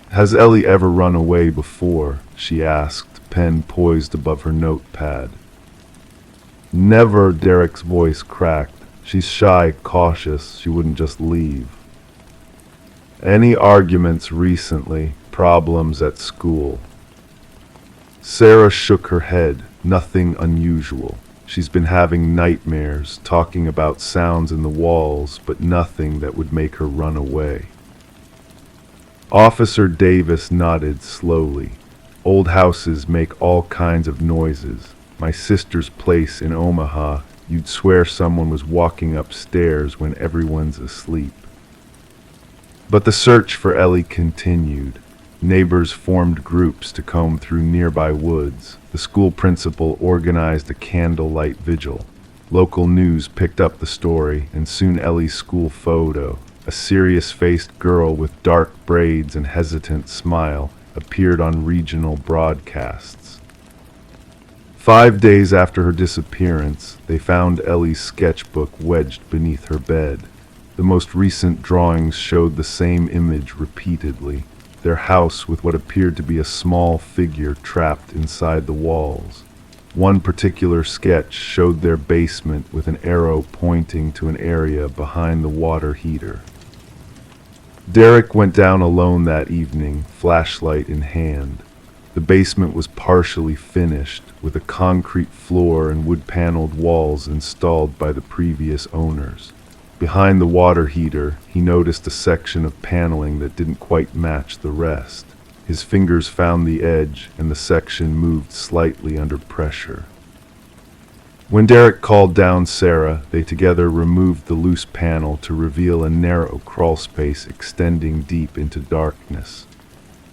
Speaker 1: "Has Ellie ever run away before?" she asked, pen poised above her notepad. "Never," Derek's voice cracked. "She's shy, cautious. She wouldn't just leave." "Any arguments recently? Problems at school?" Sarah shook her head. "Nothing unusual. She's been having nightmares, talking about sounds in the walls, but nothing that would make her run away." Officer Davis nodded slowly. "Old houses make all kinds of noises. My sister's place in Omaha, you'd swear someone was walking upstairs when everyone's asleep." But the search for Ellie continued. Neighbors formed groups to comb through nearby woods. The school principal organized a candlelight vigil. Local news picked up the story, and soon Ellie's school photo, a serious-faced girl with dark braids and hesitant smile, appeared on regional broadcasts. 5 days after her disappearance, they found Ellie's sketchbook wedged beneath her bed. The most recent drawings showed the same image repeatedly, their house with what appeared to be a small figure trapped inside the walls. One particular sketch showed their basement with an arrow pointing to an area behind the water heater. Derek went down alone that evening, flashlight in hand. The basement was partially finished, with a concrete floor and wood-paneled walls installed by the previous owners. Behind the water heater, he noticed a section of paneling that didn't quite match the rest. His fingers found the edge, and the section moved slightly under pressure. When Derek called down Sarah, they together removed the loose panel to reveal a narrow crawlspace extending deep into darkness.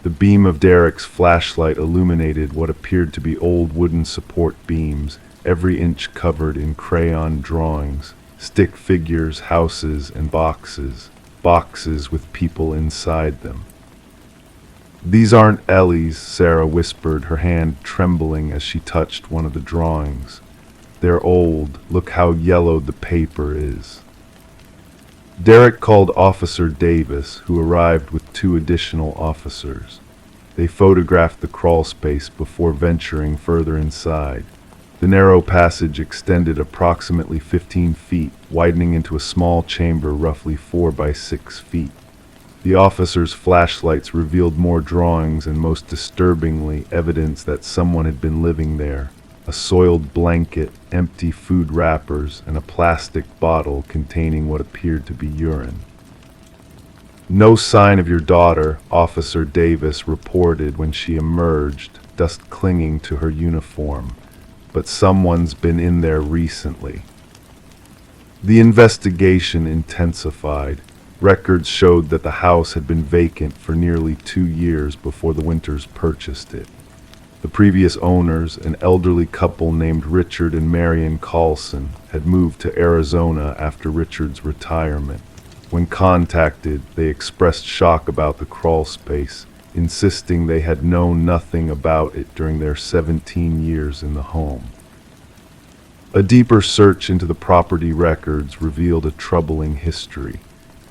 Speaker 1: The beam of Derek's flashlight illuminated what appeared to be old wooden support beams, every inch covered in crayon drawings, stick figures, houses, and boxes with people inside them. "These aren't Ellie's," Sarah whispered, her hand trembling as she touched one of the drawings. "They're old. Look how yellowed the paper is." Derek called Officer Davis, who arrived with 2 additional officers. They photographed the crawlspace before venturing further inside. The narrow passage extended approximately 15 feet, widening into a small chamber roughly 4 by 6 feet. The officers' flashlights revealed more drawings and, most disturbingly, evidence that someone had been living there. A soiled blanket, empty food wrappers, and a plastic bottle containing what appeared to be urine. "No sign of your daughter," Officer Davis reported when she emerged, dust clinging to her uniform. "But someone's been in there recently." The investigation intensified. Records showed that the house had been vacant for nearly 2 years before the Winters purchased it. The previous owners, an elderly couple named Richard and Marion Carlson, had moved to Arizona after Richard's retirement. When contacted, they expressed shock about the crawlspace, insisting they had known nothing about it during their 17 years in the home. A deeper search into the property records revealed a troubling history.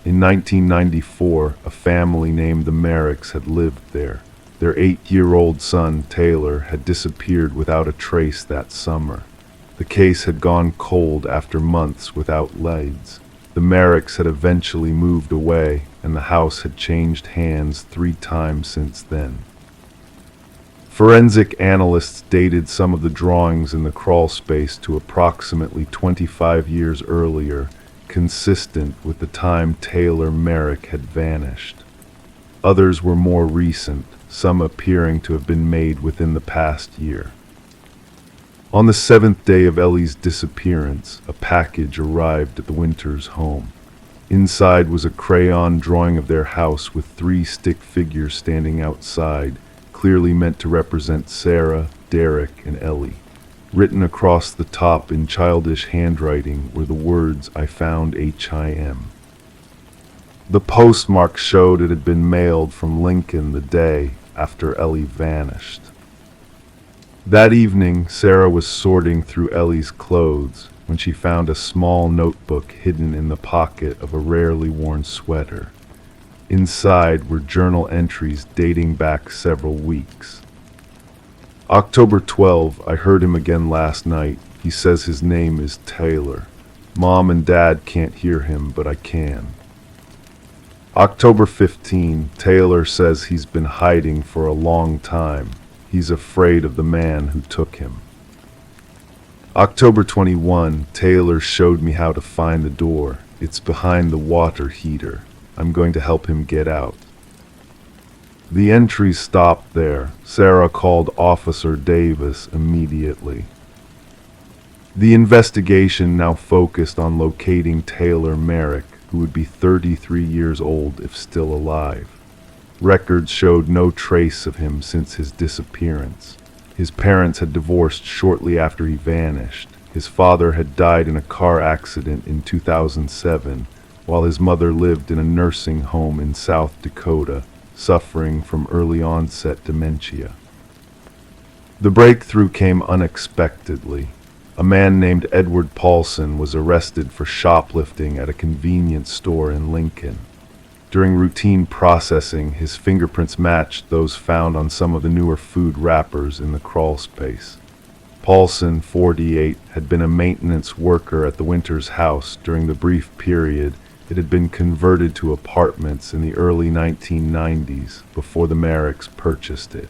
Speaker 1: In 1994, a family named the Merricks had lived there. Their 8-year-old son, Taylor, had disappeared without a trace that summer. The case had gone cold after months without leads. The Merricks had eventually moved away, and the house had changed hands 3 times since then. Forensic analysts dated some of the drawings in the crawl space to approximately 25 years earlier, consistent with the time Taylor Merrick had vanished. Others were more recent, some appearing to have been made within the past year. On the 7th day of Ellie's disappearance, a package arrived at the Winters' home. Inside was a crayon drawing of their house with 3 stick figures standing outside, clearly meant to represent Sarah, Derek, and Ellie. Written across the top in childish handwriting were the words, "I found HIM." The postmark showed it had been mailed from Lincoln the day after Ellie vanished. That evening, Sarah was sorting through Ellie's clothes when she found a small notebook hidden in the pocket of a rarely worn sweater. Inside were journal entries dating back several weeks. October 12, I heard him again last night. He says his name is Taylor. Mom and Dad can't hear him, but I can. October 15, Taylor says he's been hiding for a long time. He's afraid of the man who took him. October 21, Taylor showed me how to find the door. It's behind the water heater. I'm going to help him get out. The entries stopped there. Sarah called Officer Davis immediately. The investigation now focused on locating Taylor Merrick, who would be 33 years old if still alive. Records showed no trace of him since his disappearance. His parents had divorced shortly after he vanished. His father had died in a car accident in 2007, while his mother lived in a nursing home in South Dakota, suffering from early onset dementia. The breakthrough came unexpectedly. A man named Edward Paulson was arrested for shoplifting at a convenience store in Lincoln. During routine processing, his fingerprints matched those found on some of the newer food wrappers in the crawl space. Paulson, 48, had been a maintenance worker at the Winters' house during the brief period it had been converted to apartments in the early 1990s before the Merricks purchased it.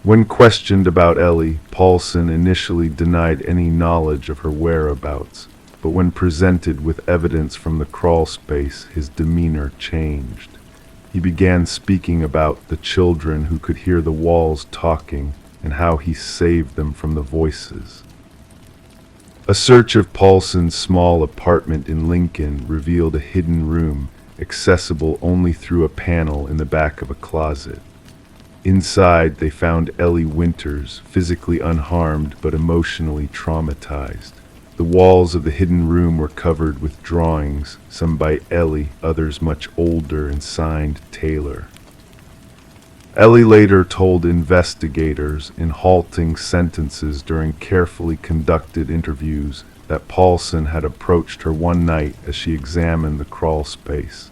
Speaker 1: When questioned about Ellie, Paulson initially denied any knowledge of her whereabouts, but when presented with evidence from the crawl space, his demeanor changed. He began speaking about the children who could hear the walls talking and how he saved them from the voices. A search of Paulson's small apartment in Lincoln revealed a hidden room, accessible only through a panel in the back of a closet. Inside, they found Ellie Winters, physically unharmed but emotionally traumatized. The walls of the hidden room were covered with drawings, some by Ellie, others much older and signed Taylor. Ellie later told investigators in halting sentences during carefully conducted interviews that Paulson had approached her one night as she examined the crawl space.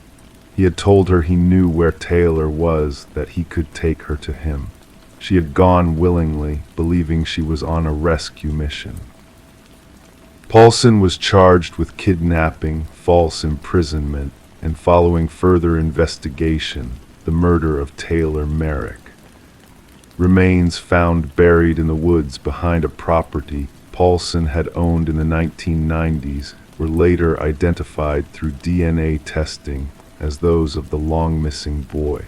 Speaker 1: He had told her he knew where Taylor was, that he could take her to him. She had gone willingly, believing she was on a rescue mission. Paulson was charged with kidnapping, false imprisonment, and following further investigation, the murder of Taylor Merrick. Remains found buried in the woods behind a property Paulson had owned in the 1990s were later identified through DNA testing as those of the long-missing boy.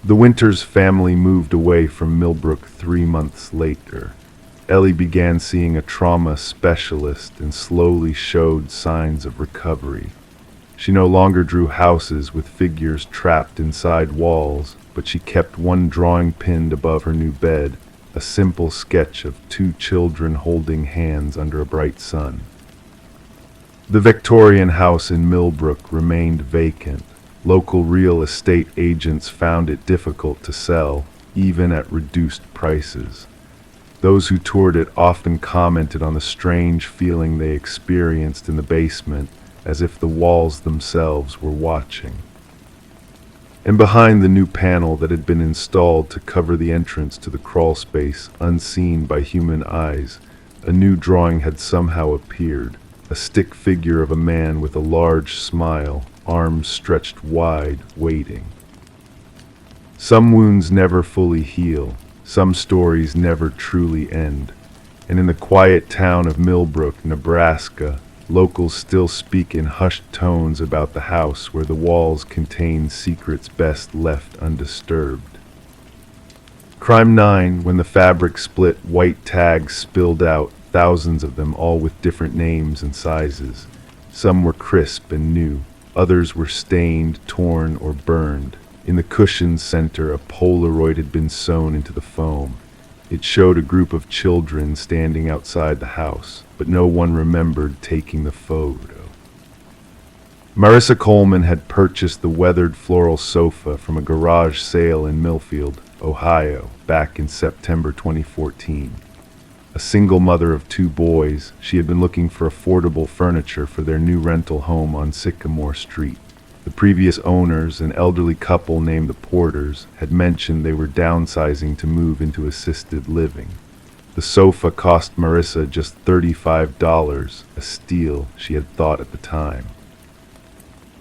Speaker 1: The Winters family moved away from Millbrook 3 months later. Ellie began seeing a trauma specialist and slowly showed signs of recovery. She no longer drew houses with figures trapped inside walls, but she kept one drawing pinned above her new bed, a simple sketch of 2 children holding hands under a bright sun. The Victorian house in Millbrook remained vacant. Local real estate agents found it difficult to sell, even at reduced prices. Those who toured it often commented on the strange feeling they experienced in the basement, as if the walls themselves were watching. And behind the new panel that had been installed to cover the entrance to the crawl space, unseen by human eyes, a new drawing had somehow appeared, a stick figure of a man with a large smile, arms stretched wide, waiting. Some wounds never fully heal, some stories never truly end, and in the quiet town of Millbrook, Nebraska, locals still speak in hushed tones about the house where the walls contain secrets best left undisturbed. Crime 9, when the fabric split, white tags spilled out, thousands of them, all with different names and sizes. Some were crisp and new, others were stained, torn, or burned. In the cushion's center, a Polaroid had been sewn into the foam. It showed a group of children standing outside the house, but no one remembered taking the photo. Marissa Coleman had purchased the weathered floral sofa from a garage sale in Millfield, Ohio, back in September 2014. A single mother of 2 boys, she had been looking for affordable furniture for their new rental home on Sycamore Street. The previous owners, an elderly couple named the Porters, had mentioned they were downsizing to move into assisted living. The sofa cost Marissa just $35, a steal, she had thought at the time.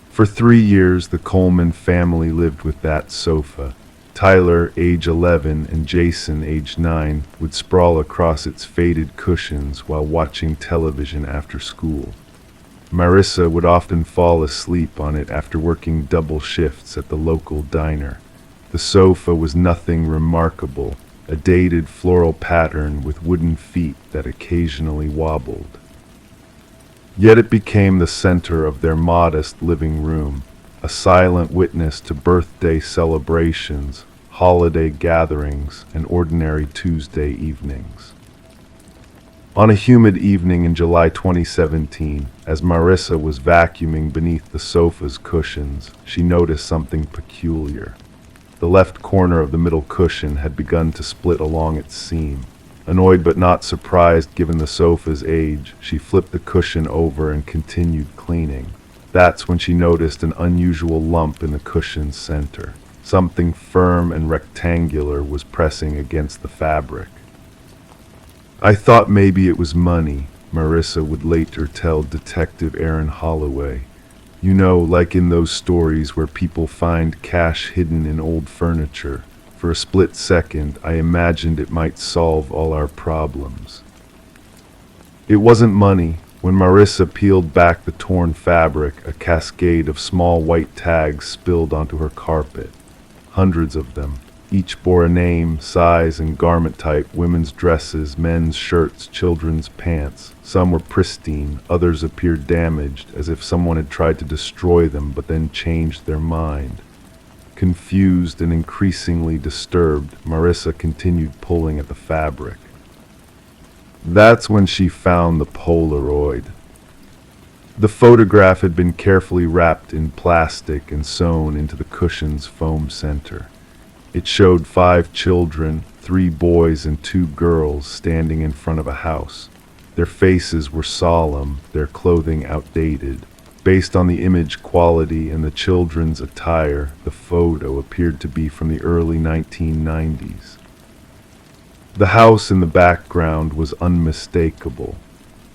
Speaker 1: For 3 years, the Coleman family lived with that sofa. Tyler, age 11, and Jason, age 9, would sprawl across its faded cushions while watching television after school. Marissa would often fall asleep on it after working double shifts at the local diner. The sofa was nothing remarkable, a dated floral pattern with wooden feet that occasionally wobbled. Yet it became the center of their modest living room, a silent witness to birthday celebrations, holiday gatherings, and ordinary Tuesday evenings. On a humid evening in July 2017, as Marissa was vacuuming beneath the sofa's cushions, she noticed something peculiar. The left corner of the middle cushion had begun to split along its seam. Annoyed but not surprised given the sofa's age, she flipped the cushion over and continued cleaning. That's when she noticed an unusual lump in the cushion's center. Something firm and rectangular was pressing against the fabric. "I thought maybe it was money," Marissa would later tell Detective Aaron Holloway. "You know, like in those stories where people find cash hidden in old furniture. For a split second, I imagined it might solve all our problems." It wasn't money. When Marissa peeled back the torn fabric, a cascade of small white tags spilled onto her carpet. Hundreds of them. Each bore a name, size, and garment type: women's dresses, men's shirts, children's pants. Some were pristine, others appeared damaged, as if someone had tried to destroy them but then changed their mind. Confused and increasingly disturbed, Marissa continued pulling at the fabric. That's when she found the Polaroid. The photograph had been carefully wrapped in plastic and sewn into the cushion's foam center. It showed 5 children, 3 boys and 2 girls, standing in front of a house. Their faces were solemn, their clothing outdated. Based on the image quality and the children's attire, the photo appeared to be from the early 1990s. The house in the background was unmistakable.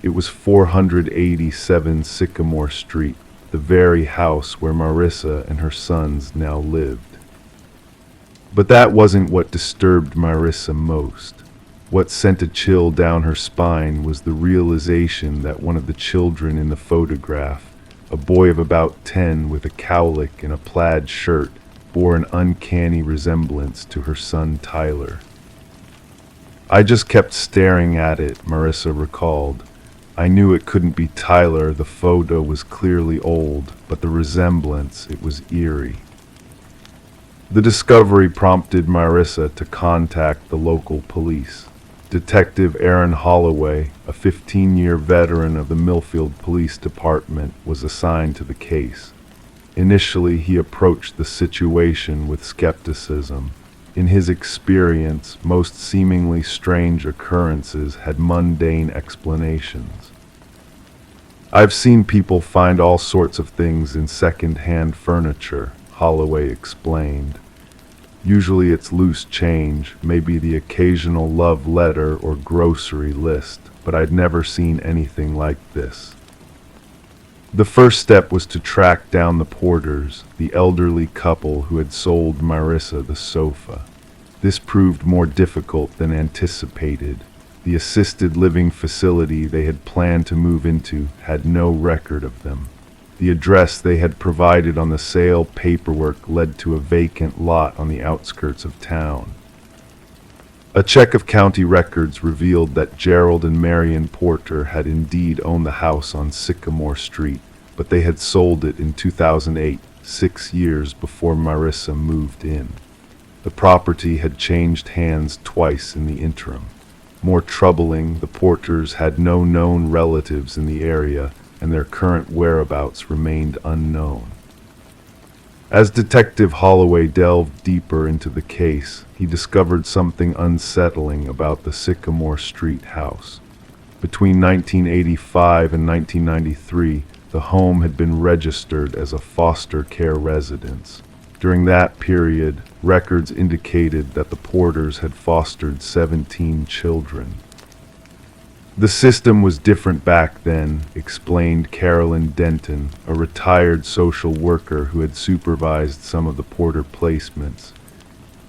Speaker 1: It was 487 Sycamore Street, the very house where Marissa and her sons now lived. But that wasn't what disturbed Marissa most. What sent a chill down her spine was the realization that one of the children in the photograph, a boy of about 10 with a cowlick and a plaid shirt, bore an uncanny resemblance to her son Tyler. "I just kept staring at it," Marissa recalled. "I knew it couldn't be Tyler. The photo was clearly old, but the resemblance, it was eerie." The discovery prompted Marissa to contact the local police. Detective Aaron Holloway, a 15-year veteran of the Millfield Police Department, was assigned to the case. Initially, he approached the situation with skepticism. In his experience, most seemingly strange occurrences had mundane explanations. "I've seen people find all sorts of things in second-hand furniture," Holloway explained. "Usually it's loose change, maybe the occasional love letter or grocery list, but I'd never seen anything like this." The first step was to track down the Porters, the elderly couple who had sold Marissa the sofa. This proved more difficult than anticipated. The assisted living facility they had planned to move into had no record of them. The address they had provided on the sale paperwork led to a vacant lot on the outskirts of town. A check of county records revealed that Gerald and Marion Porter had indeed owned the house on Sycamore Street, but they had sold it in 2008, 6 years before Marissa moved in. The property had changed hands twice in the interim. More troubling, the Porters had no known relatives in the area, and their current whereabouts remained unknown. As Detective Holloway delved deeper into the case, he discovered something unsettling about the Sycamore Street house. Between 1985 and 1993, the home had been registered as a foster care residence. During that period, records indicated that the Porters had fostered 17 children. "The system was different back then," explained Carolyn Denton, a retired social worker who had supervised some of the Porter placements.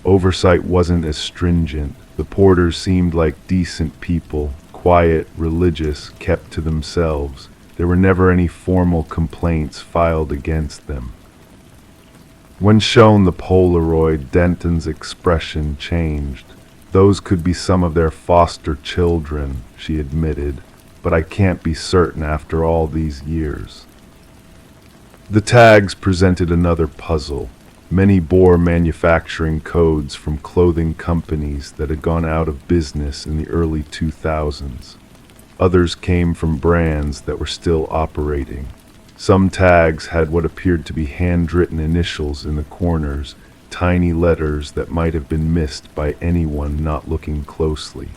Speaker 1: "Oversight wasn't as stringent. The Porters seemed like decent people, quiet, religious, kept to themselves. There were never any formal complaints filed against them." When shown the Polaroid, Denton's expression changed. "Those could be some of their foster children," she admitted, "but I can't be certain after all these years." The tags presented another puzzle. Many bore manufacturing codes from clothing companies that had gone out of business in the early 2000s. Others came from brands that were still operating. Some tags had what appeared to be handwritten initials in the corners, tiny letters that might have been missed by anyone not looking closely.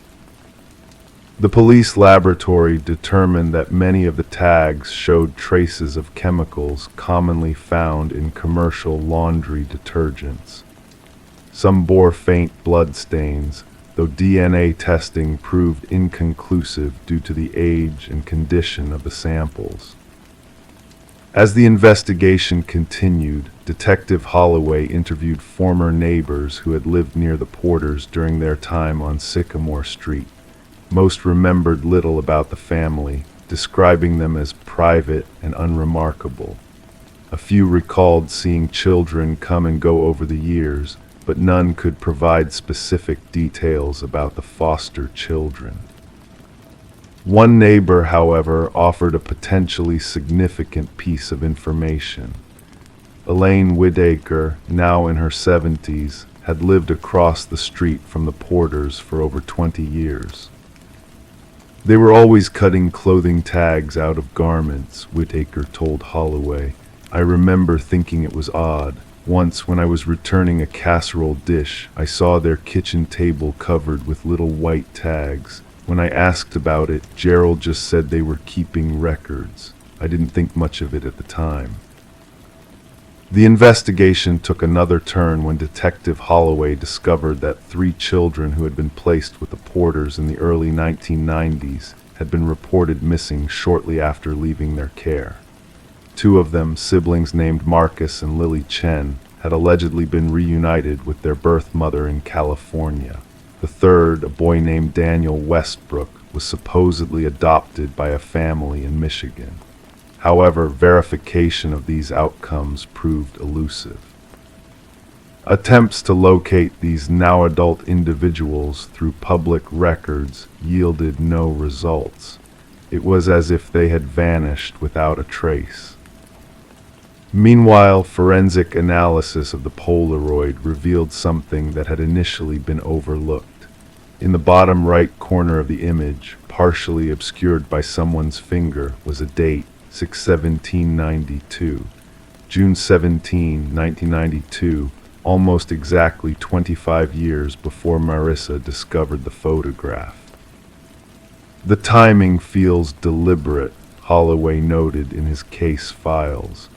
Speaker 1: The police laboratory determined that many of the tags showed traces of chemicals commonly found in commercial laundry detergents. Some bore faint blood stains, though DNA testing proved inconclusive due to the age and condition of the samples. As the investigation continued, Detective Holloway interviewed former neighbors who had lived near the Porters during their time on Sycamore Street. Most remembered little about the family, describing them as private and unremarkable. A few recalled seeing children come and go over the years, but none could provide specific details about the foster children. One neighbor, however, offered a potentially significant piece of information. Elaine Whitaker, now in her 70s, had lived across the street from the Porters for over 20 years. "They were always cutting clothing tags out of garments," Whitaker told Holloway. "I remember thinking it was odd. Once, when I was returning a casserole dish, I saw their kitchen table covered with little white tags. When I asked about it, Gerald just said they were keeping records. I didn't think much of it at the time." The investigation took another turn when Detective Holloway discovered that 3 children who had been placed with the Porters in the early 1990s had been reported missing shortly after leaving their care. 2 of them, siblings named Marcus and Lily Chen, had allegedly been reunited with their birth mother in California. The third, a boy named Daniel Westbrook, was supposedly adopted by a family in Michigan. However, verification of these outcomes proved elusive. Attempts to locate these now adult individuals through public records yielded no results. It was as if they had vanished without a trace. Meanwhile, forensic analysis of the Polaroid revealed something that had initially been overlooked. In the bottom right corner of the image, partially obscured by someone's finger, was a date, 6/17/92. June 17, 1992, almost exactly 25 years before Marissa discovered the photograph. The timing feels deliberate, Holloway noted in his case files,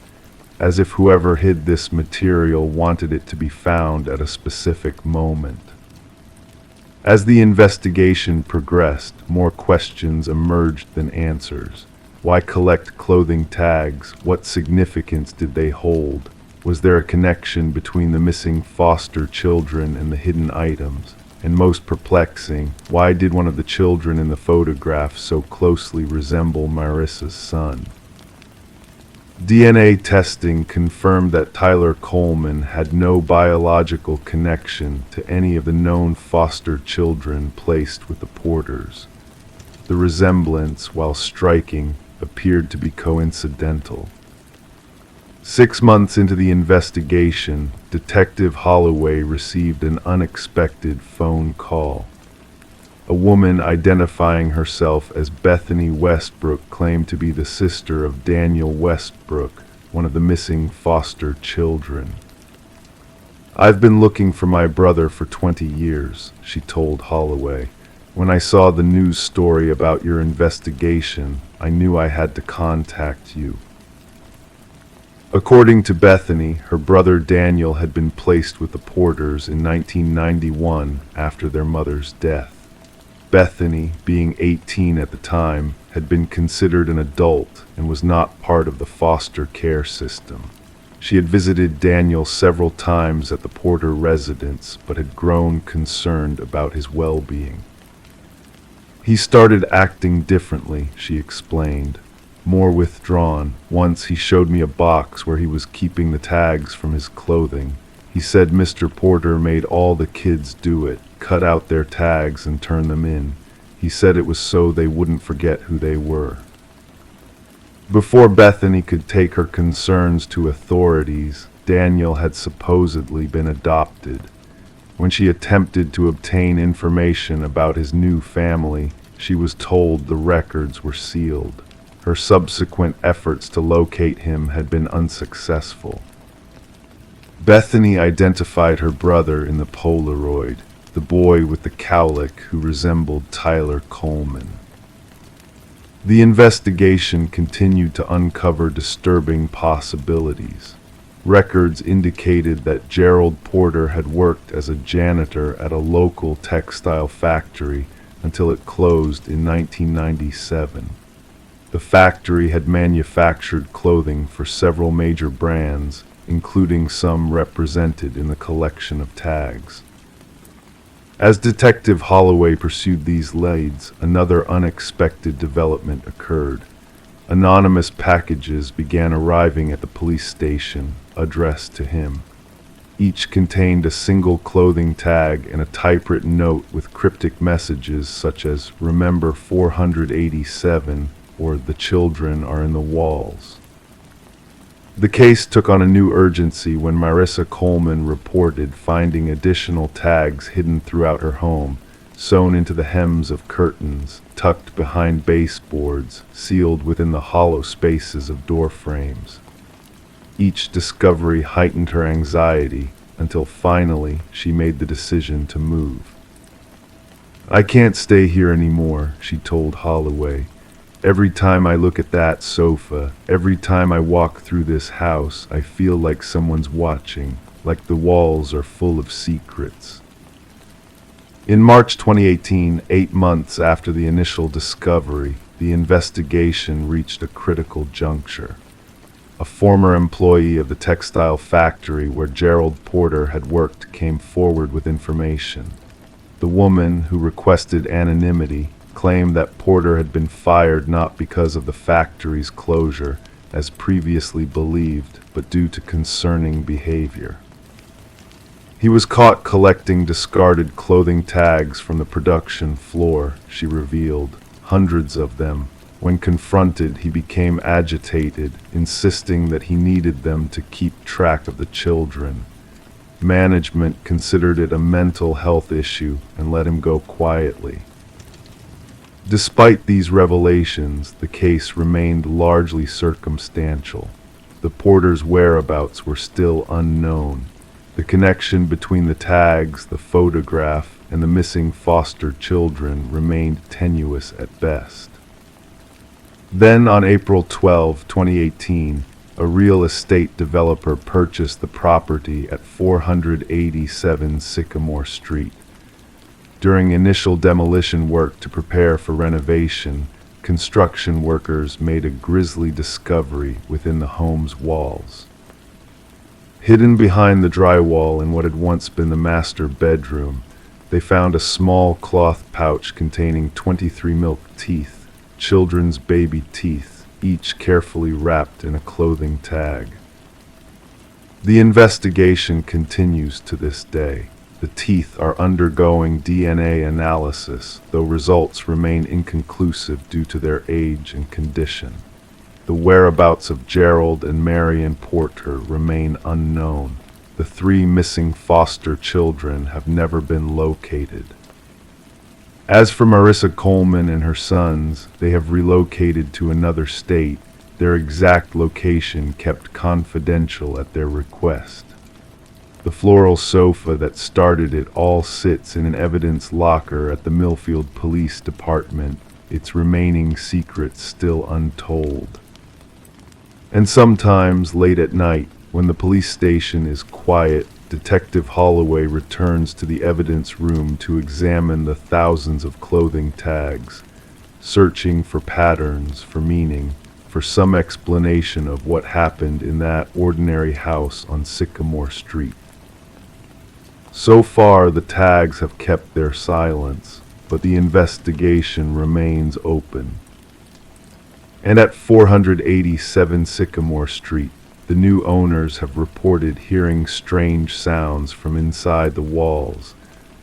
Speaker 1: as if whoever hid this material wanted it to be found at a specific moment. As the investigation progressed, more questions emerged than answers. Why collect clothing tags? What significance did they hold? Was there a connection between the missing foster children and the hidden items? And most perplexing, why did one of the children in the photograph so closely resemble Marissa's son? DNA testing confirmed that Tyler Coleman had no biological connection to any of the known foster children placed with the Porters. The resemblance, while striking, appeared to be coincidental. 6 months into the investigation, Detective Holloway received an unexpected phone call. A woman identifying herself as Bethany Westbrook claimed to be the sister of Daniel Westbrook, one of the missing foster children. "I've been looking for my brother for 20 years, she told Holloway. "When I saw the news story about your investigation, I knew I had to contact you." According to Bethany, her brother Daniel had been placed with the Porters in 1991 after their mother's death. Bethany, being 18 at the time, had been considered an adult and was not part of the foster care system. She had visited Daniel several times at the Porter residence, but had grown concerned about his well-being. "He started acting differently," she explained, "more withdrawn. Once he showed me a box where he was keeping the tags from his clothing. He said Mr. Porter made all the kids do it, cut out their tags and turn them in. He said it was so they wouldn't forget who they were." Before Bethany could take her concerns to authorities, Daniel had supposedly been adopted. When she attempted to obtain information about his new family, she was told the records were sealed. Her subsequent efforts to locate him had been unsuccessful. Bethany identified her brother in the Polaroid, the boy with the cowlick who resembled Tyler Coleman. The investigation continued to uncover disturbing possibilities. Records indicated that Gerald Porter had worked as a janitor at a local textile factory until it closed in 1997. The factory had manufactured clothing for several major brands, including some represented in the collection of tags. As Detective Holloway pursued these leads, another unexpected development occurred. Anonymous packages began arriving at the police station, addressed to him. Each contained a single clothing tag and a typewritten note with cryptic messages such as "Remember 487" or "The children are in the walls." The case took on a new urgency when Marissa Coleman reported finding additional tags hidden throughout her home, sewn into the hems of curtains, tucked behind baseboards, sealed within the hollow spaces of door frames. Each discovery heightened her anxiety until finally she made the decision to move. "I can't stay here anymore," she told Holloway. "Every time I look at that sofa, every time I walk through this house, I feel like someone's watching, like the walls are full of secrets." In March 2018, 8 months after the initial discovery, the investigation reached a critical juncture. A former employee of the textile factory where Gerald Porter had worked came forward with information. The woman, who requested anonymity, claimed that Porter had been fired not because of the factory's closure, as previously believed, but due to concerning behavior. He was caught collecting discarded clothing tags from the production floor, she revealed, hundreds of them. When confronted, he became agitated, insisting that he needed them to keep track of the children. Management considered it a mental health issue and let him go quietly. Despite these revelations, the case remained largely circumstantial. The Porters' whereabouts were still unknown. The connection between the tags, the photograph, and the missing foster children remained tenuous at best. Then, on April 12, 2018, a real estate developer purchased the property at 487 Sycamore Street. During initial demolition work to prepare for renovation, construction workers made a grisly discovery within the home's walls. Hidden behind the drywall in what had once been the master bedroom, they found a small cloth pouch containing 23 milk teeth, children's baby teeth, each carefully wrapped in a clothing tag. The investigation continues to this day. The teeth are undergoing DNA analysis, though results remain inconclusive due to their age and condition. The whereabouts of Gerald and Marion Porter remain unknown. The 3 missing foster children have never been located. As for Marissa Coleman and her sons, they have relocated to another state, their exact location kept confidential at their request. The floral sofa that started it all sits in an evidence locker at the Millfield Police Department, its remaining secrets still untold. And sometimes, late at night, when the police station is quiet, Detective Holloway returns to the evidence room to examine the thousands of clothing tags, searching for patterns, for meaning, for some explanation of what happened in that ordinary house on Sycamore Street. So far, the tags have kept their silence, but the investigation remains open. And at 487 Sycamore Street, the new owners have reported hearing strange sounds from inside the walls,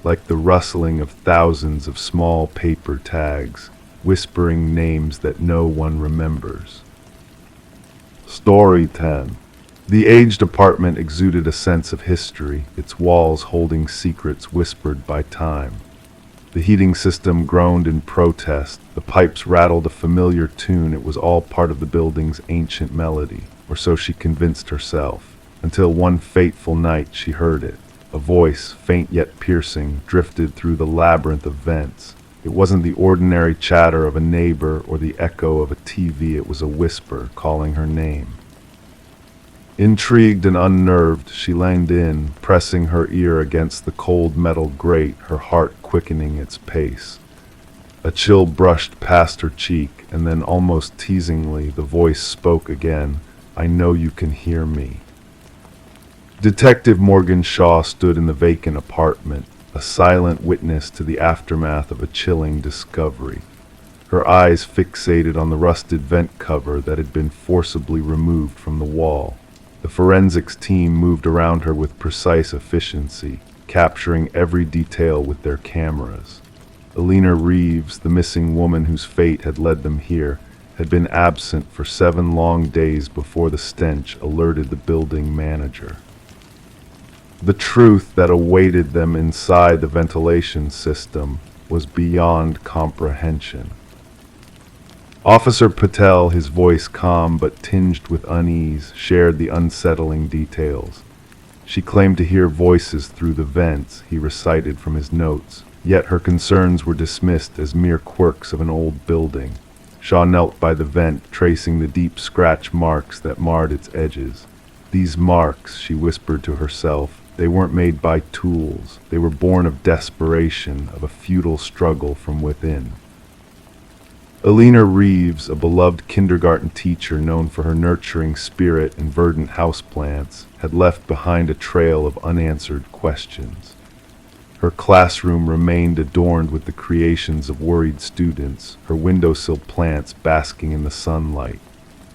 Speaker 1: like the rustling of thousands of small paper tags, whispering names that no one remembers. Story 10. The aged apartment exuded a sense of history, its walls holding secrets whispered by time. The heating system groaned in protest, the pipes rattled a familiar tune. It was all part of the building's ancient melody, or so she convinced herself, until one fateful night she heard it. A voice, faint yet piercing, drifted through the labyrinth of vents. It wasn't the ordinary chatter of a neighbor or the echo of a TV, it was a whisper calling her name. Intrigued and unnerved, she leaned in, pressing her ear against the cold metal grate, her heart quickening its pace. A chill brushed past her cheek, and then almost teasingly the voice spoke again. "I know you can hear me." Detective Morgan Shaw stood in the vacant apartment, a silent witness to the aftermath of a chilling discovery. Her eyes fixated on the rusted vent cover that had been forcibly removed from the wall. The forensics team moved around her with precise efficiency, capturing every detail with their cameras. Alina Reeves, the missing woman whose fate had led them here, had been absent for 7 long days before the stench alerted the building manager. The truth that awaited them inside the ventilation system was beyond comprehension. Officer Patel, his voice calm but tinged with unease, shared the unsettling details. She claimed to hear voices through the vents, he recited from his notes, yet her concerns were dismissed as mere quirks of an old building. Shaw knelt by the vent, tracing the deep scratch marks that marred its edges. These marks, she whispered to herself, they weren't made by tools. They were born of desperation, of a futile struggle from within. Alina Reeves, a beloved kindergarten teacher known for her nurturing spirit and verdant houseplants, had left behind a trail of unanswered questions. Her classroom remained adorned with the creations of worried students, her windowsill plants basking in the sunlight.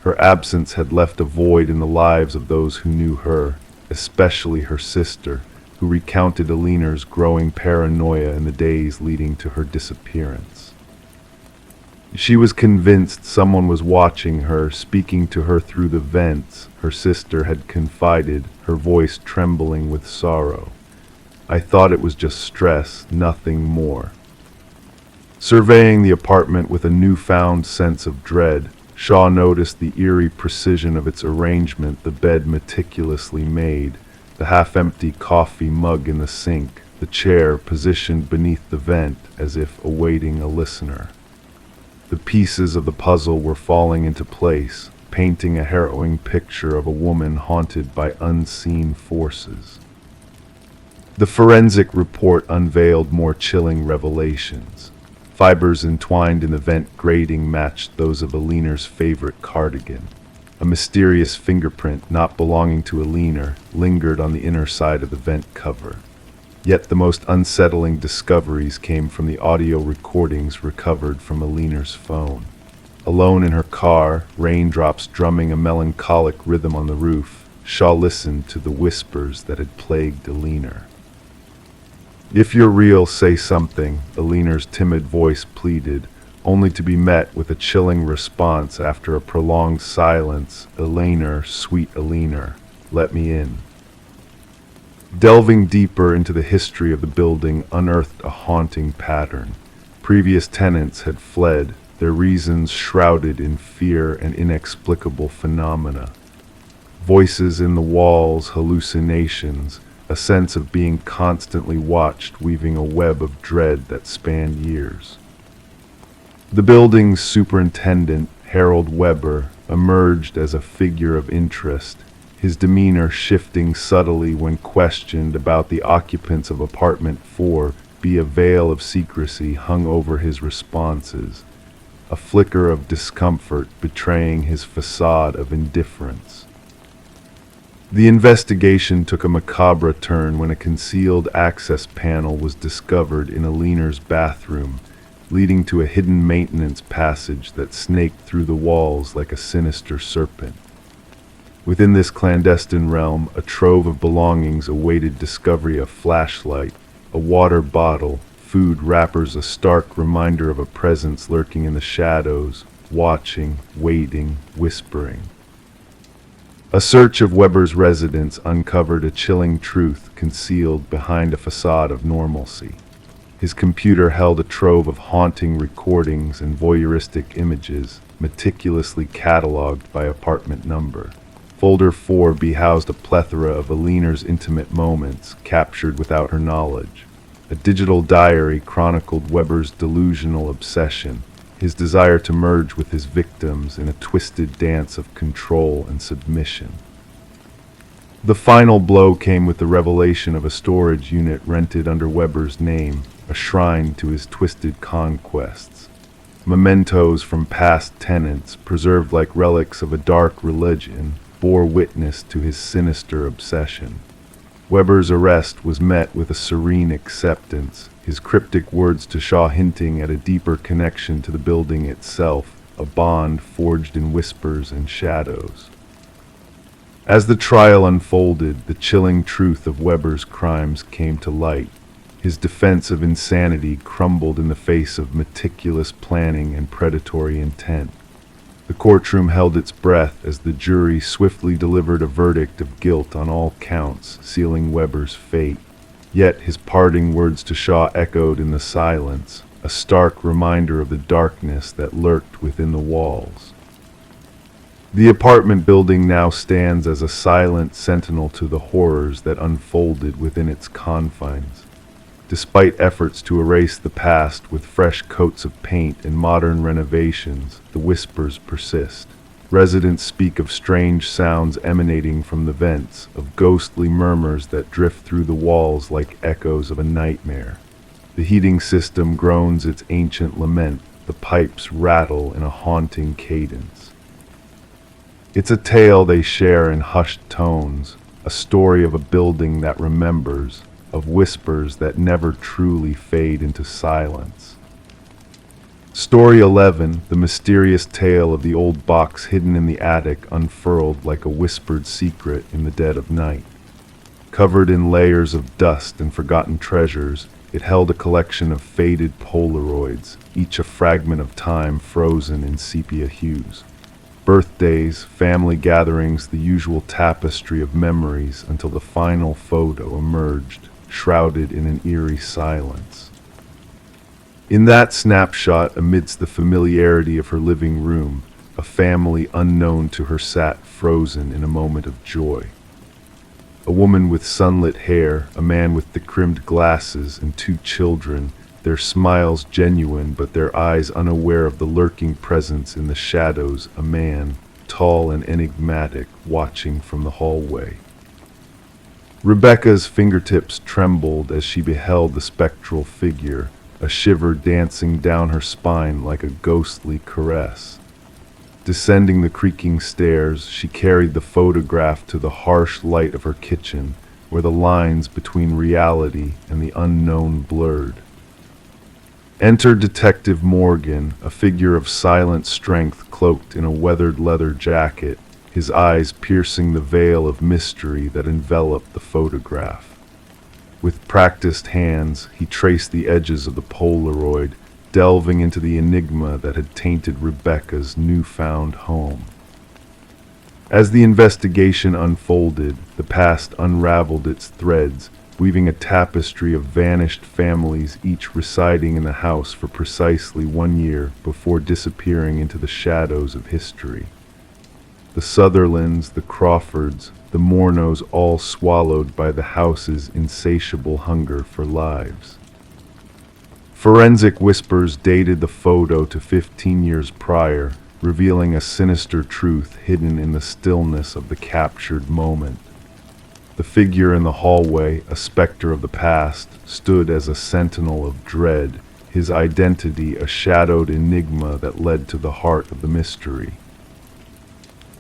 Speaker 1: Her absence had left a void in the lives of those who knew her, especially her sister, who recounted Alina's growing paranoia in the days leading to her disappearance. She was convinced someone was watching her, speaking to her through the vents, her sister had confided, her voice trembling with sorrow. "I thought it was just stress, nothing more." Surveying the apartment with a newfound sense of dread, Shaw noticed the eerie precision of its arrangement, the bed meticulously made, the half-empty coffee mug in the sink, the chair positioned beneath the vent as if awaiting a listener. The pieces of the puzzle were falling into place, painting a harrowing picture of a woman haunted by unseen forces. The forensic report unveiled more chilling revelations. Fibers entwined in the vent grating matched those of Aliner's favorite cardigan. A mysterious fingerprint not belonging to Aliner lingered on the inner side of the vent cover. Yet the most unsettling discoveries came from the audio recordings recovered from Aliner's phone. Alone in her car, raindrops drumming a melancholic rhythm on the roof, Shaw listened to the whispers that had plagued Aliner. "If you're real, say something," Aliner's timid voice pleaded, only to be met with a chilling response after a prolonged silence. "Aliner, sweet Aliner, let me in." Delving deeper into the history of the building unearthed a haunting pattern. Previous tenants had fled, their reasons shrouded in fear and inexplicable phenomena. Voices in the walls, hallucinations, a sense of being constantly watched, weaving a web of dread that spanned years. The building's superintendent, Harold Weber, emerged as a figure of interest, his demeanor shifting subtly when questioned about the occupants of apartment 4B. A veil of secrecy hung over his responses, a flicker of discomfort betraying his facade of indifference. The investigation took a macabre turn when a concealed access panel was discovered in Aliner's bathroom, leading to a hidden maintenance passage that snaked through the walls like a sinister serpent. Within this clandestine realm, a trove of belongings awaited discovery: a flashlight, a water bottle, food wrappers, a stark reminder of a presence lurking in the shadows, watching, waiting, whispering. A search of Weber's residence uncovered a chilling truth concealed behind a facade of normalcy. His computer held a trove of haunting recordings and voyeuristic images, meticulously cataloged by apartment number. Folder 4B housed a plethora of Aliner's intimate moments, captured without her knowledge. A digital diary chronicled Weber's delusional obsession, his desire to merge with his victims in a twisted dance of control and submission. The final blow came with the revelation of a storage unit rented under Weber's name, a shrine to his twisted conquests. Mementos from past tenants, preserved like relics of a dark religion, bore witness to his sinister obsession. Weber's arrest was met with a serene acceptance, his cryptic words to Shaw hinting at a deeper connection to the building itself, a bond forged in whispers and shadows. As the trial unfolded, the chilling truth of Weber's crimes came to light. His defense of insanity crumbled in the face of meticulous planning and predatory intent. The courtroom held its breath as the jury swiftly delivered a verdict of guilt on all counts, sealing Weber's fate. Yet his parting words to Shaw echoed in the silence, a stark reminder of the darkness that lurked within the walls. The apartment building now stands as a silent sentinel to the horrors that unfolded within its confines. Despite efforts to erase the past with fresh coats of paint and modern renovations, the whispers persist. Residents speak of strange sounds emanating from the vents, of ghostly murmurs that drift through the walls like echoes of a nightmare. The heating system groans its ancient lament, the pipes rattle in a haunting cadence. It's a tale they share in hushed tones, a story of a building that remembers, of whispers that never truly fade into silence. Story 11, the mysterious tale of the old box hidden in the attic, unfurled like a whispered secret in the dead of night. Covered in layers of dust and forgotten treasures, it held a collection of faded Polaroids, each a fragment of time frozen in sepia hues. Birthdays, family gatherings, the usual tapestry of memories until the final photo emerged, shrouded in an eerie silence. In that snapshot, amidst the familiarity of her living room, a family unknown to her sat frozen in a moment of joy. A woman with sunlit hair, a man with thick-rimmed glasses, and two children, their smiles genuine but their eyes unaware of the lurking presence in the shadows, a man, tall and enigmatic, watching from the hallway. Rebecca's fingertips trembled as she beheld the spectral figure, a shiver dancing down her spine like a ghostly caress. Descending the creaking stairs, she carried the photograph to the harsh light of her kitchen, where the lines between reality and the unknown blurred. Enter Detective Morgan, a figure of silent strength cloaked in a weathered leather jacket, his eyes piercing the veil of mystery that enveloped the photograph. With practiced hands, he traced the edges of the Polaroid, delving into the enigma that had tainted Rebecca's newfound home. As the investigation unfolded, the past unraveled its threads, weaving a tapestry of vanished families, each residing in the house for precisely 1 year before disappearing into the shadows of history. The Sutherlands, the Crawfords, the Mornos, all swallowed by the house's insatiable hunger for lives. Forensic whispers dated the photo to 15 years prior, revealing a sinister truth hidden in the stillness of the captured moment. The figure in the hallway, a specter of the past, stood as a sentinel of dread, his identity a shadowed enigma that led to the heart of the mystery.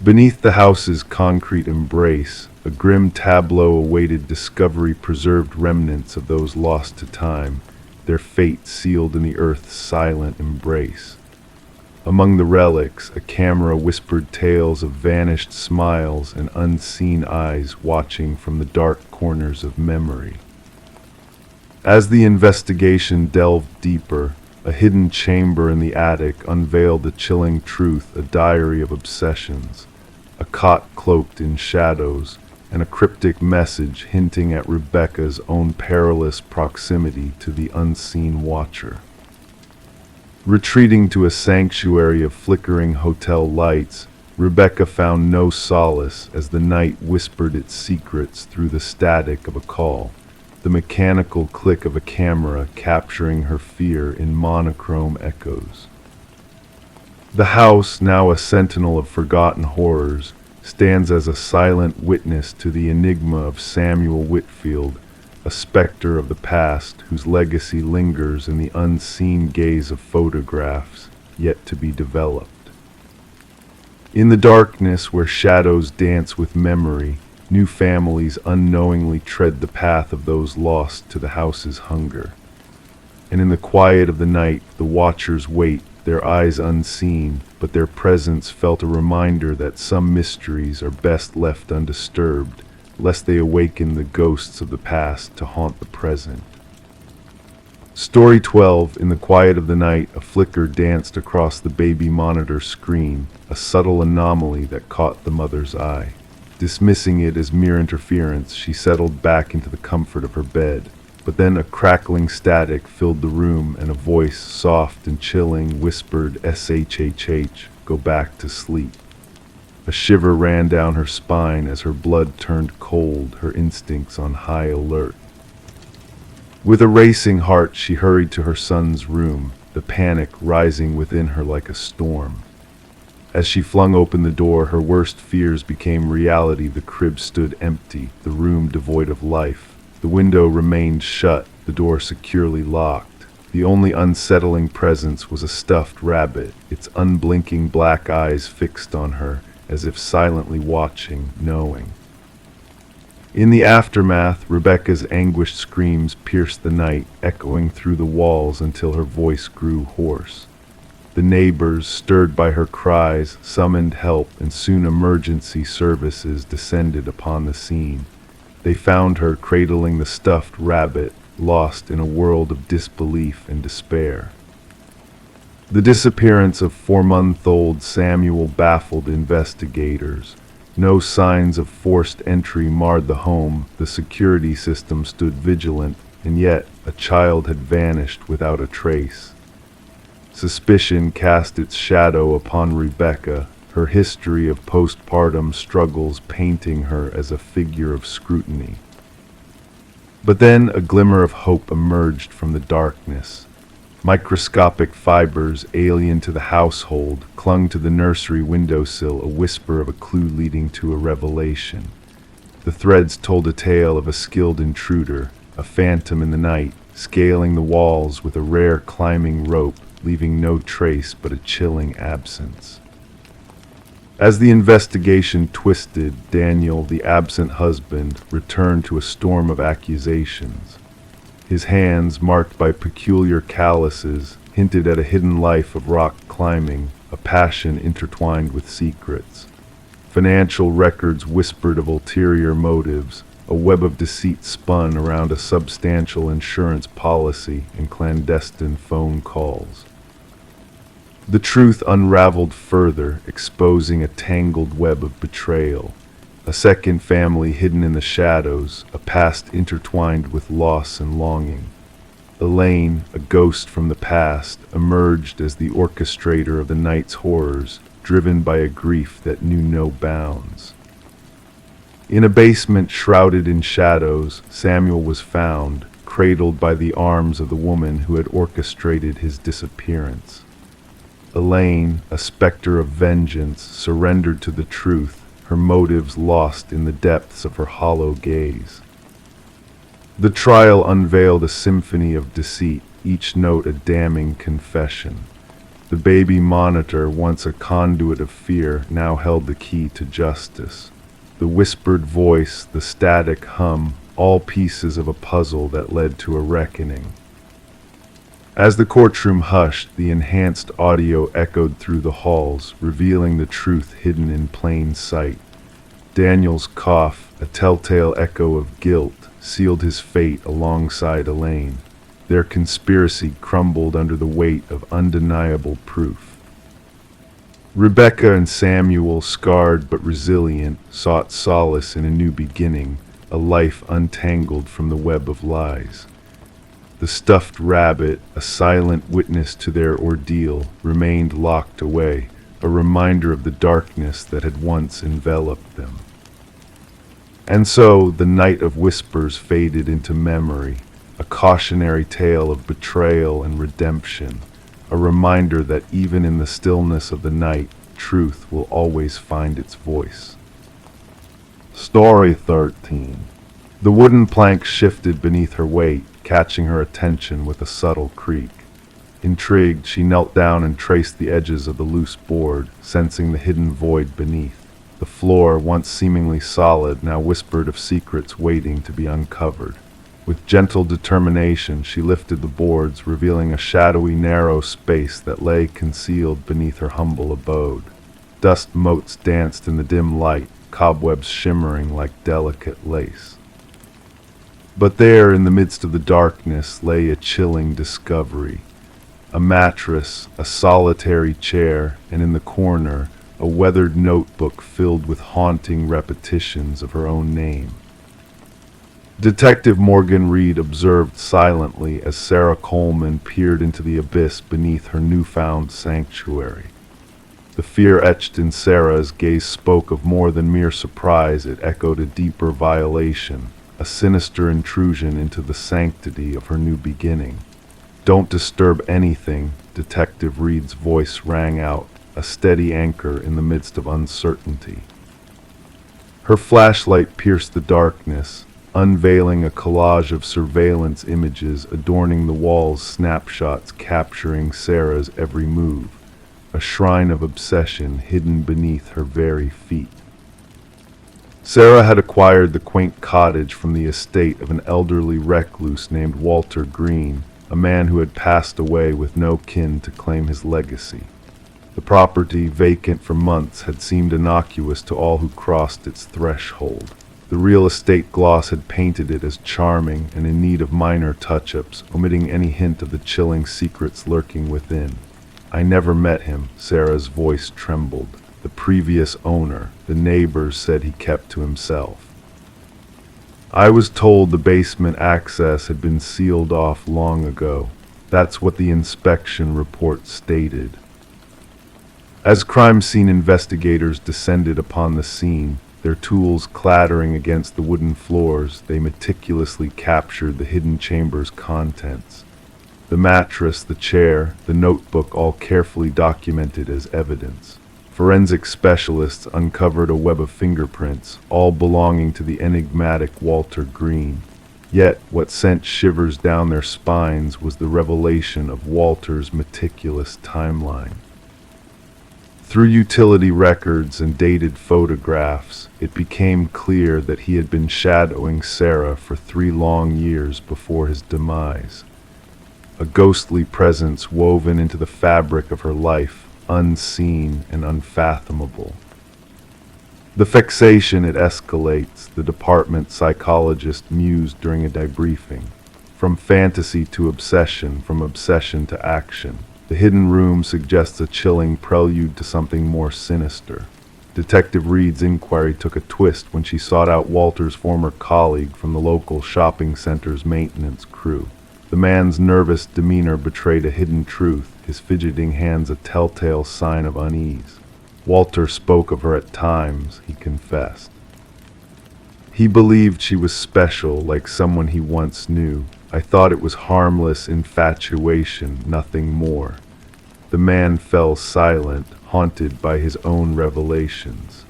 Speaker 1: Beneath the house's concrete embrace, a grim tableau awaited discovery, preserved remnants of those lost to time, their fate sealed in the earth's silent embrace. Among the relics, a camera whispered tales of vanished smiles and unseen eyes watching from the dark corners of memory. As the investigation delved deeper, a hidden chamber in the attic unveiled the chilling truth, a diary of obsessions, a cot cloaked in shadows, and a cryptic message hinting at Rebecca's own perilous proximity to the unseen watcher. Retreating to a sanctuary of flickering hotel lights, Rebecca found no solace as the night whispered its secrets through the static of a call, the mechanical click of a camera capturing her fear in monochrome echoes. The house, now a sentinel of forgotten horrors, stands as a silent witness to the enigma of Samuel Whitfield, a specter of the past whose legacy lingers in the unseen gaze of photographs yet to be developed. In the darkness where shadows dance with memory, new families unknowingly tread the path of those lost to the house's hunger. And in the quiet of the night, the watchers wait, their eyes unseen, but their presence felt a reminder that some mysteries are best left undisturbed, lest they awaken the ghosts of the past to haunt the present. Story 12. In the quiet of the night, a flicker danced across the baby monitor screen, a subtle anomaly that caught the mother's eye. Dismissing it as mere interference, she settled back into the comfort of her bed. But then a crackling static filled the room, and a voice, soft and chilling, whispered, "SHHH, go back to sleep." A shiver ran down her spine as her blood turned cold, her instincts on high alert. With a racing heart, she hurried to her son's room, the panic rising within her like a storm. As she flung open the door, her worst fears became reality. The crib stood empty, the room devoid of life. The window remained shut, the door securely locked. The only unsettling presence was a stuffed rabbit, its unblinking black eyes fixed on her, as if silently watching, knowing. In the aftermath, Rebecca's anguished screams pierced the night, echoing through the walls until her voice grew hoarse. The neighbors, stirred by her cries, summoned help, and soon emergency services descended upon the scene. They found her cradling the stuffed rabbit, lost in a world of disbelief and despair. The disappearance of 4-month-old Samuel baffled investigators. No signs of forced entry marred the home. The security system stood vigilant, and yet a child had vanished without a trace. Suspicion cast its shadow upon Rebecca, her history of postpartum struggles painting her as a figure of scrutiny. But then a glimmer of hope emerged from the darkness. Microscopic fibers alien to the household clung to the nursery windowsill, a whisper of a clue leading to a revelation. The threads told a tale of a skilled intruder, a phantom in the night, scaling the walls with a rare climbing rope, leaving no trace but a chilling absence. As the investigation twisted, Daniel, the absent husband, returned to a storm of accusations. His hands, marked by peculiar calluses, hinted at a hidden life of rock climbing, a passion intertwined with secrets. Financial records whispered of ulterior motives, a web of deceit spun around a substantial insurance policy and clandestine phone calls. The truth unraveled further, exposing a tangled web of betrayal. A second family hidden in the shadows, a past intertwined with loss and longing. Elaine, a ghost from the past, emerged as the orchestrator of the night's horrors, driven by a grief that knew no bounds. In a basement shrouded in shadows, Samuel was found, cradled by the arms of the woman who had orchestrated his disappearance. Elaine, a specter of vengeance, surrendered to the truth, her motives lost in the depths of her hollow gaze. The trial unveiled a symphony of deceit, each note a damning confession. The baby monitor, once a conduit of fear, now held the key to justice. The whispered voice, the static hum, all pieces of a puzzle that led to a reckoning. As the courtroom hushed, the enhanced audio echoed through the halls, revealing the truth hidden in plain sight. Daniel's cough, a telltale echo of guilt, sealed his fate alongside Elaine. Their conspiracy crumbled under the weight of undeniable proof. Rebecca and Samuel, scarred but resilient, sought solace in a new beginning, a life untangled from the web of lies. The stuffed rabbit, a silent witness to their ordeal, remained locked away, a reminder of the darkness that had once enveloped them. And so the night of whispers faded into memory, a cautionary tale of betrayal and redemption, a reminder that even in the stillness of the night, truth will always find its voice. Story 13. The wooden plank shifted beneath her weight, catching her attention with a subtle creak. Intrigued, she knelt down and traced the edges of the loose board, sensing the hidden void beneath. The floor, once seemingly solid, now whispered of secrets waiting to be uncovered. With gentle determination, she lifted the boards, revealing a shadowy, narrow space that lay concealed beneath her humble abode. Dust motes danced in the dim light, cobwebs shimmering like delicate lace. But there, in the midst of the darkness, lay a chilling discovery. A mattress, a solitary chair, and in the corner, a weathered notebook filled with haunting repetitions of her own name. Detective Morgan Reed observed silently as Sarah Coleman peered into the abyss beneath her newfound sanctuary. The fear etched in Sarah's gaze spoke of more than mere surprise. It echoed a deeper violation, a sinister intrusion into the sanctity of her new beginning. "Don't disturb anything," Detective Reed's voice rang out, a steady anchor in the midst of uncertainty. Her flashlight pierced the darkness, unveiling a collage of surveillance images adorning the walls, snapshots capturing Sarah's every move, a shrine of obsession hidden beneath her very feet. Sarah had acquired the quaint cottage from the estate of an elderly recluse named Walter Green, a man who had passed away with no kin to claim his legacy. The property, vacant for months, had seemed innocuous to all who crossed its threshold. The real estate gloss had painted it as charming and in need of minor touch-ups, omitting any hint of the chilling secrets lurking within. "I never met him," Sarah's voice trembled. "The previous owner, the neighbors said he kept to himself. I was told the basement access had been sealed off long ago. That's what the inspection report stated." As crime scene investigators descended upon the scene, their tools clattering against the wooden floors, they meticulously captured the hidden chamber's contents. The mattress, the chair, the notebook, all carefully documented as evidence. Forensic specialists uncovered a web of fingerprints, all belonging to the enigmatic Walter Green. Yet, what sent shivers down their spines was the revelation of Walter's meticulous timeline. Through utility records and dated photographs, it became clear that he had been shadowing Sarah for 3 long years before his demise. A ghostly presence woven into the fabric of her life, unseen and unfathomable. The fixation it escalates, the department psychologist mused during a debriefing. From fantasy to obsession, from obsession to action. The hidden room suggests a chilling prelude to something more sinister. Detective Reed's inquiry took a twist when she sought out Walter's former colleague from the local shopping center's maintenance crew. The man's nervous demeanor betrayed a hidden truth, his fidgeting hands a telltale sign of unease. Walter spoke of her at times, he confessed. He believed she was special, like someone he once knew. I thought it was harmless infatuation, nothing more. The man fell silent, haunted by his own revelations.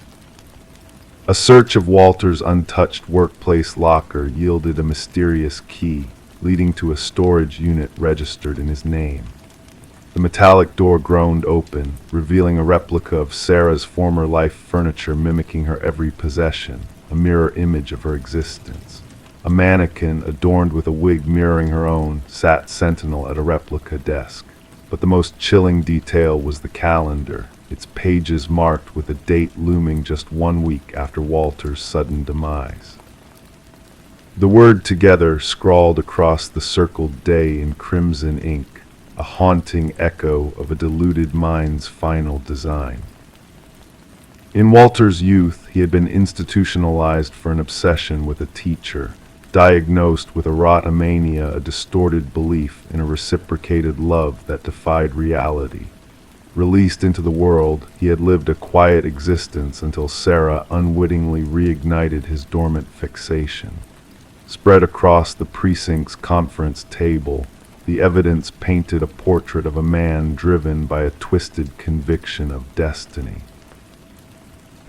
Speaker 1: A search of Walter's untouched workplace locker yielded a mysterious key, leading to a storage unit registered in his name. The metallic door groaned open, revealing a replica of Sarah's former life furniture mimicking her every possession, a mirror image of her existence. A mannequin, adorned with a wig mirroring her own, sat sentinel at a replica desk. But the most chilling detail was the calendar, its pages marked with a date looming just 1 week after Walter's sudden demise. The word "together" scrawled across the circled day in crimson ink, a haunting echo of a deluded mind's final design. In Walter's youth, he had been institutionalized for an obsession with a teacher, diagnosed with erotomania, a distorted belief in a reciprocated love that defied reality. Released into the world, he had lived a quiet existence until Sarah unwittingly reignited his dormant fixation. Spread across the precinct's conference table, the evidence painted a portrait of a man driven by a twisted conviction of destiny.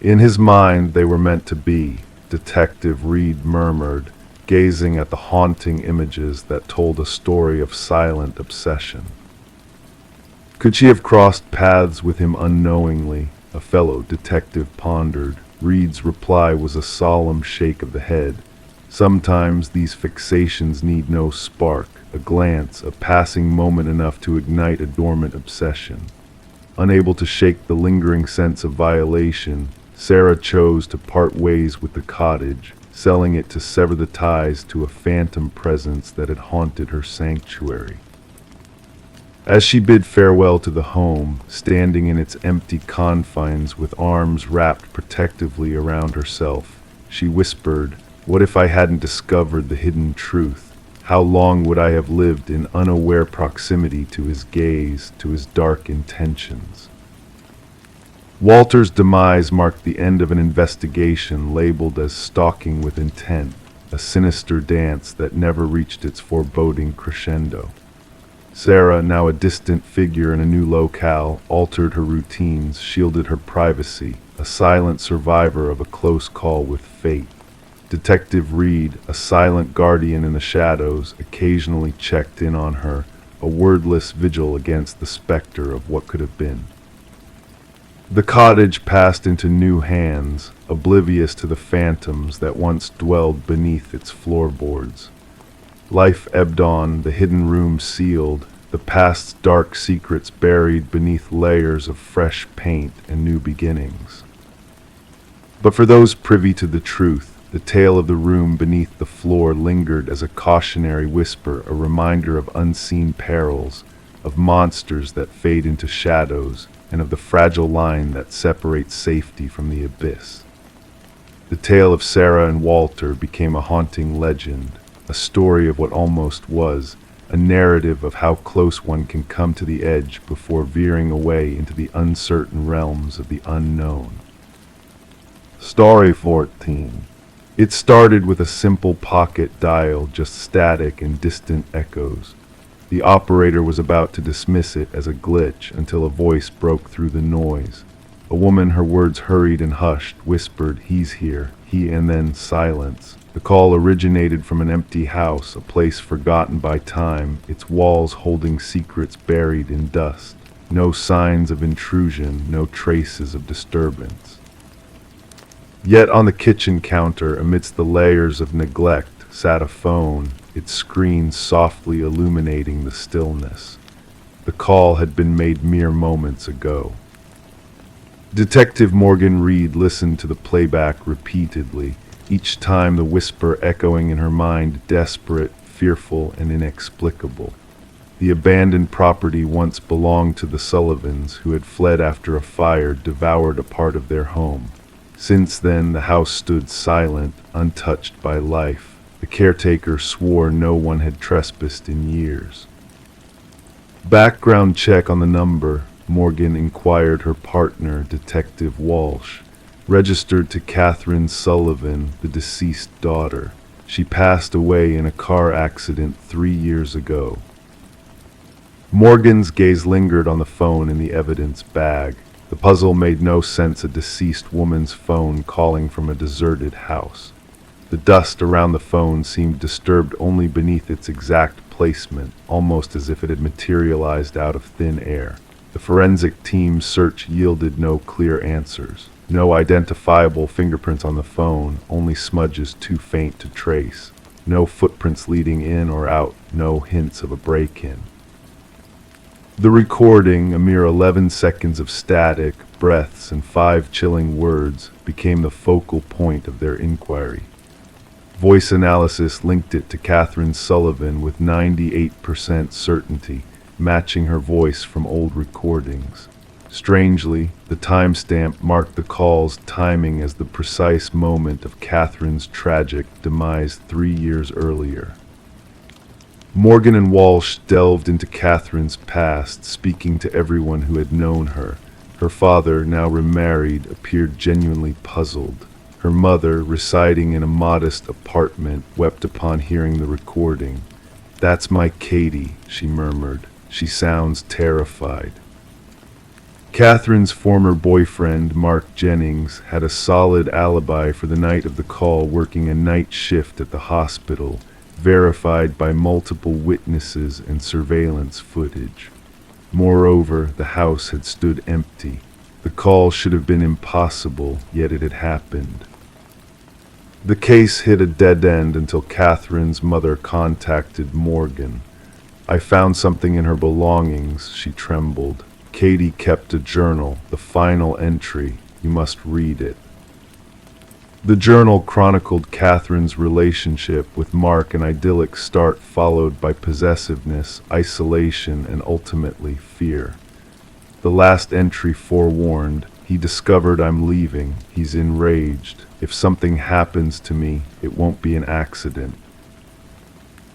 Speaker 1: In his mind they were meant to be, Detective Reed murmured, gazing at the haunting images that told a story of silent obsession. Could she have crossed paths with him unknowingly? A fellow detective pondered. Reed's reply was a solemn shake of the head. Sometimes these fixations need no spark, a glance, a passing moment enough to ignite a dormant obsession. Unable to shake the lingering sense of violation, Sarah chose to part ways with the cottage, selling it to sever the ties to a phantom presence that had haunted her sanctuary. As she bid farewell to the home, standing in its empty confines with arms wrapped protectively around herself, she whispered, "What if I hadn't discovered the hidden truth? How long would I have lived in unaware proximity to his gaze, to his dark intentions?" Walter's demise marked the end of an investigation labeled as stalking with intent, a sinister dance that never reached its foreboding crescendo. Sarah, now a distant figure in a new locale, altered her routines, shielded her privacy, a silent survivor of a close call with fate. Detective Reed, a silent guardian in the shadows, occasionally checked in on her, a wordless vigil against the specter of what could have been. The cottage passed into new hands, oblivious to the phantoms that once dwelled beneath its floorboards. Life ebbed on, the hidden room sealed, the past's dark secrets buried beneath layers of fresh paint and new beginnings. But for those privy to the truth, the tale of the room beneath the floor lingered as a cautionary whisper, a reminder of unseen perils, of monsters that fade into shadows, and of the fragile line that separates safety from the abyss. The tale of Sarah and Walter became a haunting legend, a story of what almost was, a narrative of how close one can come to the edge before veering away into the uncertain realms of the unknown. Story 14. It started with a simple pocket dial, just static and distant echoes. The operator was about to dismiss it as a glitch until a voice broke through the noise. A woman, her words hurried and hushed, whispered, "He's here," and then silence. The call originated from an empty house, a place forgotten by time, its walls holding secrets buried in dust. No signs of intrusion, no traces of disturbance. Yet on the kitchen counter, amidst the layers of neglect, sat a phone, its screen softly illuminating the stillness. The call had been made mere moments ago. Detective Morgan Reed listened to the playback repeatedly, each time the whisper echoing in her mind, desperate, fearful, and inexplicable. The abandoned property once belonged to the Sullivans, who had fled after a fire devoured a part of their home. Since then, the house stood silent, untouched by life. The caretaker swore no one had trespassed in years. Background check on the number, Morgan inquired her partner, Detective Walsh. Registered to Catherine Sullivan, the deceased daughter. She passed away in a car accident 3 years ago. Morgan's gaze lingered on the phone in the evidence bag. The puzzle made no sense, a deceased woman's phone calling from a deserted house. The dust around the phone seemed disturbed only beneath its exact placement, almost as if it had materialized out of thin air. The forensic team's search yielded no clear answers. No identifiable fingerprints on the phone, only smudges too faint to trace. No footprints leading in or out, no hints of a break-in. The recording, a mere 11 seconds of static, breaths, and 5 chilling words, became the focal point of their inquiry. Voice analysis linked it to Catherine Sullivan with 98% certainty, matching her voice from old recordings. Strangely, the timestamp marked the call's timing as the precise moment of Catherine's tragic demise 3 years earlier. Morgan and Walsh delved into Catherine's past, speaking to everyone who had known her. Her father, now remarried, appeared genuinely puzzled. Her mother, residing in a modest apartment, wept upon hearing the recording. "That's my Katie," she murmured. "She sounds terrified." Catherine's former boyfriend, Mark Jennings, had a solid alibi for the night of the call, working a night shift at the hospital, verified by multiple witnesses and surveillance footage. Moreover, the house had stood empty. The call should have been impossible, yet it had happened. The case hit a dead end until Catherine's mother contacted Morgan. "I found something in her belongings," she trembled. "Katie kept a journal, the final entry. You must read it." The journal chronicled Catherine's relationship with Mark, an idyllic start followed by possessiveness, isolation, and ultimately fear. The last entry forewarned, "He discovered I'm leaving. He's enraged. If something happens to me, it won't be an accident."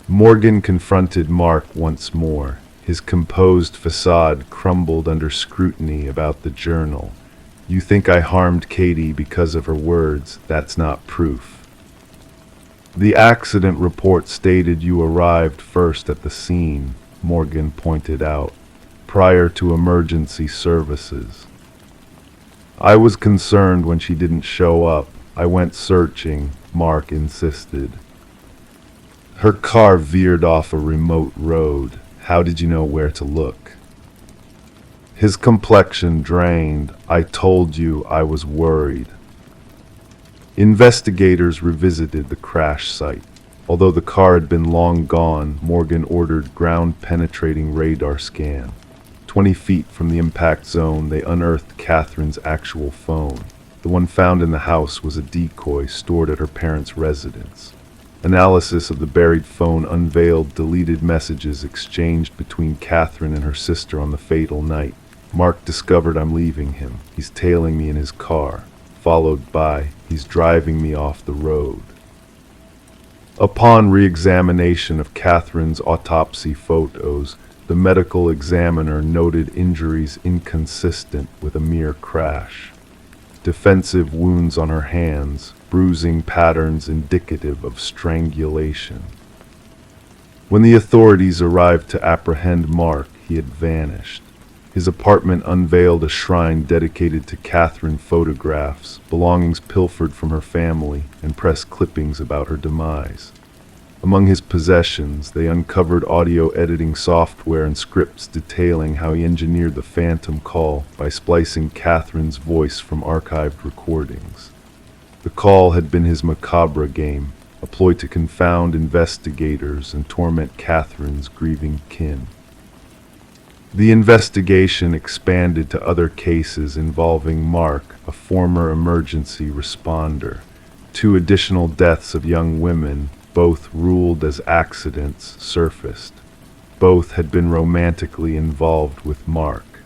Speaker 1: Morgan confronted Mark once more. His composed facade crumbled under scrutiny about the journal. "You think I harmed Katie because of her words. That's not proof." "The accident report stated you arrived first at the scene," Morgan pointed out, "prior to emergency services." "I was concerned when she didn't show up. I went searching," Mark insisted. "Her car veered off a remote road. How did you know where to look?" His complexion drained. "I told you I was worried." Investigators revisited the crash site. Although the car had been long gone, Morgan ordered ground-penetrating radar scan. 20 feet from the impact zone, they unearthed Catherine's actual phone. The one found in the house was a decoy stored at her parents' residence. Analysis of the buried phone unveiled deleted messages exchanged between Catherine and her sister on the fatal night. "Mark discovered I'm leaving him. He's tailing me in his car," followed by, "He's driving me off the road." Upon re-examination of Catherine's autopsy photos, the medical examiner noted injuries inconsistent with a mere crash. Defensive wounds on her hands, bruising patterns indicative of strangulation. When the authorities arrived to apprehend Mark, he had vanished. His apartment unveiled a shrine dedicated to Catherine photographs, belongings pilfered from her family, and press clippings about her demise. Among his possessions, they uncovered audio editing software and scripts detailing how he engineered the phantom call by splicing Catherine's voice from archived recordings. The call had been his macabre game, a ploy to confound investigators and torment Catherine's grieving kin. The investigation expanded to other cases involving Mark, a former emergency responder. 2 additional deaths of young women, both ruled as accidents, surfaced. Both had been romantically involved with Mark.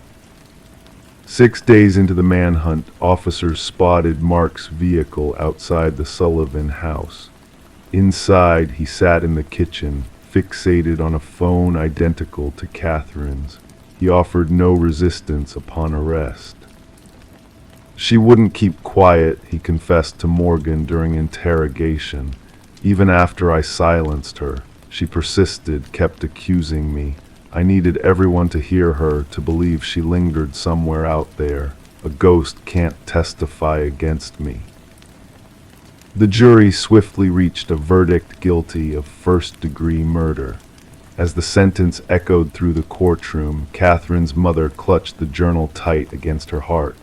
Speaker 1: 6 days into the manhunt, officers spotted Mark's vehicle outside the Sullivan house. Inside, he sat in the kitchen, fixated on a phone identical to Catherine's. He offered no resistance upon arrest. She wouldn't keep quiet, he confessed to Morgan during interrogation. Even after I silenced her, she persisted, kept accusing me. I needed everyone to hear her, to believe she lingered somewhere out there. A ghost can't testify against me. The jury swiftly reached a verdict guilty of first-degree murder. As the sentence echoed through the courtroom, Catherine's mother clutched the journal tight against her heart.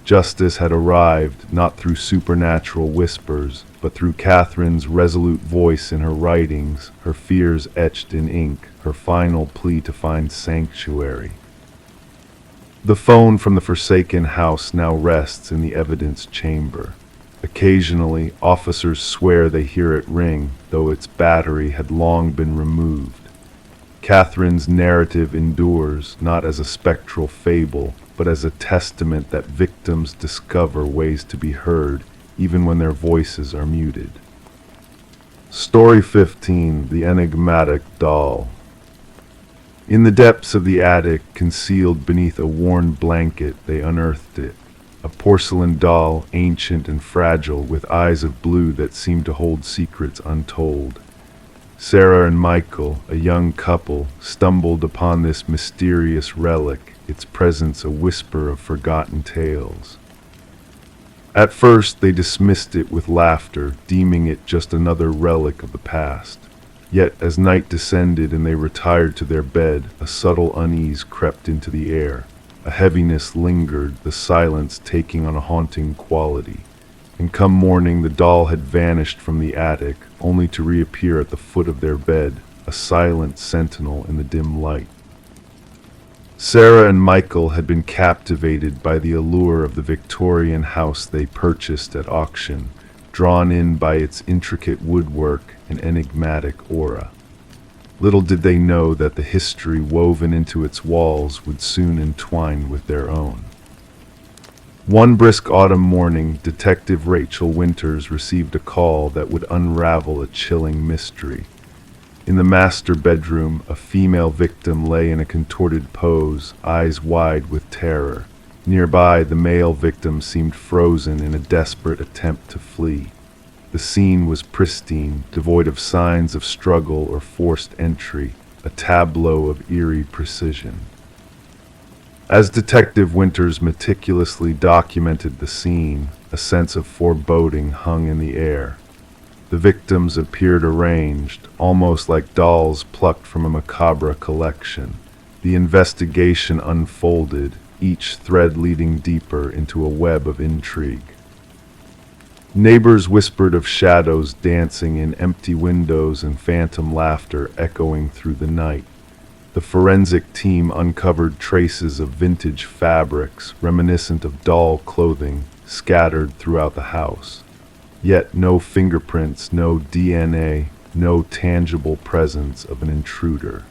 Speaker 1: Justice had arrived, not through supernatural whispers, but through Catherine's resolute voice in her writings, her fears etched in ink, her final plea to find sanctuary. The phone from the forsaken house now rests in the evidence chamber. Occasionally, officers swear they hear it ring, though its battery had long been removed. Catherine's narrative endures, not as a spectral fable, but as a testament that victims discover ways to be heard, even when their voices are muted. Story 15: The Enigmatic Doll. In the depths of the attic, concealed beneath a worn blanket, they unearthed it. A porcelain doll, ancient and fragile, with eyes of blue that seemed to hold secrets untold. Sarah and Michael, a young couple, stumbled upon this mysterious relic, its presence a whisper of forgotten tales. At first they dismissed it with laughter, deeming it just another relic of the past. Yet as night descended and they retired to their bed, a subtle unease crept into the air. A heaviness lingered, the silence taking on a haunting quality. And come morning, the doll had vanished from the attic, only to reappear at the foot of their bed, a silent sentinel in the dim light. Sarah and Michael had been captivated by the allure of the Victorian house they purchased at auction, drawn in by its intricate woodwork and enigmatic aura. Little did they know that the history woven into its walls would soon entwine with their own. One brisk autumn morning, Detective Rachel Winters received a call that would unravel a chilling mystery. In the master bedroom, a female victim lay in a contorted pose, eyes wide with terror. Nearby, the male victim seemed frozen in a desperate attempt to flee. The scene was pristine, devoid of signs of struggle or forced entry, a tableau of eerie precision. As Detective Winters meticulously documented the scene, a sense of foreboding hung in the air. The victims appeared arranged, almost like dolls plucked from a macabre collection. The investigation unfolded, each thread leading deeper into a web of intrigue. Neighbors whispered of shadows dancing in empty windows and phantom laughter echoing through the night. The forensic team uncovered traces of vintage fabrics, reminiscent of doll clothing, scattered throughout the house. Yet no fingerprints, no DNA, no tangible presence of an intruder.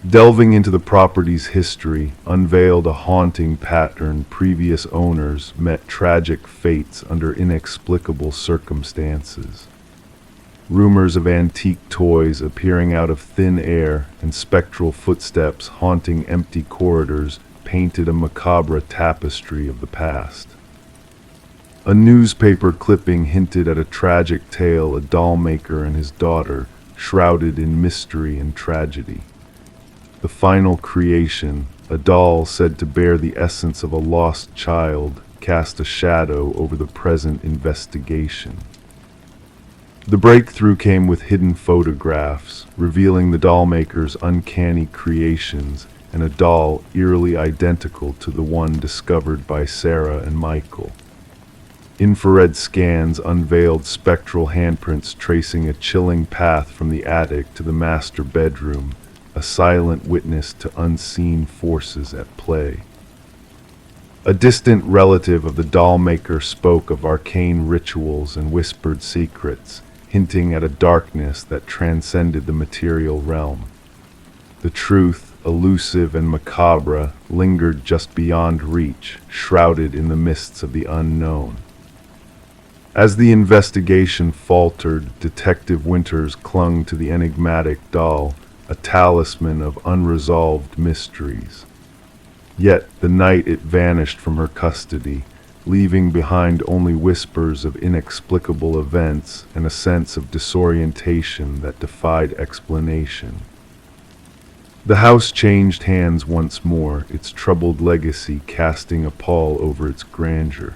Speaker 1: Delving into the property's history unveiled a haunting pattern. Previous owners met tragic fates under inexplicable circumstances. rumors of antique toys appearing out of thin air and spectral footsteps haunting empty corridors painted a macabre tapestry of the past. A newspaper clipping hinted at a tragic tale, a doll maker and his daughter, shrouded in mystery and tragedy. The final creation, a doll said to bear the essence of a lost child, cast a shadow over the present investigation. The breakthrough came with hidden photographs, revealing the doll maker's uncanny creations and a doll eerily identical to the one discovered by Sarah and Michael. Infrared scans unveiled spectral handprints tracing a chilling path from the attic to the master bedroom, a silent witness to unseen forces at play. A distant relative of the doll maker spoke of arcane rituals and whispered secrets, hinting at a darkness that transcended the material realm. The truth, elusive and macabre, lingered just beyond reach, shrouded in the mists of the unknown. As the investigation faltered, Detective Winters clung to the enigmatic doll, a talisman of unresolved mysteries. Yet the night it vanished from her custody, leaving behind only whispers of inexplicable events and a sense of disorientation that defied explanation. The house changed hands once more, its troubled legacy casting a pall over its grandeur.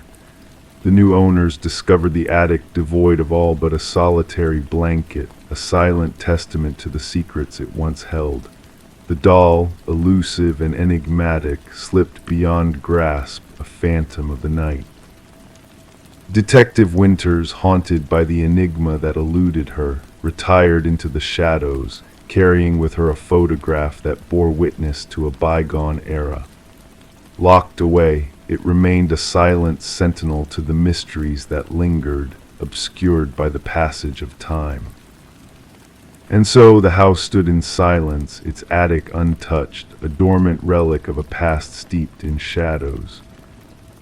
Speaker 1: The new owners discovered the attic devoid of all but a solitary blanket, a silent testament to the secrets it once held. The doll, elusive and enigmatic, slipped beyond grasp, a phantom of the night. Detective Winters, haunted by the enigma that eluded her, retired into the shadows, carrying with her a photograph that bore witness to a bygone era. Locked away, it remained a silent sentinel to the mysteries that lingered, obscured by the passage of time. And so the house stood in silence, its attic untouched, a dormant relic of a past steeped in shadows.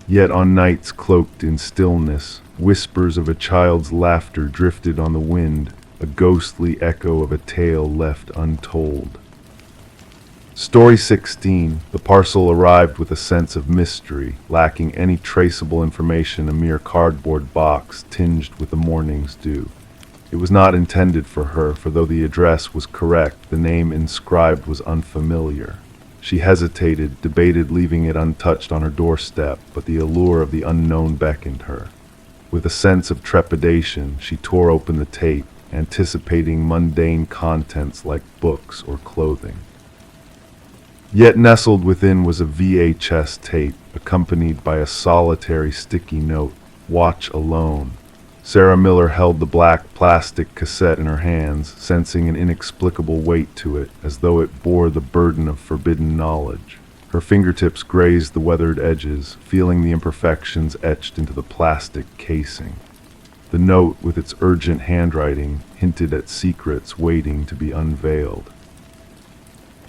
Speaker 1: Yet on nights cloaked in stillness, whispers of a child's laughter drifted on the wind, a ghostly echo of a tale left untold. Story 16, the parcel arrived with a sense of mystery, lacking any traceable information, a mere cardboard box tinged with the morning's dew. It was not intended for her, for though the address was correct, the name inscribed was unfamiliar. She hesitated, debated leaving it untouched on her doorstep, but the allure of the unknown beckoned her. With a sense of trepidation, she tore open the tape, anticipating mundane contents like books or clothing. Yet nestled within was a VHS tape, accompanied by a solitary sticky note, "Watch alone." Sarah Miller held the black plastic cassette in her hands, sensing an inexplicable weight to it, as though it bore the burden of forbidden knowledge. Her fingertips grazed the weathered edges, feeling the imperfections etched into the plastic casing. The note, with its urgent handwriting, hinted at secrets waiting to be unveiled.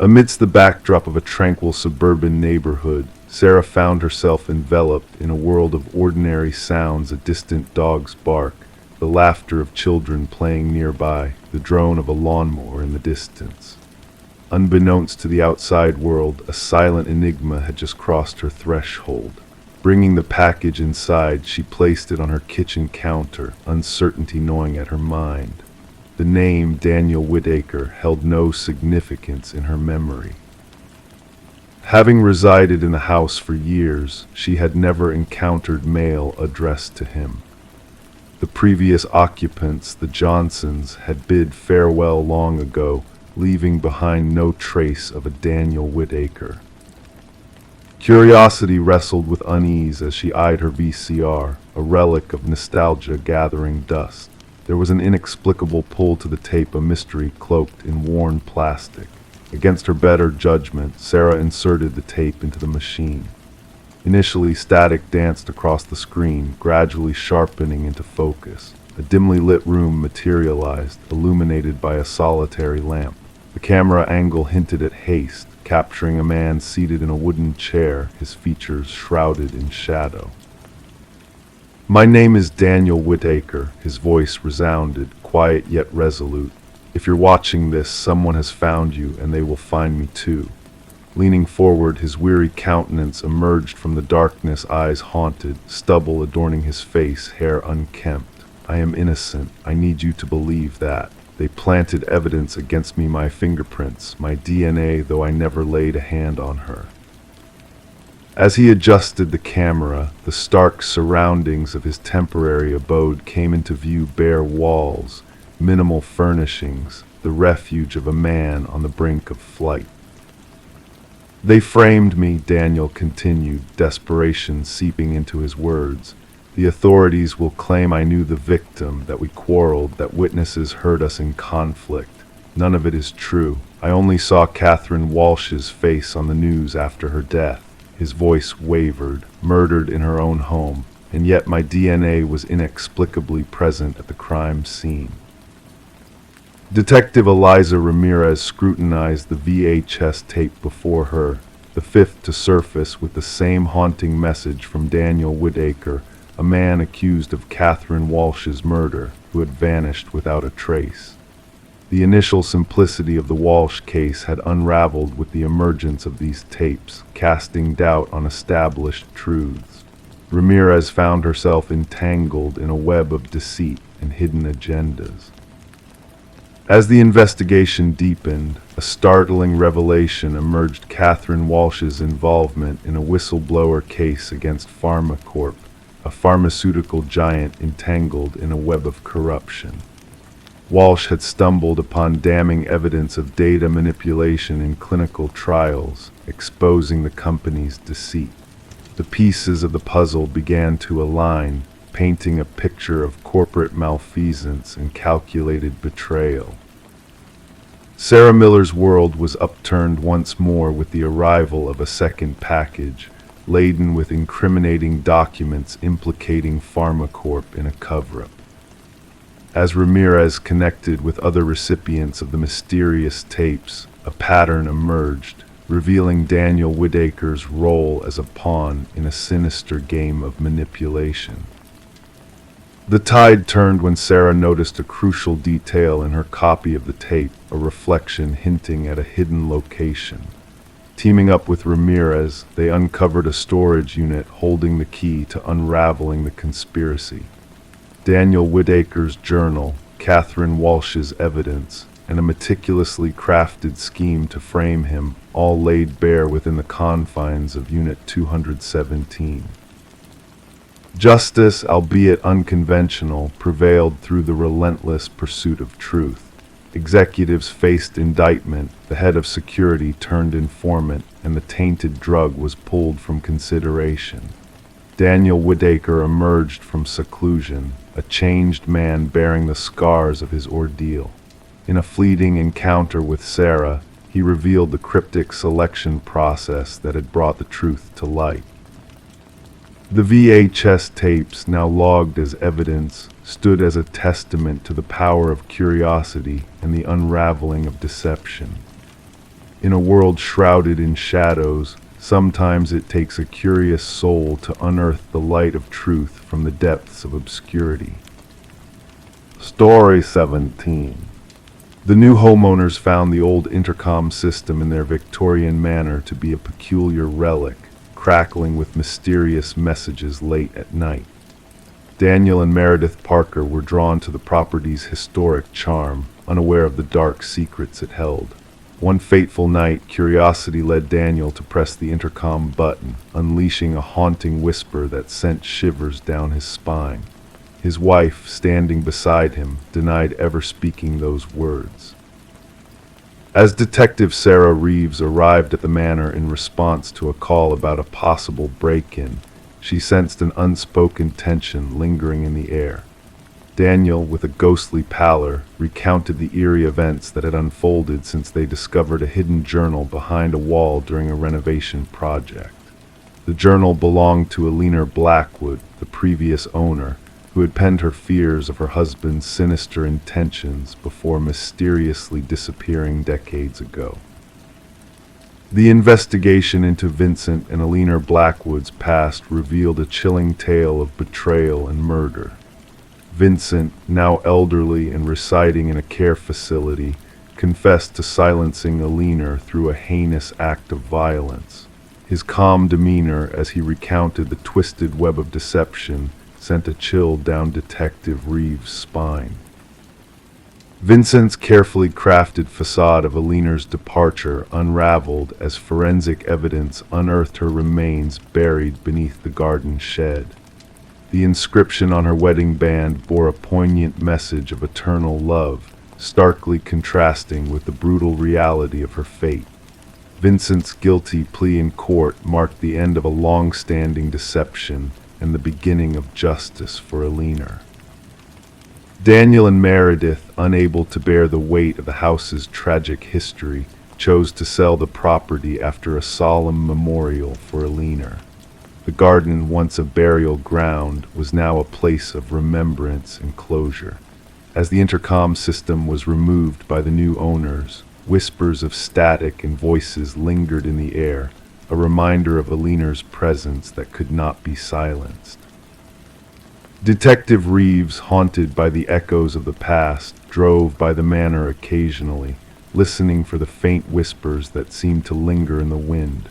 Speaker 1: Amidst the backdrop of a tranquil suburban neighborhood, Sarah found herself enveloped in a world of ordinary sounds: a distant dog's bark, the laughter of children playing nearby, the drone of a lawnmower in the distance. Unbeknownst to the outside world, a silent enigma had just crossed her threshold. Bringing the package inside, she placed it on her kitchen counter, uncertainty gnawing at her mind. The name Daniel Whitaker held no significance in her memory. Having resided in the house for years, she had never encountered mail addressed to him. The previous occupants, the Johnsons, had bid farewell long ago, leaving behind no trace of a Daniel Whitaker. Curiosity wrestled with unease as she eyed her VCR, a relic of nostalgia gathering dust. There was an inexplicable pull to the tape, a mystery cloaked in worn plastic. Against her better judgment, Sarah inserted the tape into the machine. Initially, static danced across the screen, gradually sharpening into focus. A dimly lit room materialized, illuminated by a solitary lamp. The camera angle hinted at haste, capturing a man seated in a wooden chair, his features shrouded in shadow. My name is Daniel Whitaker. His voice resounded, quiet yet resolute. If you're watching this, someone has found you, and they will find me too. Leaning forward, his weary countenance emerged from the darkness, eyes haunted, stubble adorning his face, hair unkempt. I am innocent. I need you to believe that. They planted evidence against me, my fingerprints, my DNA, though I never laid a hand on her. As he adjusted the camera, the stark surroundings of his temporary abode came into view: bare walls, minimal furnishings, the refuge of a man on the brink of flight. They framed me, Daniel continued, desperation seeping into his words. The authorities will claim I knew the victim, that we quarreled, that witnesses heard us in conflict. None of it is true. I only saw Catherine Walsh's face on the news after her death. His voice wavered, murdered in her own home, and yet my DNA was inexplicably present at the crime scene. Detective Eliza Ramirez scrutinized the VHS tape before her, the fifth to surface with the same haunting message from Daniel Whitaker, a man accused of Catherine Walsh's murder, who had vanished without a trace. The initial simplicity of the Walsh case had unraveled with the emergence of these tapes, casting doubt on established truths. Ramirez found herself entangled in a web of deceit and hidden agendas. As the investigation deepened, a startling revelation emerged: Catherine Walsh's involvement in a whistleblower case against PharmaCorp, a pharmaceutical giant entangled in a web of corruption. Walsh had stumbled upon damning evidence of data manipulation in clinical trials, exposing the company's deceit. The pieces of the puzzle began to align, painting a picture of corporate malfeasance and calculated betrayal. Sarah Miller's world was upturned once more with the arrival of a second package, laden with incriminating documents implicating PharmaCorp in a cover-up. As Ramirez connected with other recipients of the mysterious tapes, a pattern emerged, revealing Daniel Whitaker's role as a pawn in a sinister game of manipulation. The tide turned when Sarah noticed a crucial detail in her copy of the tape, a reflection hinting at a hidden location. Teaming up with Ramirez, they uncovered a storage unit holding the key to unraveling the conspiracy. Daniel Whitaker's journal, Catherine Walsh's evidence, and a meticulously crafted scheme to frame him, all laid bare within the confines of Unit 217. Justice, albeit unconventional, prevailed through the relentless pursuit of truth. Executives faced indictment, the head of security turned informant, and the tainted drug was pulled from consideration. Daniel Whitaker emerged from seclusion, a changed man bearing the scars of his ordeal. In a fleeting encounter with Sarah, he revealed the cryptic selection process that had brought the truth to light. The VHS tapes, now logged as evidence, stood as a testament to the power of curiosity and the unraveling of deception. In a world shrouded in shadows, sometimes it takes a curious soul to unearth the light of truth from the depths of obscurity. Story 17. The new homeowners found the old intercom system in their Victorian manor to be a peculiar relic, crackling with mysterious messages late at night. Daniel and Meredith Parker were drawn to the property's historic charm, unaware of the dark secrets it held. One fateful night, curiosity led Daniel to press the intercom button, unleashing a haunting whisper that sent shivers down his spine. His wife, standing beside him, denied ever speaking those words. As Detective Sarah Reeves arrived at the manor in response to a call about a possible break-in, she sensed an unspoken tension lingering in the air. Daniel, with a ghostly pallor, recounted the eerie events that had unfolded since they discovered a hidden journal behind a wall during a renovation project. The journal belonged to Alina Blackwood, the previous owner, who had penned her fears of her husband's sinister intentions before mysteriously disappearing decades ago. The investigation into Vincent and Alina Blackwood's past revealed a chilling tale of betrayal and murder. Vincent, now elderly and residing in a care facility, confessed to silencing Alina through a heinous act of violence. His calm demeanor as he recounted the twisted web of deception sent a chill down Detective Reeves' spine. Vincent's carefully crafted facade of Alina's departure unraveled as forensic evidence unearthed her remains buried beneath the garden shed. The inscription on her wedding band bore a poignant message of eternal love, starkly contrasting with the brutal reality of her fate. Vincent's guilty plea in court marked the end of a long-standing deception and the beginning of justice for Alina. Daniel and Meredith, unable to bear the weight of the house's tragic history, chose to sell the property after a solemn memorial for Alina. The garden, once a burial ground, was now a place of remembrance and closure. As the intercom system was removed by the new owners, whispers of static and voices lingered in the air, a reminder of Alina's presence that could not be silenced. Detective Reeves, haunted by the echoes of the past, drove by the manor occasionally, listening for the faint whispers that seemed to linger in the wind.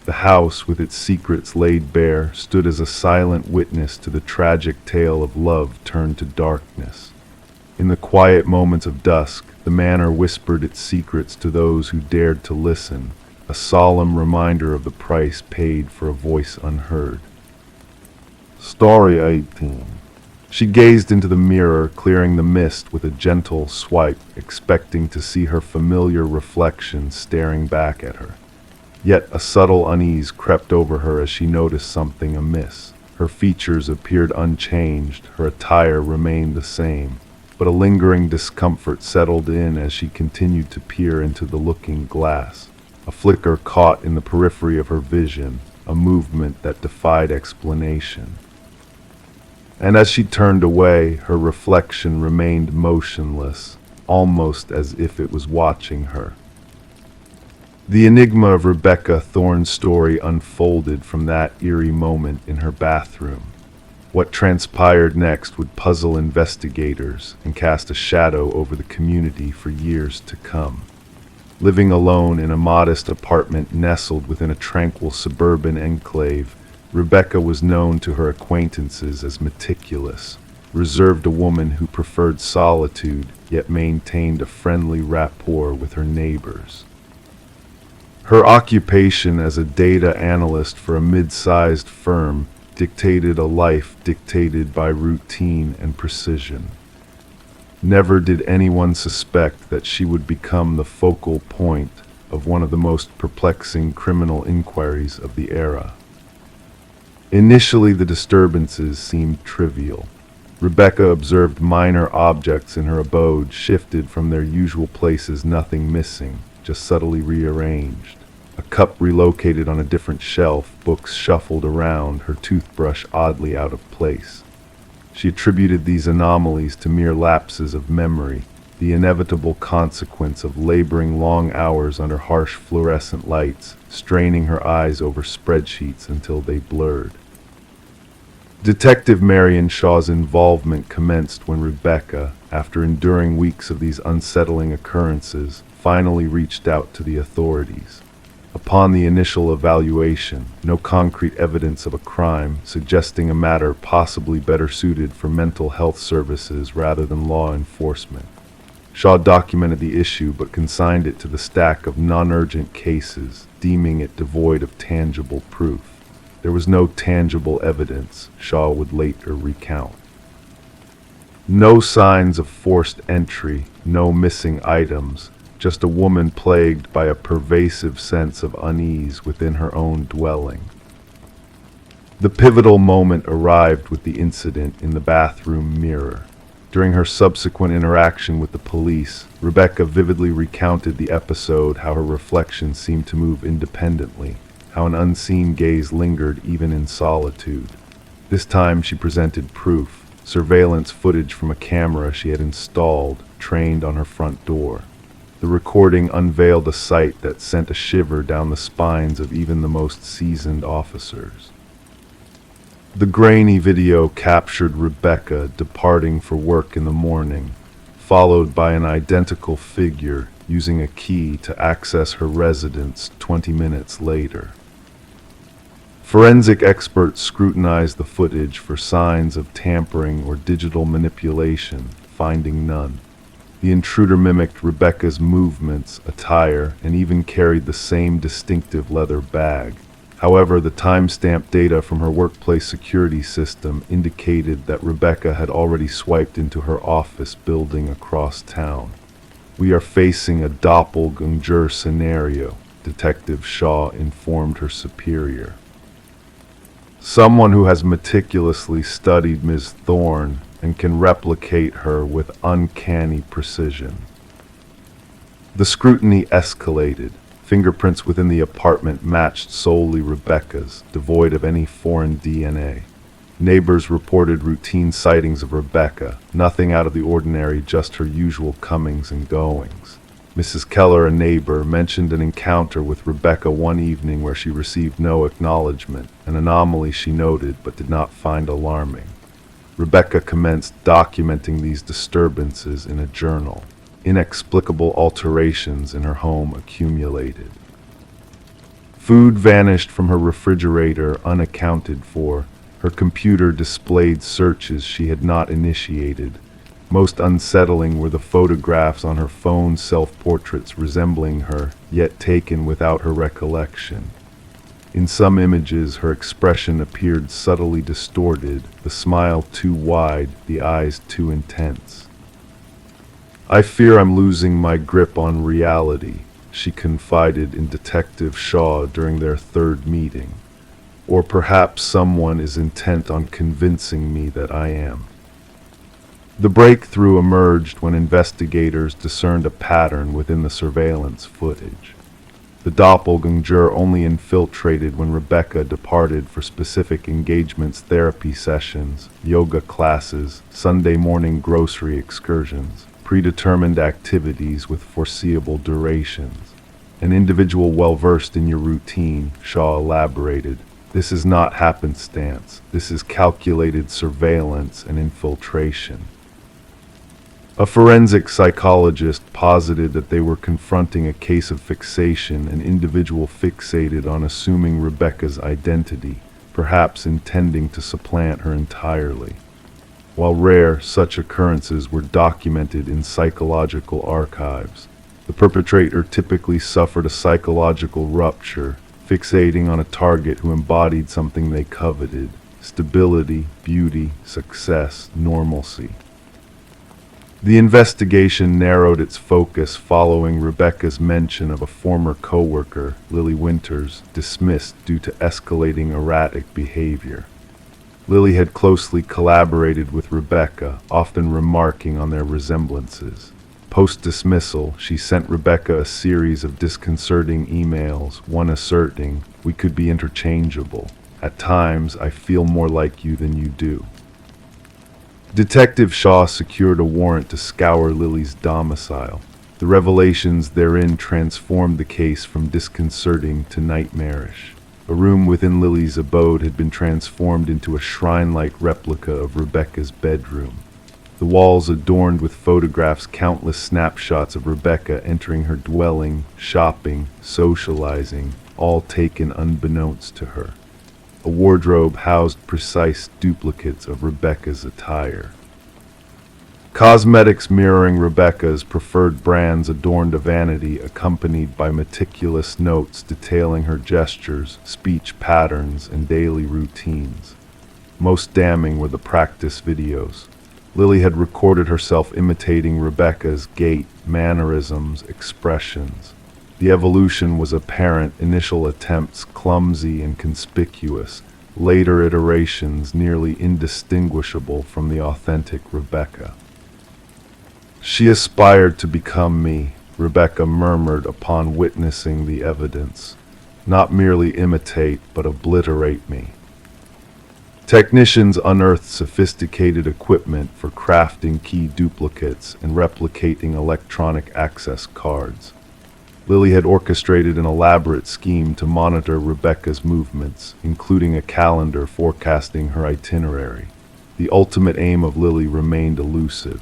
Speaker 1: The house, with its secrets laid bare, stood as a silent witness to the tragic tale of love turned to darkness. In the quiet moments of dusk, the manor whispered its secrets to those who dared to listen, a solemn reminder of the price paid for a voice unheard. Story 18. She gazed into the mirror, clearing the mist with a gentle swipe, expecting to see her familiar reflection staring back at her. Yet a subtle unease crept over her as she noticed something amiss. Her features appeared unchanged, her attire remained the same, but a lingering discomfort settled in as she continued to peer into the looking glass. A flicker caught in the periphery of her vision, a movement that defied explanation. And as she turned away, her reflection remained motionless, almost as if it was watching her. The enigma of Rebecca Thorne's story unfolded from that eerie moment in her bathroom. What transpired next would puzzle investigators and cast a shadow over the community for years to come. Living alone in a modest apartment nestled within a tranquil suburban enclave, Rebecca was known to her acquaintances as meticulous, reserved a woman who preferred solitude yet maintained a friendly rapport with her neighbors. Her occupation as a data analyst for a mid-sized firm dictated a life dictated by routine and precision. Never did anyone suspect that she would become the focal point of one of the most perplexing criminal inquiries of the era. Initially, the disturbances seemed trivial. Rebecca observed minor objects in her abode shifted from their usual places, nothing missing, just subtly rearranged. A cup relocated on a different shelf, books shuffled around, her toothbrush oddly out of place. She attributed these anomalies to mere lapses of memory, the inevitable consequence of laboring long hours under harsh fluorescent lights, straining her eyes over spreadsheets until they blurred. Detective Marion Shaw's involvement commenced when Rebecca, after enduring weeks of these unsettling occurrences, finally reached out to the authorities. Upon the initial evaluation, no concrete evidence of a crime, suggesting a matter possibly better suited for mental health services rather than law enforcement. Shaw documented the issue but consigned it to the stack of non-urgent cases, deeming it devoid of tangible proof. There was no tangible evidence, Shaw would later recount. No signs of forced entry, no missing items, just a woman plagued by a pervasive sense of unease within her own dwelling. The pivotal moment arrived with the incident in the bathroom mirror. During her subsequent interaction with the police, Rebecca vividly recounted the episode, how her reflection seemed to move independently, how an unseen gaze lingered even in solitude. This time she presented proof, surveillance footage from a camera she had installed, trained on her front door. The recording unveiled a sight that sent a shiver down the spines of even the most seasoned officers. The grainy video captured Rebecca departing for work in the morning, followed by an identical figure using a key to access her residence 20 minutes later. Forensic experts scrutinized the footage for signs of tampering or digital manipulation, finding none. The intruder mimicked Rebecca's movements, attire, and even carried the same distinctive leather bag. However, the timestamp data from her workplace security system indicated that Rebecca had already swiped into her office building across town. "We are facing a doppelganger scenario," Detective Shaw informed her superior. "Someone who has meticulously studied Ms. Thorne and can replicate her with uncanny precision." The scrutiny escalated. Fingerprints within the apartment matched solely Rebecca's, devoid of any foreign DNA. Neighbors reported routine sightings of Rebecca, nothing out of the ordinary, just her usual comings and goings. Mrs. Keller, a neighbor, mentioned an encounter with Rebecca one evening where she received no acknowledgement, an anomaly she noted but did not find alarming. Rebecca commenced documenting these disturbances in a journal. Inexplicable alterations in her home accumulated. Food vanished from her refrigerator unaccounted for. Her computer displayed searches she had not initiated. Most unsettling were the photographs on her phone, self-portraits resembling her, yet taken without her recollection. In some images, her expression appeared subtly distorted, the smile too wide, the eyes too intense. "I fear I'm losing my grip on reality," she confided in Detective Shaw during their third meeting. "Or perhaps someone is intent on convincing me that I am." The breakthrough emerged when investigators discerned a pattern within the surveillance footage. The doppelganger only infiltrated when Rebecca departed for specific engagements, therapy sessions, yoga classes, Sunday morning grocery excursions, predetermined activities with foreseeable durations. "An individual well-versed in your routine," Shaw elaborated. "This is not happenstance. This is calculated surveillance and infiltration." A forensic psychologist posited that they were confronting a case of fixation, an individual fixated on assuming Rebecca's identity, perhaps intending to supplant her entirely. While rare, such occurrences were documented in psychological archives. The perpetrator typically suffered a psychological rupture, fixating on a target who embodied something they coveted: stability, beauty, success, normalcy. The investigation narrowed its focus following Rebecca's mention of a former coworker, Lily Winters, dismissed due to escalating erratic behavior. Lily had closely collaborated with Rebecca, often remarking on their resemblances. Post-dismissal, she sent Rebecca a series of disconcerting emails, one asserting, "We could be interchangeable. At times, I feel more like you than you do." Detective Shaw secured a warrant to scour Lily's domicile. The revelations therein transformed the case from disconcerting to nightmarish. A room within Lily's abode had been transformed into a shrine-like replica of Rebecca's bedroom. The walls adorned with photographs, countless snapshots of Rebecca entering her dwelling, shopping, socializing, all taken unbeknownst to her. A wardrobe housed precise duplicates of Rebecca's attire. Cosmetics mirroring Rebecca's preferred brands adorned a vanity, accompanied by meticulous notes detailing her gestures, speech patterns, and daily routines. Most damning were the practice videos. Lily had recorded herself imitating Rebecca's gait, mannerisms, expressions. The evolution was apparent: initial attempts clumsy and conspicuous, later iterations nearly indistinguishable from the authentic Rebecca. "She aspired to become me," Rebecca murmured upon witnessing the evidence. "Not merely imitate, but obliterate me." Technicians unearthed sophisticated equipment for crafting key duplicates and replicating electronic access cards. Lily had orchestrated an elaborate scheme to monitor Rebecca's movements, including a calendar forecasting her itinerary. The ultimate aim of Lily remained elusive.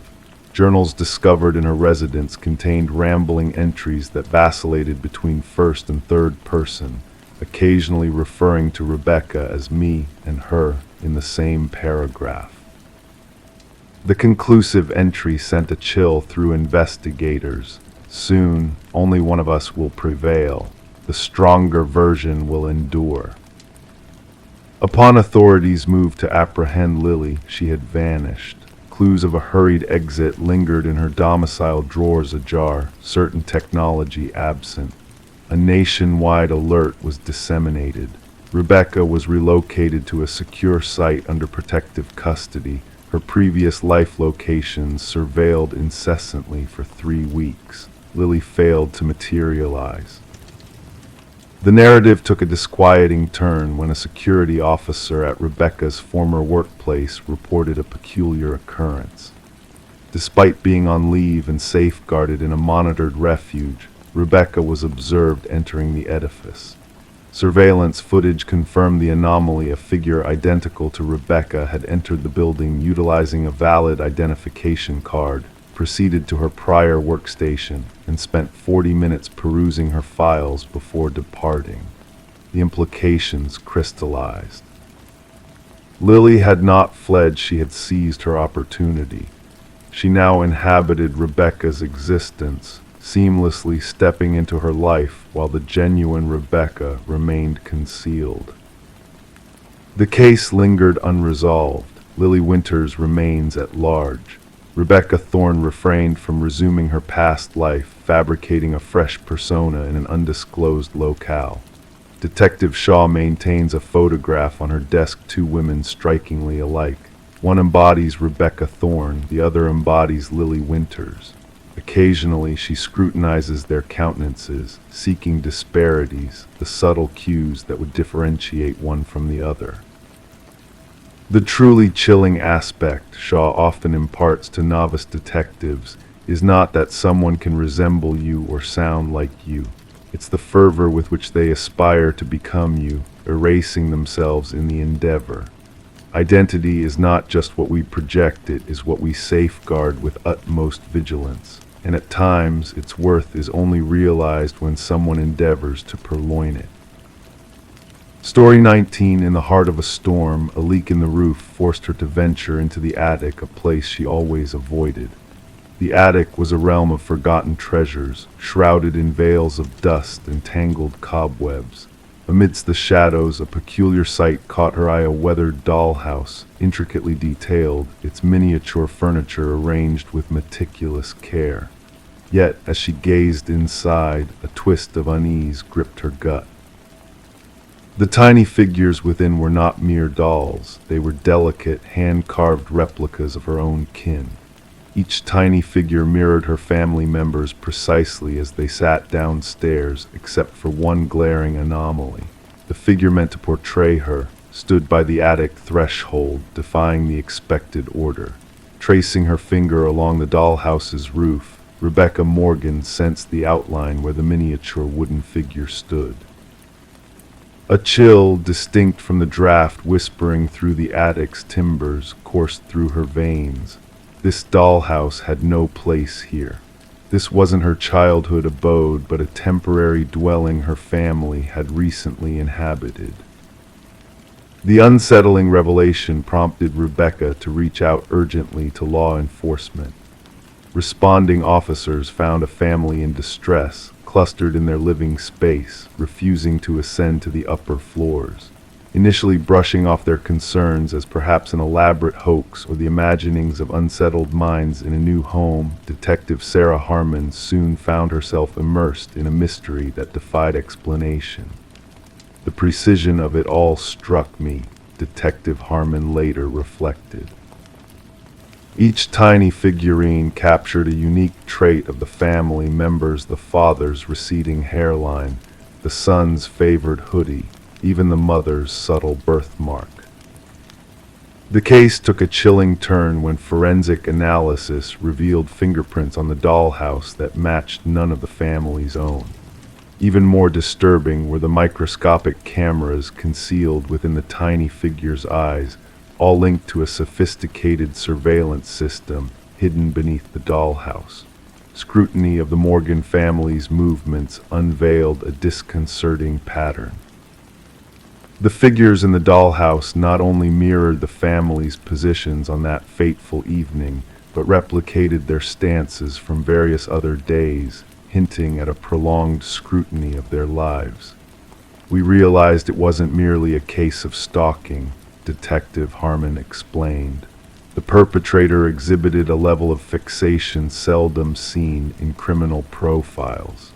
Speaker 1: Journals discovered in her residence contained rambling entries that vacillated between first and third person, occasionally referring to Rebecca as me and her in the same paragraph. The conclusive entry sent a chill through investigators. Soon, only one of us will prevail. The stronger version will endure. Upon authorities moved to apprehend Lily, she had vanished. Clues of a hurried exit lingered in her domicile drawers ajar, certain technology absent. A nationwide alert was disseminated. Rebecca was relocated to a secure site under protective custody. Her previous life locations surveilled incessantly for 3 weeks. Lily failed to materialize. The narrative took a disquieting turn when a security officer at Rebecca's former workplace reported a peculiar occurrence. Despite being on leave and safeguarded in a monitored refuge, Rebecca was observed entering the edifice. Surveillance footage confirmed the anomaly. A figure identical to Rebecca had entered the building utilizing a valid identification card, proceeded to her prior workstation, and spent 40 minutes perusing her files before departing. The implications crystallized. Lily had not fled, she had seized her opportunity. She now inhabited Rebecca's existence, seamlessly stepping into her life while the genuine Rebecca remained concealed. The case lingered unresolved. Lily Winters remains at large. Rebecca Thorne refrained from resuming her past life, fabricating a fresh persona in an undisclosed locale. Detective Shaw maintains a photograph on her desk, 2 women strikingly alike. One embodies Rebecca Thorne, the other embodies Lily Winters. Occasionally, she scrutinizes their countenances, seeking disparities, the subtle cues that would differentiate one from the other. The truly chilling aspect Shaw often imparts to novice detectives is not that someone can resemble you or sound like you. It's the fervor with which they aspire to become you, erasing themselves in the endeavor. Identity is not just what we project, it is what we safeguard with utmost vigilance, and at times its worth is only realized when someone endeavors to purloin it. Story 19. In the heart of a storm, a leak in the roof forced her to venture into the attic, a place she always avoided. The attic was a realm of forgotten treasures, shrouded in veils of dust and tangled cobwebs. Amidst the shadows, a peculiar sight caught her eye: a weathered dollhouse, intricately detailed, its miniature furniture arranged with meticulous care. Yet, as she gazed inside, a twist of unease gripped her gut. The tiny figures within were not mere dolls. They were delicate, hand-carved replicas of her own kin. Each tiny figure mirrored her family members precisely as they sat downstairs, except for one glaring anomaly. The figure meant to portray her stood by the attic threshold, defying the expected order. Tracing her finger along the dollhouse's roof, Rebecca Morgan sensed the outline where the miniature wooden figure stood. A chill, distinct from the draft whispering through the attic's timbers, coursed through her veins. This dollhouse had no place here. This wasn't her childhood abode, but a temporary dwelling her family had recently inhabited. The unsettling revelation prompted Rebecca to reach out urgently to law enforcement. Responding officers found a family in distress, clustered in their living space, refusing to ascend to the upper floors. Initially brushing off their concerns as perhaps an elaborate hoax or the imaginings of unsettled minds in a new home, Detective Sarah Harmon soon found herself immersed in a mystery that defied explanation. The precision of it all struck me, Detective Harmon later reflected. Each tiny figurine captured a unique trait of the family members: the father's receding hairline, the son's favored hoodie, even the mother's subtle birthmark. The case took a chilling turn when forensic analysis revealed fingerprints on the dollhouse that matched none of the family's own. Even more disturbing were the microscopic cameras concealed within the tiny figure's eyes, all linked to a sophisticated surveillance system hidden beneath the dollhouse. Scrutiny of the Morgan family's movements unveiled a disconcerting pattern. The figures in the dollhouse not only mirrored the family's positions on that fateful evening, but replicated their stances from various other days, hinting at a prolonged scrutiny of their lives. We realized it wasn't merely a case of stalking, Detective Harmon explained. The perpetrator exhibited a level of fixation seldom seen in criminal profiles.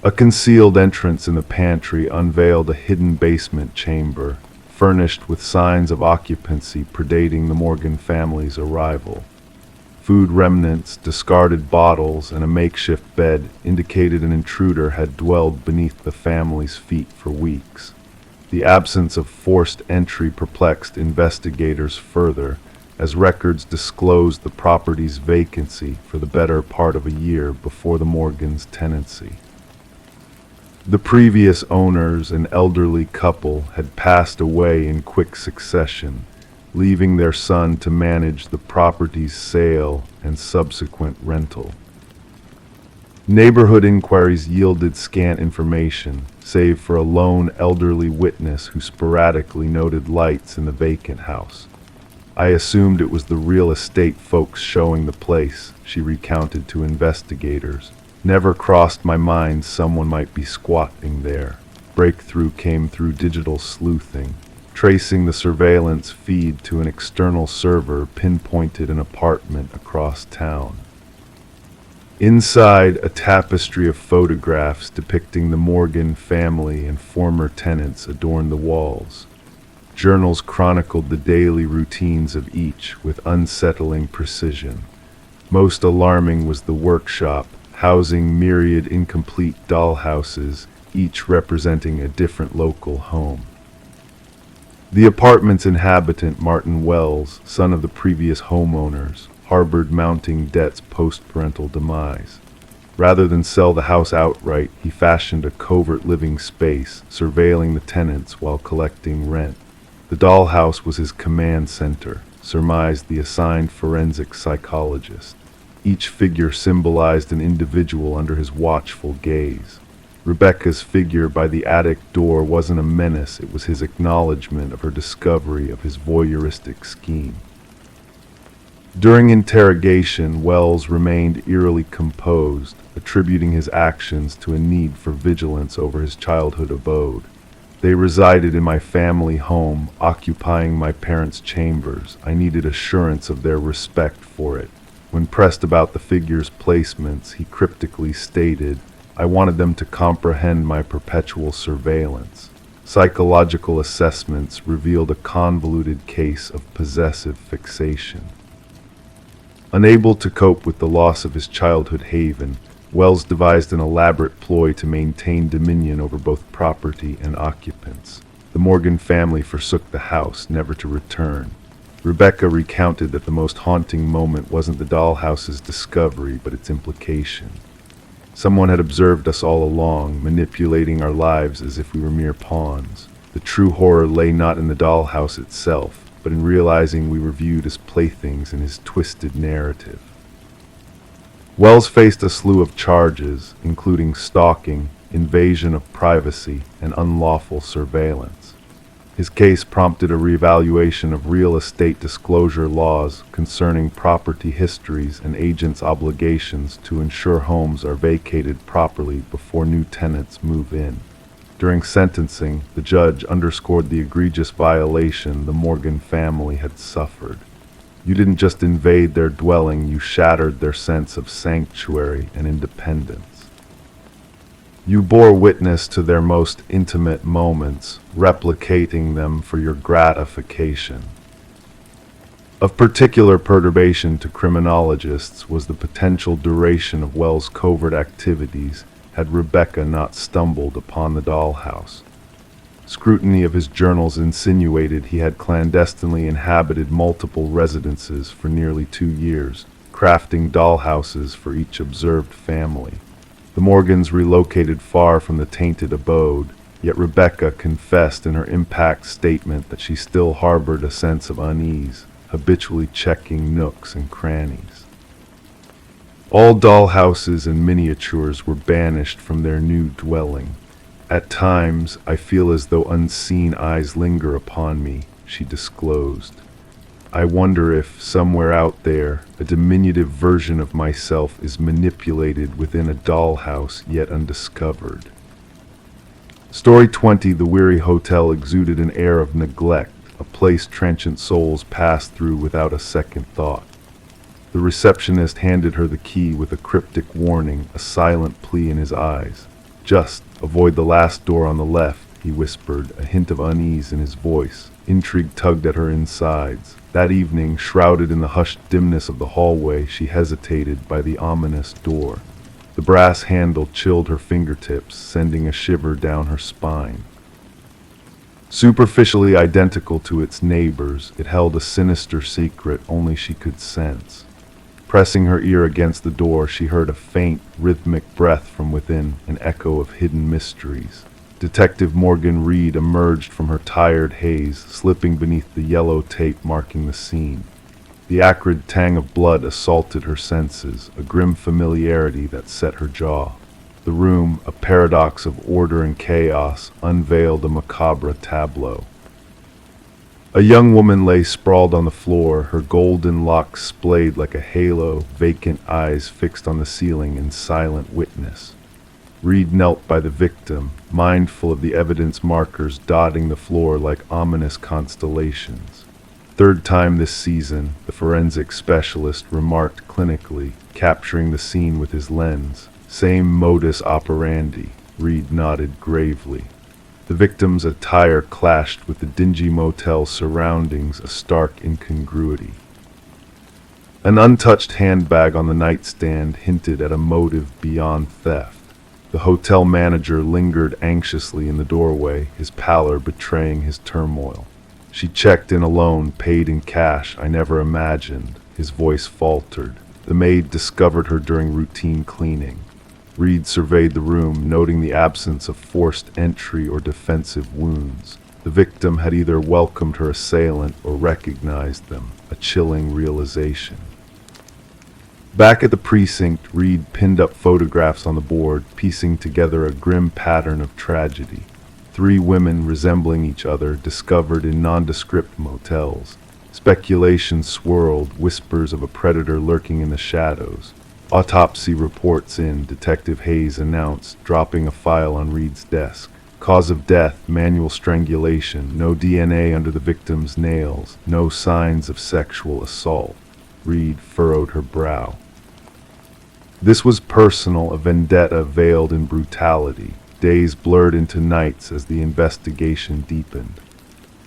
Speaker 1: A concealed entrance in the pantry unveiled a hidden basement chamber, furnished with signs of occupancy predating the Morgan family's arrival. Food remnants, discarded bottles, and a makeshift bed indicated an intruder had dwelled beneath the family's feet for weeks. The absence of forced entry perplexed investigators further, as records disclosed the property's vacancy for the better part of a year before the Morgans' tenancy. The previous owners, an elderly couple, had passed away in quick succession, leaving their son to manage the property's sale and subsequent rental. Neighborhood inquiries yielded scant information, save for a lone elderly witness who sporadically noted lights in the vacant house. I assumed it was the real estate folks showing the place, she recounted to investigators. Never crossed my mind someone might be squatting there. Breakthrough came through digital sleuthing. Tracing the surveillance feed to an external server pinpointed an apartment across town. Inside, a tapestry of photographs depicting the Morgan family and former tenants adorned the walls. Journals chronicled the daily routines of each with unsettling precision. Most alarming was the workshop, housing myriad incomplete dollhouses, each representing a different local home. The apartment's inhabitant, Martin Wells, son of the previous homeowners, harbored mounting debts post-parental demise. Rather than sell the house outright, he fashioned a covert living space, surveilling the tenants while collecting rent. The dollhouse was his command center, surmised the assigned forensic psychologist. Each figure symbolized an individual under his watchful gaze. Rebecca's figure by the attic door wasn't a menace, it was his acknowledgement of her discovery of his voyeuristic scheme. During interrogation, Wells remained eerily composed, attributing his actions to a need for vigilance over his childhood abode. They resided in my family home, occupying my parents' chambers. I needed assurance of their respect for it. When pressed about the figures' placements, he cryptically stated, I wanted them to comprehend my perpetual surveillance. Psychological assessments revealed a convoluted case of possessive fixation. Unable to cope with the loss of his childhood haven, Wells devised an elaborate ploy to maintain dominion over both property and occupants. The Morgan family forsook the house, never to return. Rebecca recounted that the most haunting moment wasn't the dollhouse's discovery, but its implication. Someone had observed us all along, manipulating our lives as if we were mere pawns. The true horror lay not in the dollhouse itself, but in realizing we were viewed as playthings in his twisted narrative. Wells faced a slew of charges, including stalking, invasion of privacy, and unlawful surveillance. His case prompted a reevaluation of real estate disclosure laws concerning property histories and agents' obligations to ensure homes are vacated properly before new tenants move in. During sentencing, the judge underscored the egregious violation the Morgan family had suffered. You didn't just invade their dwelling, you shattered their sense of sanctuary and independence. You bore witness to their most intimate moments, replicating them for your gratification. Of particular perturbation to criminologists was the potential duration of Wells' covert activities had Rebecca not stumbled upon the dollhouse. Scrutiny of his journals insinuated he had clandestinely inhabited multiple residences for nearly 2 years, crafting dollhouses for each observed family. The Morgans relocated far from the tainted abode, yet Rebecca confessed in her impact statement that she still harbored a sense of unease, habitually checking nooks and crannies. All dollhouses and miniatures were banished from their new dwelling. At times, I feel as though unseen eyes linger upon me, she disclosed. I wonder if, somewhere out there, a diminutive version of myself is manipulated within a dollhouse yet undiscovered. Story 20, the weary hotel exuded an air of neglect, a place transient souls pass through without a second thought. The receptionist handed her the key with a cryptic warning, a silent plea in his eyes. "Just avoid the last door on the left," he whispered, a hint of unease in his voice. Intrigue tugged at her insides. That evening, shrouded in the hushed dimness of the hallway, she hesitated by the ominous door. The brass handle chilled her fingertips, sending a shiver down her spine. Superficially identical to its neighbors, it held a sinister secret only she could sense. Pressing her ear against the door, she heard a faint, rhythmic breath from within, an echo of hidden mysteries. Detective Morgan Reed emerged from her tired haze, slipping beneath the yellow tape marking the scene. The acrid tang of blood assaulted her senses, a grim familiarity that set her jaw. The room, a paradox of order and chaos, unveiled a macabre tableau. A young woman lay sprawled on the floor, her golden locks splayed like a halo, vacant eyes fixed on the ceiling in silent witness. Reed knelt by the victim, mindful of the evidence markers dotting the floor like ominous constellations. Third time this season, the forensic specialist remarked clinically, capturing the scene with his lens. Same modus operandi, Reed nodded gravely. The victim's attire clashed with the dingy motel's surroundings, a stark incongruity. An untouched handbag on the nightstand hinted at a motive beyond theft. The hotel manager lingered anxiously in the doorway, his pallor betraying his turmoil. "She checked in alone, paid in cash, I never imagined," his voice faltered. "The maid discovered her during routine cleaning." Reed surveyed the room, noting the absence of forced entry or defensive wounds. The victim had either welcomed her assailant or recognized them, a chilling realization. Back at the precinct, Reed pinned up photographs on the board, piecing together a grim pattern of tragedy. 3 women resembling each other, discovered in nondescript motels. Speculation swirled, whispers of a predator lurking in the shadows. Autopsy reports in, Detective Hayes announced, dropping a file on Reed's desk. Cause of death, manual strangulation, no DNA under the victim's nails, no signs of sexual assault. Reed furrowed her brow. This was personal, a vendetta veiled in brutality. Days blurred into nights as the investigation deepened.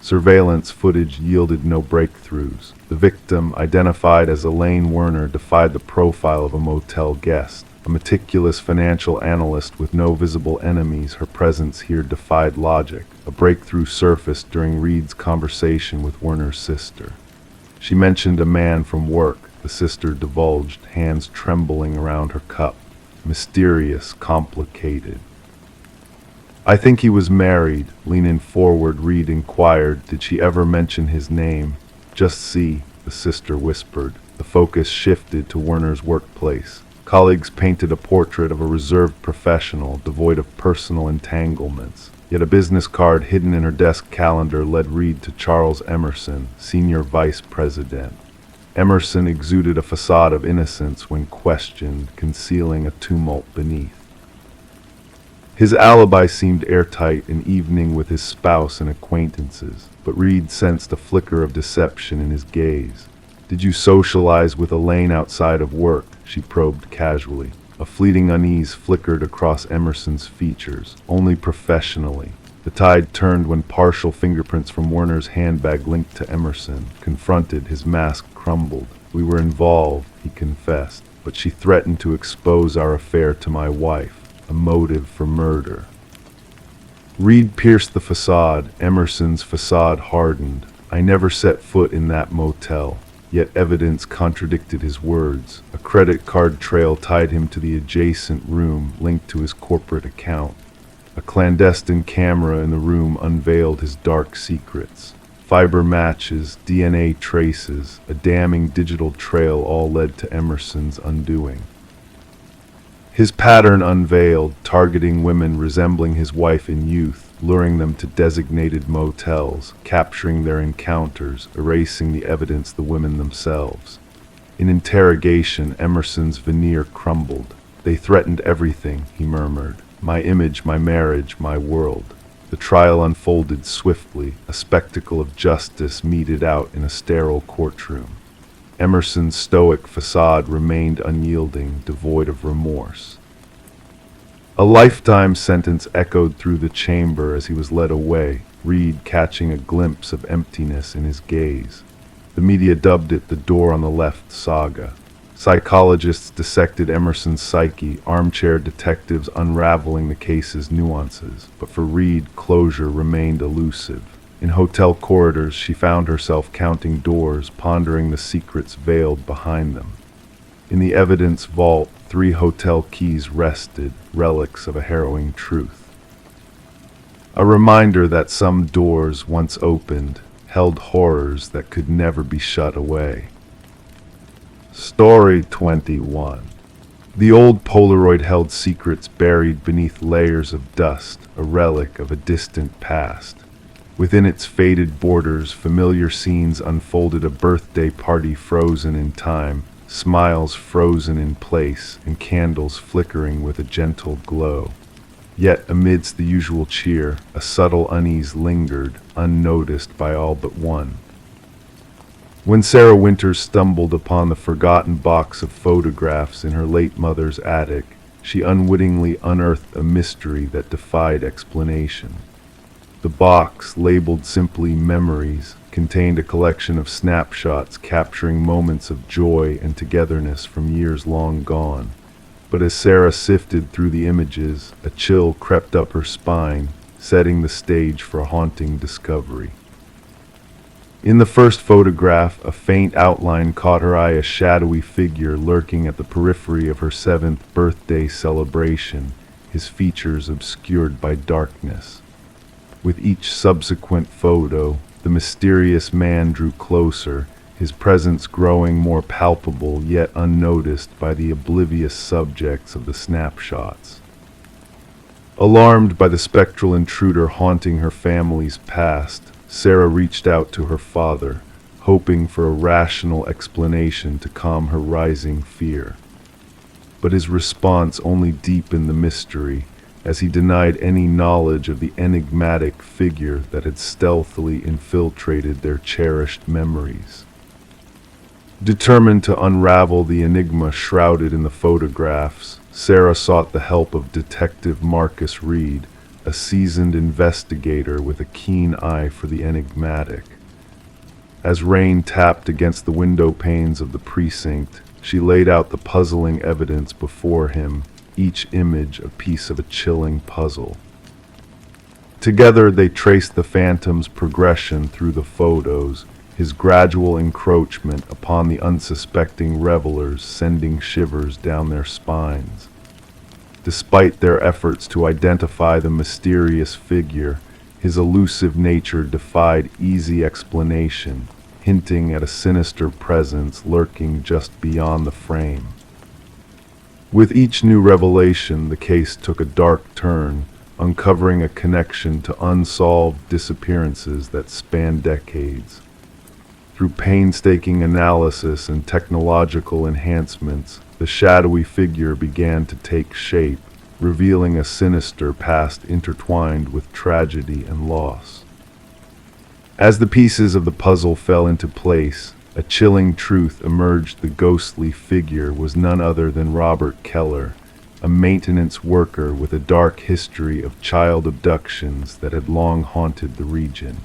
Speaker 1: Surveillance footage yielded no breakthroughs. The victim, identified as Elaine Werner, defied the profile of a motel guest. A meticulous financial analyst with no visible enemies, her presence here defied logic. A breakthrough surfaced during Reed's conversation with Werner's sister. She mentioned a man from work, the sister divulged, hands trembling around her cup. Mysterious, complicated. "I think he was married," leaning forward, Reed inquired. "Did she ever mention his name?" "Just see," the sister whispered. The focus shifted to Werner's workplace. Colleagues painted a portrait of a reserved professional, devoid of personal entanglements. Yet a business card hidden in her desk calendar led Reed to Charles Emerson, senior vice president. Emerson exuded a facade of innocence when questioned, concealing a tumult beneath. His alibi seemed airtight, an evening with his spouse and acquaintances, but Reed sensed a flicker of deception in his gaze. "Did you socialize with Elaine outside of work?" she probed casually. A fleeting unease flickered across Emerson's features. "Only professionally." The tide turned when partial fingerprints from Werner's handbag linked to Emerson. Confronted, his mask crumbled. "We were involved," he confessed, "but she threatened to expose our affair to my wife. A motive for murder." Reed pierced the facade. Emerson's facade hardened. I never set foot in that motel. Yet evidence contradicted his words. A credit card trail tied him to the adjacent room linked to his corporate account. A clandestine camera in the room unveiled his dark secrets. Fiber matches, DNA traces, a damning digital trail all led to Emerson's undoing. His pattern unveiled, targeting women resembling his wife in youth, luring them to designated motels, capturing their encounters, erasing the evidence the women themselves. In interrogation, Emerson's veneer crumbled. They threatened everything, he murmured. My image, my marriage, my world. The trial unfolded swiftly, a spectacle of justice meted out in a sterile courtroom. Emerson's stoic facade remained unyielding, devoid of remorse. A lifetime sentence echoed through the chamber as he was led away, Reed catching a glimpse of emptiness in his gaze. The media dubbed it the door on the left saga. Psychologists dissected Emerson's psyche, armchair detectives unraveling the case's nuances, but for Reed, closure remained elusive. In hotel corridors, she found herself counting doors, pondering the secrets veiled behind them. In the evidence vault, 3 hotel keys rested, relics of a harrowing truth. A reminder that some doors, once opened, held horrors that could never be shut away. Story 21. The old Polaroid held secrets buried beneath layers of dust, a relic of a distant past. Within its faded borders, familiar scenes unfolded, a birthday party frozen in time, smiles frozen in place, and candles flickering with a gentle glow. Yet amidst the usual cheer, a subtle unease lingered, unnoticed by all but one. When Sarah Winters stumbled upon the forgotten box of photographs in her late mother's attic, she unwittingly unearthed a mystery that defied explanation. The box, labeled simply Memories, contained a collection of snapshots capturing moments of joy and togetherness from years long gone. But as Sarah sifted through the images, a chill crept up her spine, setting the stage for a haunting discovery. In the first photograph, a faint outline caught her eye, a shadowy figure lurking at the periphery of her 7th birthday celebration, his features obscured by darkness. With each subsequent photo, the mysterious man drew closer, his presence growing more palpable yet unnoticed by the oblivious subjects of the snapshots. Alarmed by the spectral intruder haunting her family's past, Sarah reached out to her father, hoping for a rational explanation to calm her rising fear. But his response only deepened the mystery, as he denied any knowledge of the enigmatic figure that had stealthily infiltrated their cherished memories. Determined to unravel the enigma shrouded in the photographs, Sarah sought the help of Detective Marcus Reed, a seasoned investigator with a keen eye for the enigmatic. As rain tapped against the window panes of the precinct, she laid out the puzzling evidence before him, each image a piece of a chilling puzzle. Together they traced the phantom's progression through the photos, his gradual encroachment upon the unsuspecting revelers sending shivers down their spines. Despite their efforts to identify the mysterious figure, his elusive nature defied easy explanation, hinting at a sinister presence lurking just beyond the frame. With each new revelation, the case took a dark turn, uncovering a connection to unsolved disappearances that spanned decades. Through painstaking analysis and technological enhancements, the shadowy figure began to take shape, revealing a sinister past intertwined with tragedy and loss. As the pieces of the puzzle fell into place, a chilling truth emerged. The ghostly figure was none other than Robert Keller, a maintenance worker with a dark history of child abductions that had long haunted the region.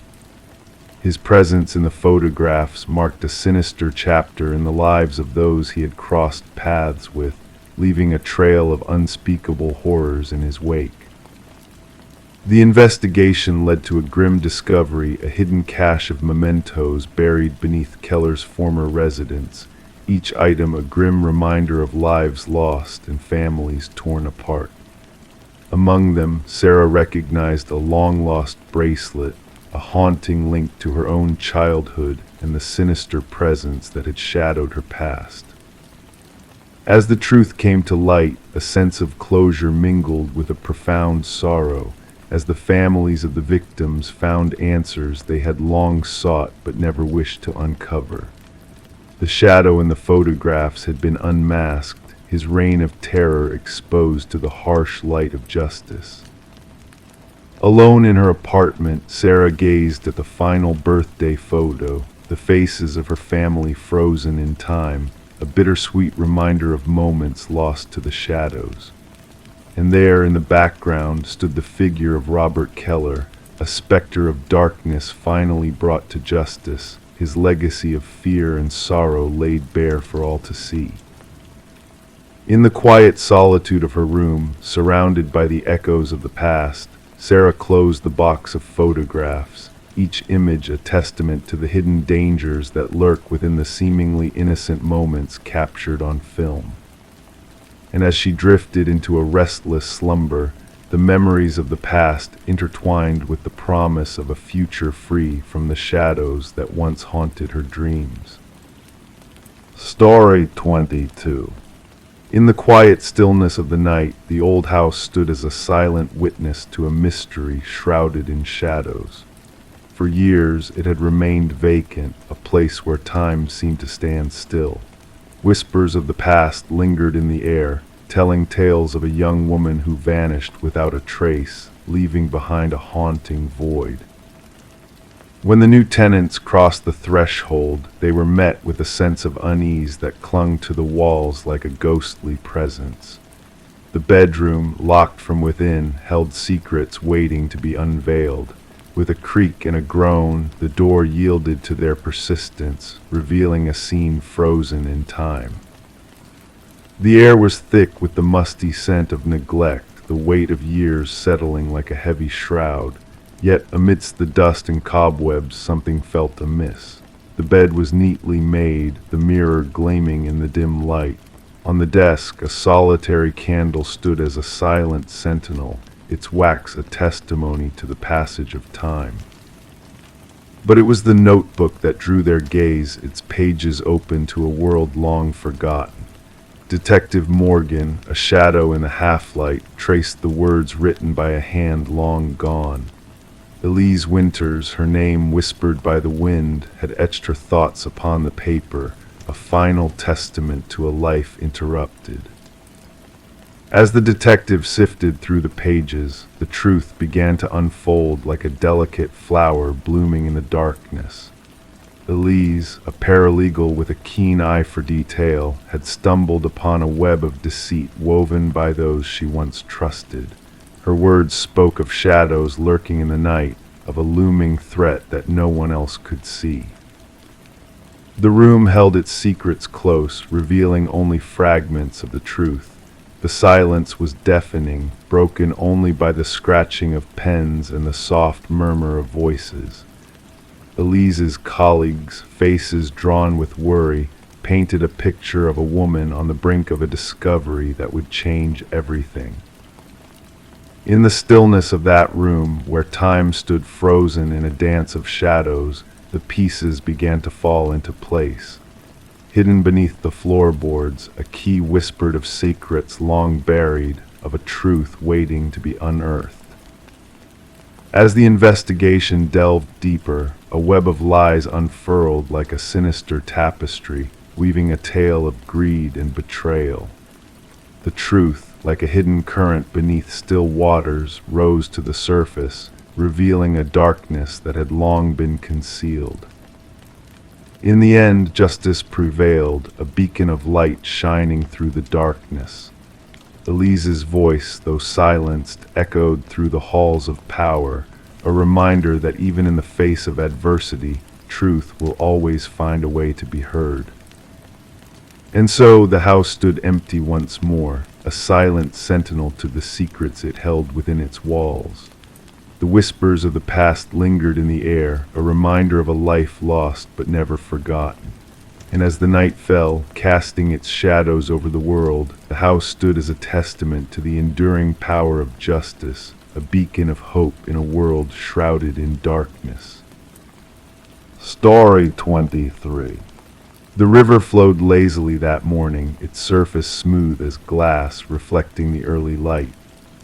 Speaker 1: His presence in the photographs marked a sinister chapter in the lives of those he had crossed paths with, leaving a trail of unspeakable horrors in his wake. The investigation led to a grim discovery, a hidden cache of mementos buried beneath Keller's former residence, each item a grim reminder of lives lost and families torn apart. Among them, Sarah recognized a long-lost bracelet, a haunting link to her own childhood and the sinister presence that had shadowed her past. As the truth came to light, a sense of closure mingled with a profound sorrow, as the families of the victims found answers they had long sought but never wished to uncover. The shadow in the photographs had been unmasked, his reign of terror exposed to the harsh light of justice. Alone in her apartment, Sarah gazed at the final birthday photo, the faces of her family frozen in time, a bittersweet reminder of moments lost to the shadows. And there in the background stood the figure of Robert Keller, a specter of darkness finally brought to justice, his legacy of fear and sorrow laid bare for all to see. In the quiet solitude of her room, surrounded by the echoes of the past, Sarah closed the box of photographs, each image a testament to the hidden dangers that lurk within the seemingly innocent moments captured on film. And as she drifted into a restless slumber, the memories of the past intertwined with the promise of a future free from the shadows that once haunted her dreams. Story 22. In the quiet stillness of the night, the old house stood as a silent witness to a mystery shrouded in shadows. For years it had remained vacant, a place where time seemed to stand still. Whispers of the past lingered in the air, telling tales of a young woman who vanished without a trace, leaving behind a haunting void. When the new tenants crossed the threshold, they were met with a sense of unease that clung to the walls like a ghostly presence. The bedroom, locked from within, held secrets waiting to be unveiled. With a creak and a groan, the door yielded to their persistence, revealing a scene frozen in time. The air was thick with the musty scent of neglect, the weight of years settling like a heavy shroud. Yet amidst the dust and cobwebs something felt amiss. The bed was neatly made, the mirror gleaming in the dim light. On the desk, a solitary candle stood as a silent sentinel, its wax a testimony to the passage of time. But it was the notebook that drew their gaze, its pages open to a world long forgotten. Detective Morgan, a shadow in the half-light, traced the words written by a hand long gone. Elise Winters, her name whispered by the wind, had etched her thoughts upon the paper, a final testament to a life interrupted. As the detective sifted through the pages, the truth began to unfold like a delicate flower blooming in the darkness. Elise, a paralegal with a keen eye for detail, had stumbled upon a web of deceit woven by those she once trusted. Her words spoke of shadows lurking in the night, of a looming threat that no one else could see. The room held its secrets close, revealing only fragments of the truth. The silence was deafening, broken only by the scratching of pens and the soft murmur of voices. Elise's colleagues, faces drawn with worry, painted a picture of a woman on the brink of a discovery that would change everything. In the stillness of that room, where time stood frozen in a dance of shadows, the pieces began to fall into place. Hidden beneath the floorboards, a key whispered of secrets long buried, of a truth waiting to be unearthed. As the investigation delved deeper, a web of lies unfurled like a sinister tapestry, weaving a tale of greed and betrayal. The truth, like a hidden current beneath still waters, rose to the surface, revealing a darkness that had long been concealed. In the end, justice prevailed, a beacon of light shining through the darkness. Elise's voice, though silenced, echoed through the halls of power, a reminder that even in the face of adversity, truth will always find a way to be heard. And so the house stood empty once more, a silent sentinel to the secrets it held within its walls. The whispers of the past lingered in the air, a reminder of a life lost but never forgotten. And as the night fell, casting its shadows over the world, the house stood as a testament to the enduring power of justice, a beacon of hope in a world shrouded in darkness. Story 23. The river flowed lazily that morning, its surface smooth as glass, reflecting the early light.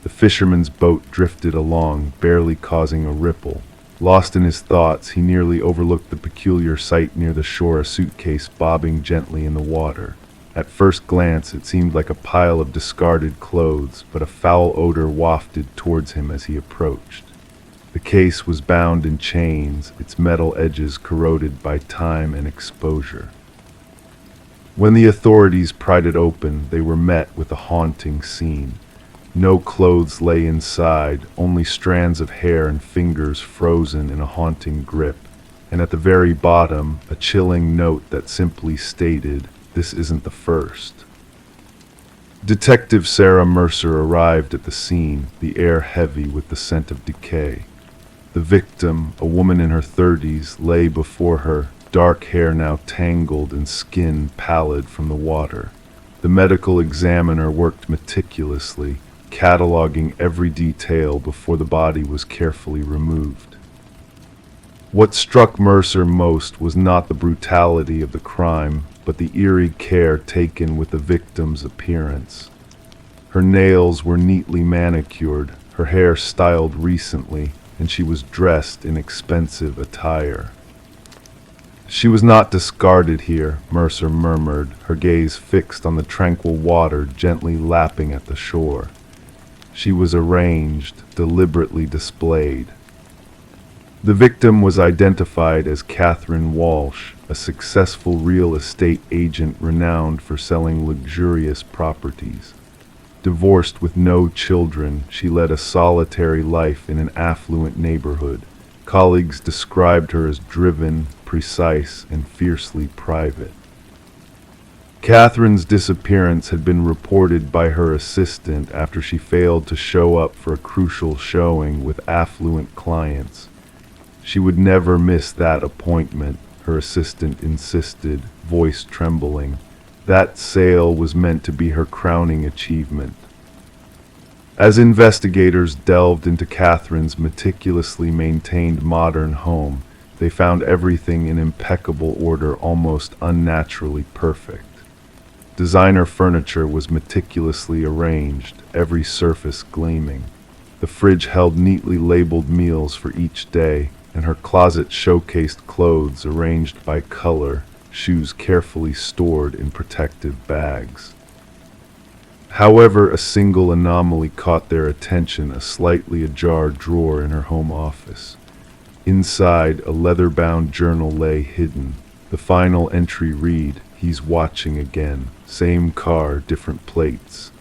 Speaker 1: The fisherman's boat drifted along, barely causing a ripple. Lost in his thoughts, he nearly overlooked the peculiar sight near the shore, a suitcase bobbing gently in the water. At first glance, it seemed like a pile of discarded clothes, but a foul odor wafted towards him as he approached. The case was bound in chains, its metal edges corroded by time and exposure. When the authorities pried it open, they were met with a haunting scene. No clothes lay inside, only strands of hair and fingers frozen in a haunting grip. And at the very bottom, a chilling note that simply stated, "This isn't the first." Detective Sarah Mercer arrived at the scene, the air heavy with the scent of decay. The victim, a woman in her 30s, lay before her, dark hair now tangled and skin pallid from the water. The medical examiner worked meticulously, cataloging every detail before the body was carefully removed. What struck Mercer most was not the brutality of the crime, but the eerie care taken with the victim's appearance. Her nails were neatly manicured, her hair styled recently, and she was dressed in expensive attire. "She was not discarded here," Mercer murmured, her gaze fixed on the tranquil water gently lapping at the shore. She was arranged, deliberately displayed. The victim was identified as Catherine Walsh, a successful real estate agent renowned for selling luxurious properties. Divorced with no children, she led a solitary life in an affluent neighborhood. Colleagues described her as driven, precise, and fiercely private. Catherine's disappearance had been reported by her assistant after she failed to show up for a crucial showing with affluent clients. She would never miss that appointment, her assistant insisted, voice trembling. That sale was meant to be her crowning achievement. As investigators delved into Catherine's meticulously maintained modern home, they found everything in impeccable order, almost unnaturally perfect. Designer furniture was meticulously arranged, every surface gleaming. The fridge held neatly labeled meals for each day, and her closet showcased clothes arranged by color, shoes carefully stored in protective bags. However, a single anomaly caught their attention, a slightly ajar drawer in her home office. Inside, a leather-bound journal lay hidden. The final entry read, "He's watching again. Same car, different plates."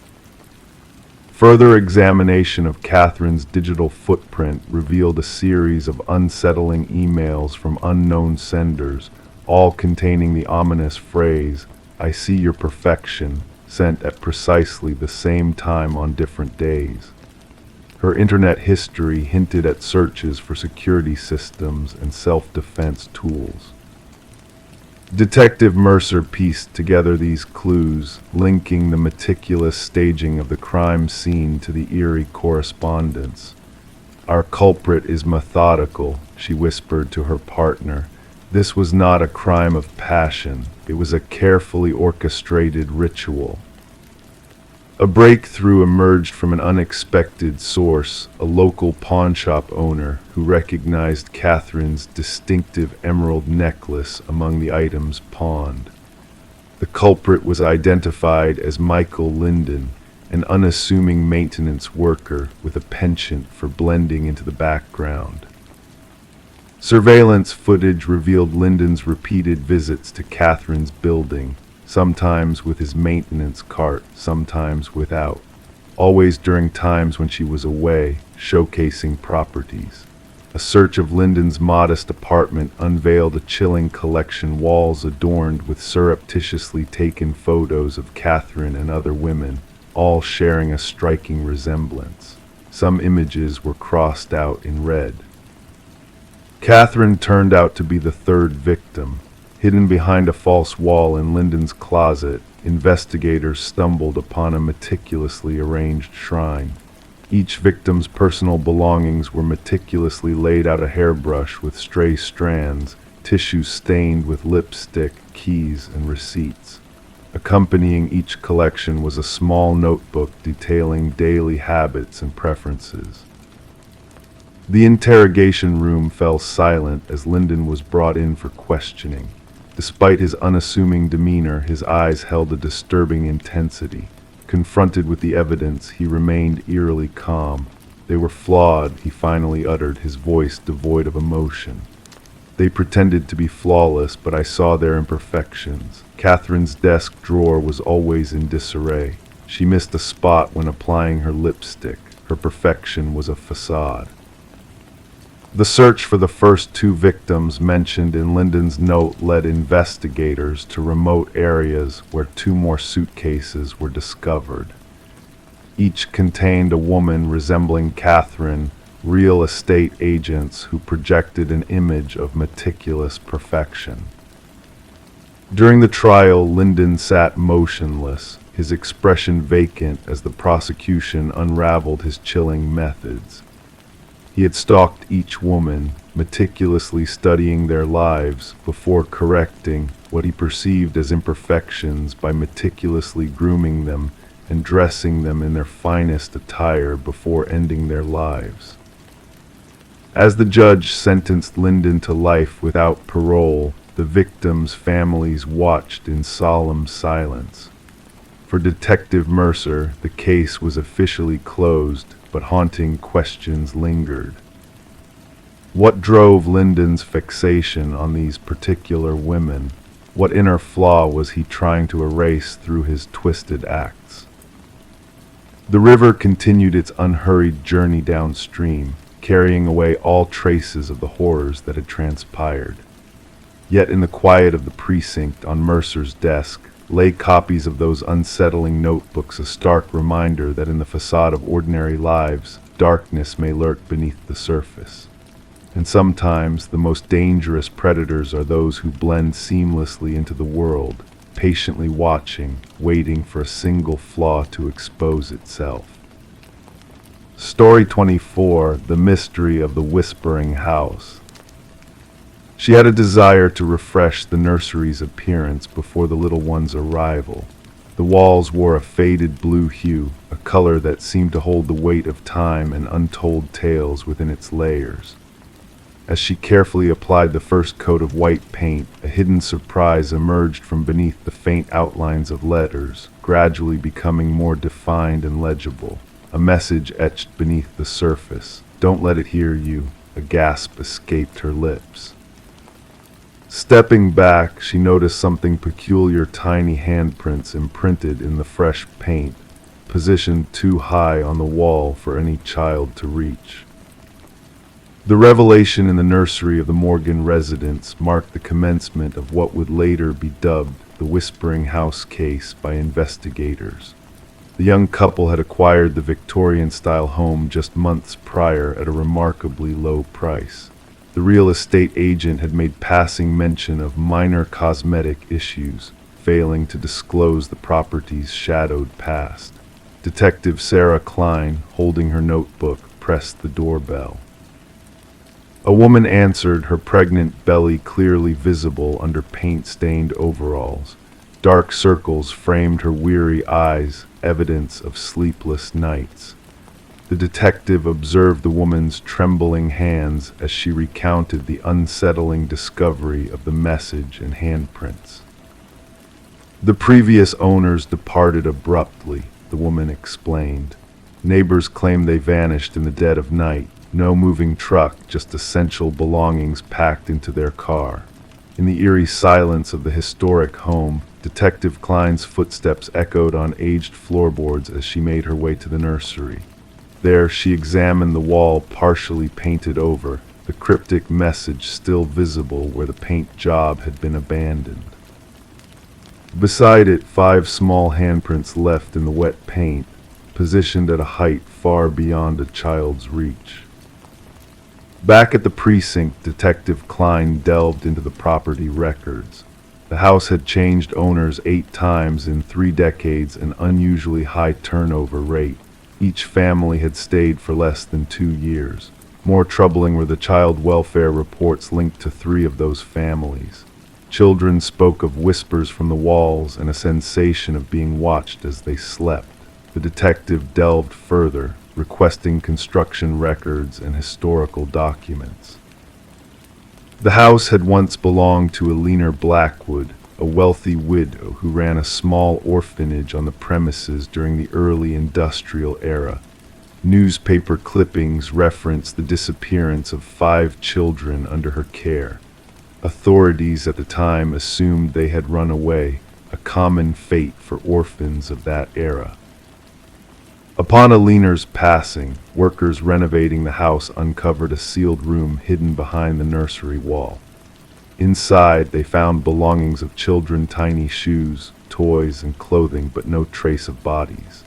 Speaker 1: Further examination of Catherine's digital footprint revealed a series of unsettling emails from unknown senders, all containing the ominous phrase, "I see your perfection," sent at precisely the same time on different days. Her internet history hinted at searches for security systems and self-defense tools. Detective Mercer pieced together these clues, linking the meticulous staging of the crime scene to the eerie correspondence. "Our culprit is methodical," she whispered to her partner. "This was not a crime of passion. It was a carefully orchestrated ritual." A breakthrough emerged from an unexpected source, a local pawnshop owner who recognized Catherine's distinctive emerald necklace among the items pawned. The culprit was identified as Michael Linden, an unassuming maintenance worker with a penchant for blending into the background. Surveillance footage revealed Linden's repeated visits to Catherine's building, sometimes with his maintenance cart, sometimes without, always during times when she was away, showcasing properties. A search of Linden's modest apartment unveiled a chilling collection, walls adorned with surreptitiously taken photos of Catherine and other women, all sharing a striking resemblance. Some images were crossed out in red. Catherine turned out to be the third victim. Hidden behind a false wall in Lyndon's closet, investigators stumbled upon a meticulously arranged shrine. Each victim's personal belongings were meticulously laid out a hairbrush with stray strands, tissue stained with lipstick, keys, and receipts. Accompanying each collection was a small notebook detailing daily habits and preferences. The interrogation room fell silent as Lyndon was brought in for questioning. Despite his unassuming demeanor, his eyes held a disturbing intensity. Confronted with the evidence, he remained eerily calm. "They were flawed," he finally uttered, his voice devoid of emotion. "They pretended to be flawless, but I saw their imperfections." Catherine's desk drawer was always in disarray. She missed a spot when applying her lipstick. Her perfection was a facade. The search for the first two victims mentioned in Lyndon's note led investigators to remote areas where two more suitcases were discovered. Each contained a woman resembling Catherine, real estate agents who projected an image of meticulous perfection. During the trial, Lyndon sat motionless, his expression vacant as the prosecution unraveled his chilling methods. He had stalked each woman, meticulously studying their lives before correcting what he perceived as imperfections by meticulously grooming them and dressing them in their finest attire before ending their lives. As the judge sentenced Lyndon to life without parole, the victims' families watched in solemn silence. For Detective Mercer, the case was officially closed, but haunting questions lingered. What drove Lyndon's fixation on these particular women? What inner flaw was he trying to erase through his twisted acts? The river continued its unhurried journey downstream, carrying away all traces of the horrors that had transpired. Yet in the quiet of the precinct on Mercer's desk lay copies of those unsettling notebooks, a stark reminder that in the facade of ordinary lives, darkness may lurk beneath the surface. And sometimes the most dangerous predators are those who blend seamlessly into the world, patiently watching, waiting for a single flaw to expose itself. Story 24, The Mystery of the Whispering House. She had a desire to refresh the nursery's appearance before the little one's arrival. The walls wore a faded blue hue, a color that seemed to hold the weight of time and untold tales within its layers. As she carefully applied the first coat of white paint, a hidden surprise emerged from beneath the faint outlines of letters, gradually becoming more defined and legible. A message etched beneath the surface. "Don't let it hear you." A gasp escaped her lips. Stepping back, she noticed something peculiar: tiny handprints imprinted in the fresh paint, positioned too high on the wall for any child to reach. The revelation in the nursery of the Morgan residence marked the commencement of what would later be dubbed the Whispering House case by investigators. The young couple had acquired the Victorian-style home just months prior at a remarkably low price. The real estate agent had made passing mention of minor cosmetic issues, failing to disclose the property's shadowed past. Detective Sarah Klein, holding her notebook, pressed the doorbell. A woman answered, her pregnant belly clearly visible under paint-stained overalls. Dark circles framed her weary eyes, evidence of sleepless nights. The detective observed the woman's trembling hands as she recounted the unsettling discovery of the message and handprints. "The previous owners departed abruptly," the woman explained. "Neighbors claim they vanished in the dead of night. No moving truck, just essential belongings packed into their car." In the eerie silence of the historic home, Detective Klein's footsteps echoed on aged floorboards as she made her way to the nursery. There, she examined the wall partially painted over, the cryptic message still visible where the paint job had been abandoned. Beside it, 5 small handprints left in the wet paint, positioned at a height far beyond a child's reach. Back at the precinct, Detective Klein delved into the property records. The house had changed owners 8 times in 3 decades, an unusually high turnover rate. Each family had stayed for less than 2 years. More troubling were the child welfare reports linked to 3 of those families. Children spoke of whispers from the walls and a sensation of being watched as they slept. The detective delved further, requesting construction records and historical documents. The house had once belonged to Alina Blackwood, a wealthy widow who ran a small orphanage on the premises during the early industrial era. Newspaper clippings reference the disappearance of 5 children under her care. Authorities at the time assumed they had run away, a common fate for orphans of that era. Upon Alina's passing, workers renovating the house uncovered a sealed room hidden behind the nursery wall. Inside, they found belongings of children, tiny shoes, toys, and clothing, but no trace of bodies.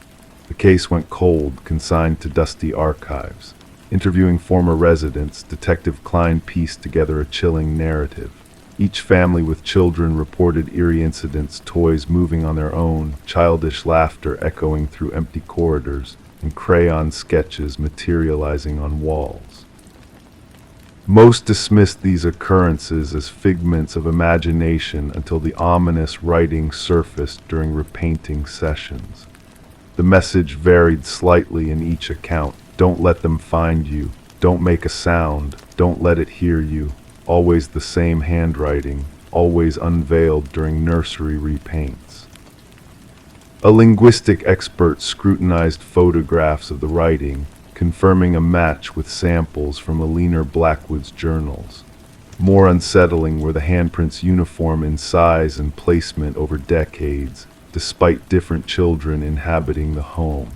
Speaker 1: The case went cold, consigned to dusty archives. Interviewing former residents, Detective Klein pieced together a chilling narrative. Each family with children reported eerie incidents, toys moving on their own, childish laughter echoing through empty corridors, and crayon sketches materializing on walls. Most dismissed these occurrences as figments of imagination until the ominous writing surfaced during repainting sessions. The message varied slightly in each account. Don't let them find you. Don't make a sound. Don't let it hear you. Always the same handwriting, always unveiled during nursery repaints. A linguistic expert scrutinized photographs of the writing, confirming a match with samples from Alina Blackwood's journals. More unsettling were the handprints uniform in size and placement over decades, despite different children inhabiting the home.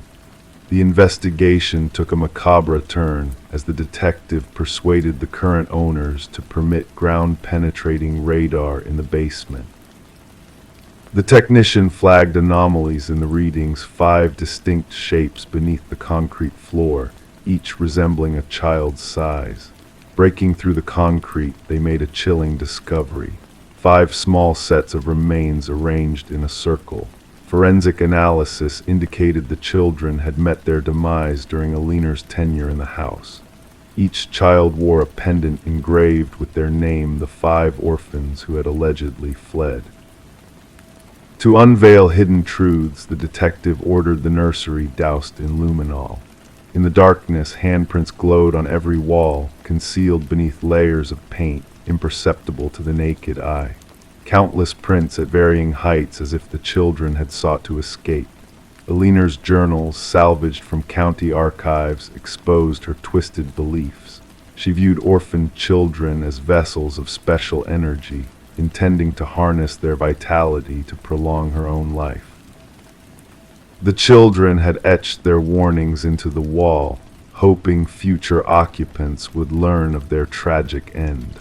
Speaker 1: The investigation took a macabre turn as the detective persuaded the current owners to permit ground-penetrating radar in the basement. The technician flagged anomalies in the readings, 5 distinct shapes beneath the concrete floor, each resembling a child's size. Breaking through the concrete, they made a chilling discovery. 5 small sets of remains arranged in a circle. Forensic analysis indicated the children had met their demise during Alina's tenure in the house. Each child wore a pendant engraved with their name, the 5 orphans who had allegedly fled. To unveil hidden truths, the detective ordered the nursery doused in luminol. In the darkness, handprints glowed on every wall, concealed beneath layers of paint, imperceptible to the naked eye. Countless prints at varying heights as if the children had sought to escape. Alina's journals, salvaged from county archives, exposed her twisted beliefs. She viewed orphaned children as vessels of special energy, intending to harness their vitality to prolong her own life. The children had etched their warnings into the wall, hoping future occupants would learn of their tragic end.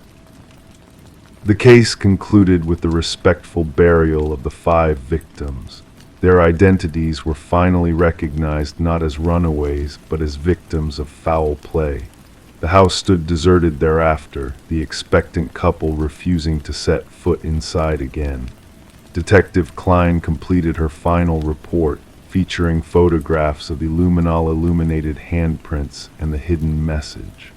Speaker 1: The case concluded with the respectful burial of the 5 victims. Their identities were finally recognized not as runaways, but as victims of foul play. The house stood deserted thereafter, the expectant couple refusing to set foot inside again. Detective Klein completed her final report, featuring photographs of the luminol-illuminated handprints and the hidden message.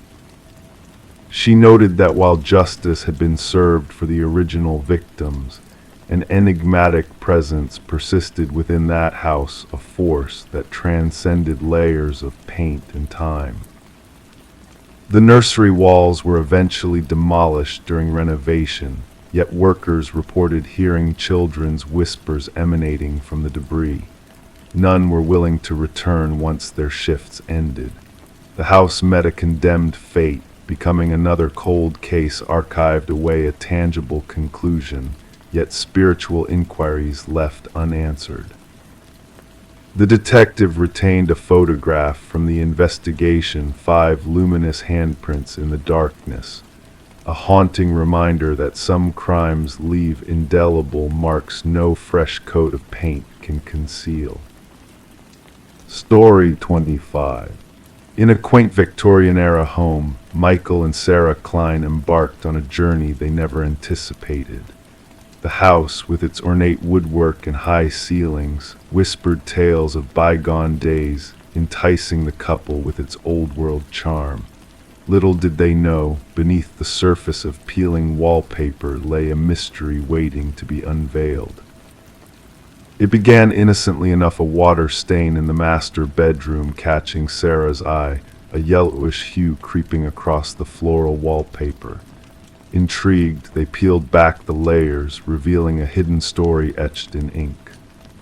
Speaker 1: She noted that while justice had been served for the original victims, an enigmatic presence persisted within that house, a force that transcended layers of paint and time. The nursery walls were eventually demolished during renovation, yet workers reported hearing children's whispers emanating from the debris. None were willing to return once their shifts ended. The house met a condemned fate, becoming another cold case archived away a tangible conclusion, yet spiritual inquiries left unanswered. The detective retained a photograph from the investigation, 5 luminous handprints in the darkness, a haunting reminder that some crimes leave indelible marks no fresh coat of paint can conceal. Story 25. In a quaint Victorian-era home, Michael and Sarah Klein embarked on a journey they never anticipated. The house, with its ornate woodwork and high ceilings, whispered tales of bygone days, enticing the couple with its old-world charm. Little did they know, beneath the surface of peeling wallpaper lay a mystery waiting to be unveiled. It began innocently enough, a water stain in the master bedroom catching Sarah's eye, a yellowish hue creeping across the floral wallpaper. Intrigued, they peeled back the layers, revealing a hidden story etched in ink.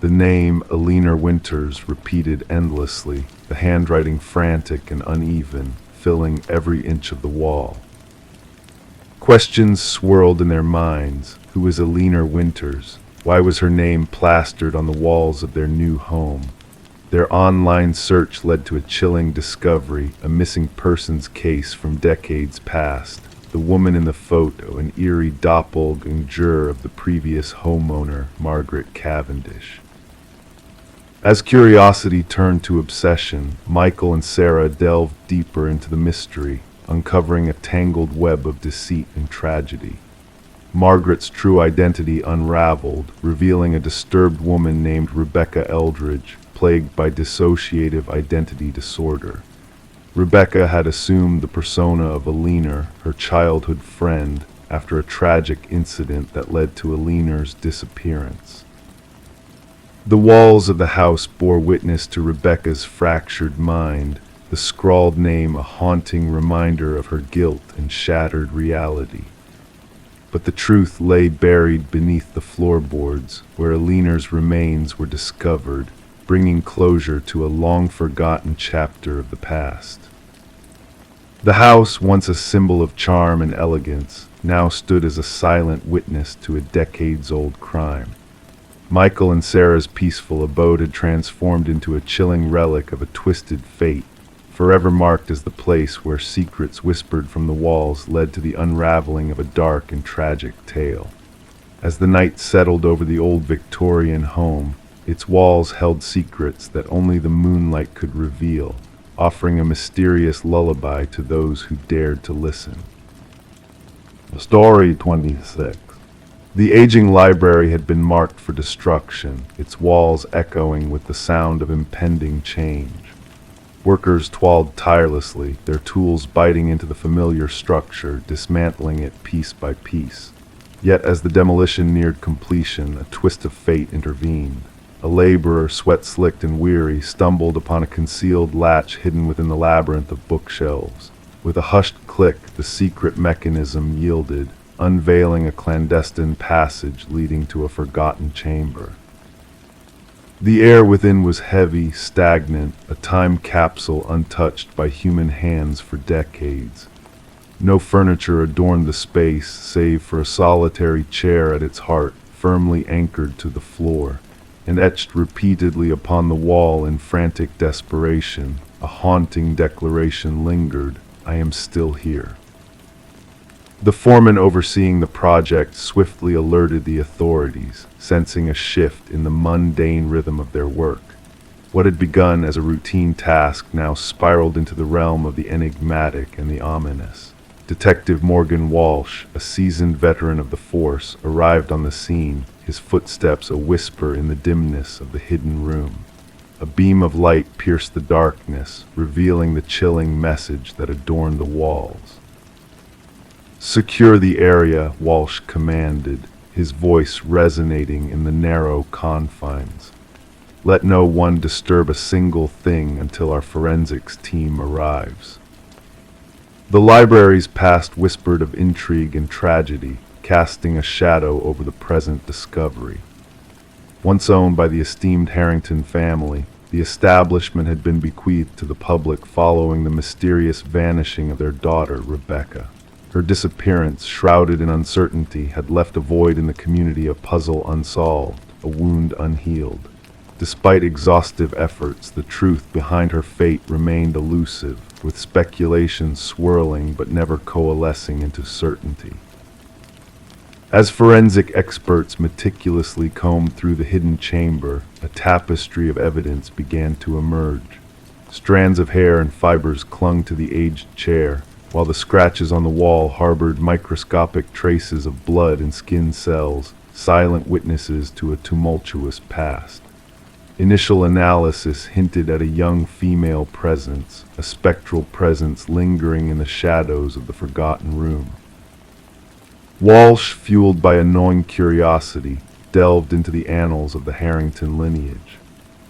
Speaker 1: The name, Alina Winters, repeated endlessly, the handwriting frantic and uneven, filling every inch of the wall. Questions swirled in their minds. Who is Alina Winters? Why was her name plastered on the walls of their new home? Their online search led to a chilling discovery, a missing persons case from decades past. The woman in the photo, an eerie doppelganger of the previous homeowner, Margaret Cavendish. As curiosity turned to obsession, Michael and Sarah delved deeper into the mystery, uncovering a tangled web of deceit and tragedy. Margaret's true identity unraveled, revealing a disturbed woman named Rebecca Eldridge, plagued by dissociative identity disorder. Rebecca had assumed the persona of Alina, her childhood friend, after a tragic incident that led to Alina's disappearance. The walls of the house bore witness to Rebecca's fractured mind, the scrawled name a haunting reminder of her guilt and shattered reality. But the truth lay buried beneath the floorboards, where Alina's remains were discovered, bringing closure to a long-forgotten chapter of the past. The house, once a symbol of charm and elegance, now stood as a silent witness to a decades-old crime. Michael and Sarah's peaceful abode had transformed into a chilling relic of a twisted fate, forever marked as the place where secrets whispered from the walls led to the unraveling of a dark and tragic tale. As the night settled over the old Victorian home, its walls held secrets that only the moonlight could reveal, offering a mysterious lullaby to those who dared to listen. Story 26. The aging library had been marked for destruction, its walls echoing with the sound of impending change. Workers toiled tirelessly, their tools biting into the familiar structure, dismantling it piece by piece. Yet as the demolition neared completion, a twist of fate intervened. A laborer, sweat-slicked and weary, stumbled upon a concealed latch hidden within the labyrinth of bookshelves. With a hushed click, the secret mechanism yielded, unveiling a clandestine passage leading to a forgotten chamber. The air within was heavy, stagnant, a time capsule untouched by human hands for decades. No furniture adorned the space, save for a solitary chair at its heart, firmly anchored to the floor, and etched repeatedly upon the wall in frantic desperation, a haunting declaration lingered, "I am still here." The foreman overseeing the project swiftly alerted the authorities, sensing a shift in the mundane rhythm of their work. What had begun as a routine task now spiraled into the realm of the enigmatic and the ominous. Detective Morgan Walsh, a seasoned veteran of the force, arrived on the scene, his footsteps a whisper in the dimness of the hidden room. A beam of light pierced the darkness, revealing the chilling message that adorned the walls. "Secure the area," Walsh commanded, his voice resonating in the narrow confines. "Let no one disturb a single thing until our forensics team arrives." The library's past whispered of intrigue and tragedy, casting a shadow over the present discovery. Once owned by the esteemed Harrington family, the establishment had been bequeathed to the public following the mysterious vanishing of their daughter, Rebecca. Her disappearance, shrouded in uncertainty, had left a void in the community, a puzzle unsolved, a wound unhealed. Despite exhaustive efforts, the truth behind her fate remained elusive, with speculation swirling but never coalescing into certainty. As forensic experts meticulously combed through the hidden chamber, a tapestry of evidence began to emerge. Strands of hair and fibers clung to the aged chair, while the scratches on the wall harbored microscopic traces of blood and skin cells, silent witnesses to a tumultuous past. Initial analysis hinted at a young female presence, a spectral presence lingering in the shadows of the forgotten room. Walsh, fueled by a gnawing curiosity, delved into the annals of the Harrington lineage.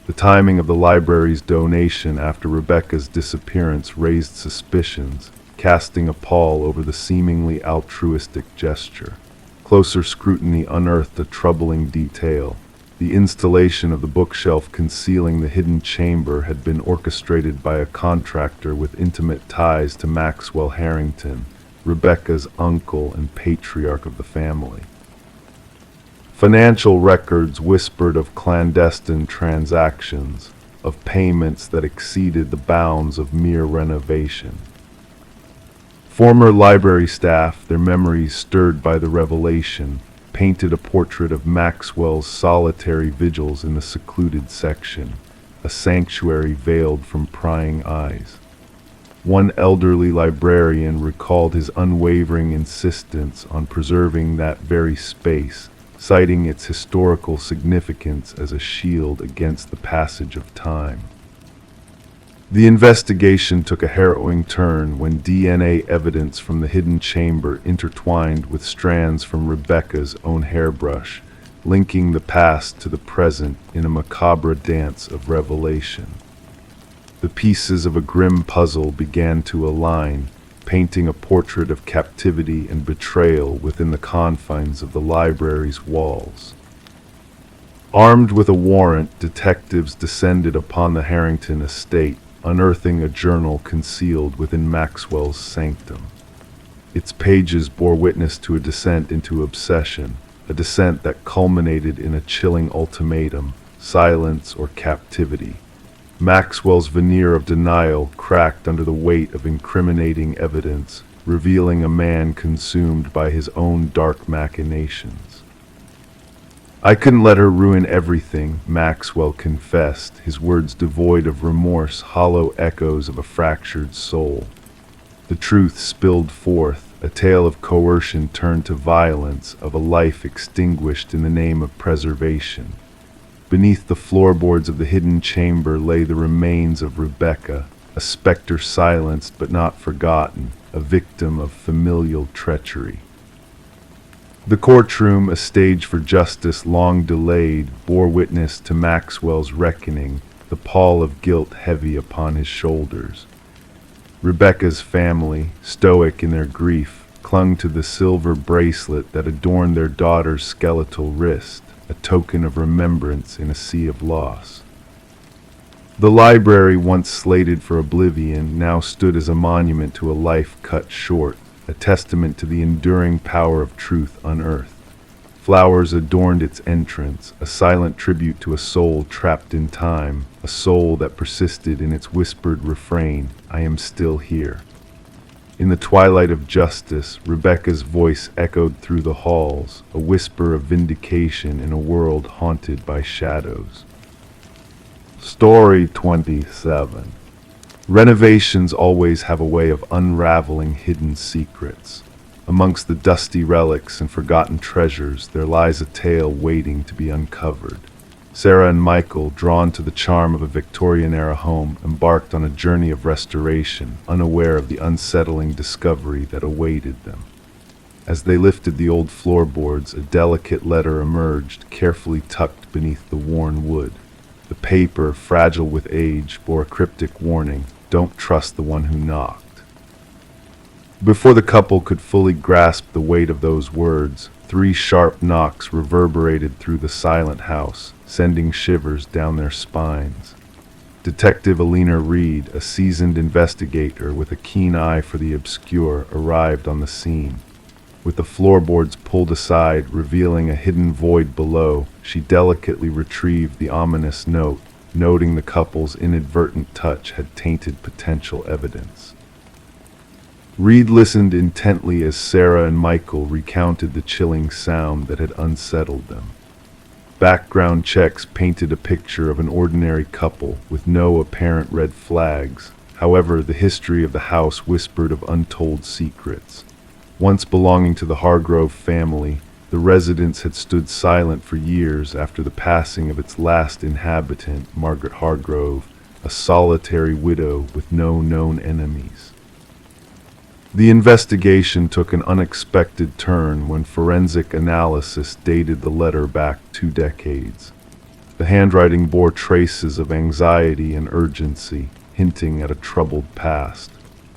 Speaker 1: The timing of the library's donation after Rebecca's disappearance raised suspicions, casting a pall over the seemingly altruistic gesture. Closer scrutiny unearthed a troubling detail. The installation of the bookshelf concealing the hidden chamber had been orchestrated by a contractor with intimate ties to Maxwell Harrington, Rebecca's uncle and patriarch of the family. Financial records whispered of clandestine transactions, of payments that exceeded the bounds of mere renovation. Former library staff, their memories stirred by the revelation, painted a portrait of Maxwell's solitary vigils in the secluded section, a sanctuary veiled from prying eyes. One elderly librarian recalled his unwavering insistence on preserving that very space, citing its historical significance as a shield against the passage of time. The investigation took a harrowing turn when DNA evidence from the hidden chamber intertwined with strands from Rebecca's own hairbrush, linking the past to the present in a macabre dance of revelation. The pieces of a grim puzzle began to align, painting a portrait of captivity and betrayal within the confines of the library's walls. Armed with a warrant, detectives descended upon the Harrington estate, unearthing a journal concealed within Maxwell's sanctum. Its pages bore witness to a descent into obsession, a descent that culminated in a chilling ultimatum: silence or captivity. Maxwell's veneer of denial cracked under the weight of incriminating evidence, revealing a man consumed by his own dark machinations. "I couldn't let her ruin everything," Maxwell confessed, his words devoid of remorse, hollow echoes of a fractured soul. The truth spilled forth, a tale of coercion turned to violence, of a life extinguished in the name of preservation. Beneath the floorboards of the hidden chamber lay the remains of Rebecca, a specter silenced but not forgotten, a victim of familial treachery. The courtroom, a stage for justice long delayed, bore witness to Maxwell's reckoning, the pall of guilt heavy upon his shoulders. Rebecca's family, stoic in their grief, clung to the silver bracelet that adorned their daughter's skeletal wrist, a token of remembrance in a sea of loss. The library, once slated for oblivion, now stood as a monument to a life cut short, a testament to the enduring power of truth unearthed. Flowers adorned its entrance, a silent tribute to a soul trapped in time, a soul that persisted in its whispered refrain, "I am still here." In the twilight of justice, Rebecca's voice echoed through the halls, a whisper of vindication in a world haunted by shadows. Story 27. Renovations always have a way of unraveling hidden secrets. Amongst the dusty relics and forgotten treasures, there lies a tale waiting to be uncovered. Sarah and Michael, drawn to the charm of a Victorian-era home, embarked on a journey of restoration, unaware of the unsettling discovery that awaited them. As they lifted the old floorboards, a delicate letter emerged, carefully tucked beneath the worn wood. The paper, fragile with age, bore a cryptic warning: "Don't trust the one who knocked." Before the couple could fully grasp the weight of those words, 3 sharp knocks reverberated through the silent house, sending shivers down their spines. Detective Alina Reed, a seasoned investigator with a keen eye for the obscure, arrived on the scene. With the floorboards pulled aside, revealing a hidden void below, she delicately retrieved the ominous note, noting the couple's inadvertent touch had tainted potential evidence. Reed listened intently as Sarah and Michael recounted the chilling sound that had unsettled them. Background checks painted a picture of an ordinary couple with no apparent red flags. However, the history of the house whispered of untold secrets. Once belonging to the Hargrove family, the residence had stood silent for years after the passing of its last inhabitant, Margaret Hargrove, a solitary widow with no known enemies. The investigation took an unexpected turn when forensic analysis dated the letter back 2 decades. The handwriting bore traces of anxiety and urgency, hinting at a troubled past.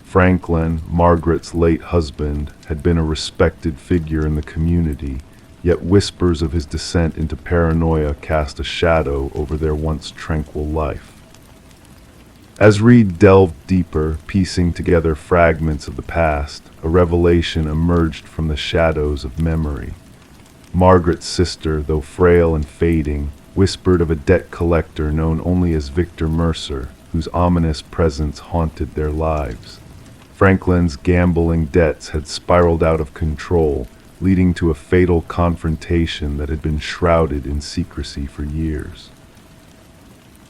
Speaker 1: Franklin, Margaret's late husband, had been a respected figure in the community, yet whispers of his descent into paranoia cast a shadow over their once tranquil life. As Reed delved deeper, piecing together fragments of the past, a revelation emerged from the shadows of memory. Margaret's sister, though frail and fading, whispered of a debt collector known only as Victor Mercer, whose ominous presence haunted their lives. Franklin's gambling debts had spiraled out of control, leading to a fatal confrontation that had been shrouded in secrecy for years.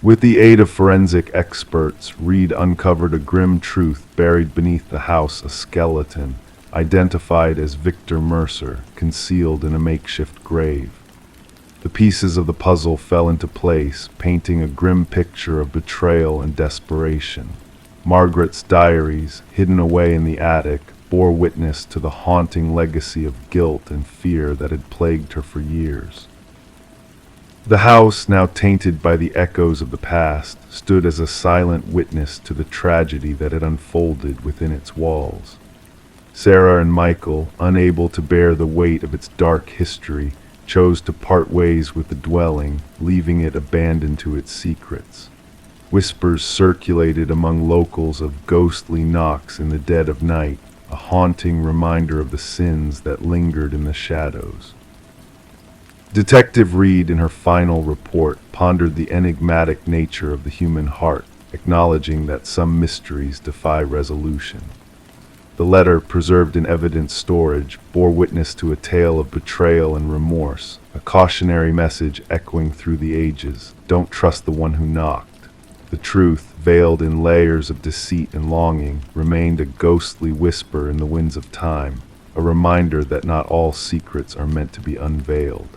Speaker 1: With the aid of forensic experts, Reed uncovered a grim truth buried beneath the house, a skeleton, identified as Victor Mercer, concealed in a makeshift grave. The pieces of the puzzle fell into place, painting a grim picture of betrayal and desperation. Margaret's diaries, hidden away in the attic, bore witness to the haunting legacy of guilt and fear that had plagued her for years. The house, now tainted by the echoes of the past, stood as a silent witness to the tragedy that had unfolded within its walls. Sarah and Michael, unable to bear the weight of its dark history, chose to part ways with the dwelling, leaving it abandoned to its secrets. Whispers circulated among locals of ghostly knocks in the dead of night, a haunting reminder of the sins that lingered in the shadows. Detective Reed, in her final report, pondered the enigmatic nature of the human heart, acknowledging that some mysteries defy resolution. The letter, preserved in evidence storage, bore witness to a tale of betrayal and remorse, a cautionary message echoing through the ages: don't trust the one who knocked. The truth, veiled in layers of deceit and longing, remained a ghostly whisper in the winds of time, a reminder that not all secrets are meant to be unveiled.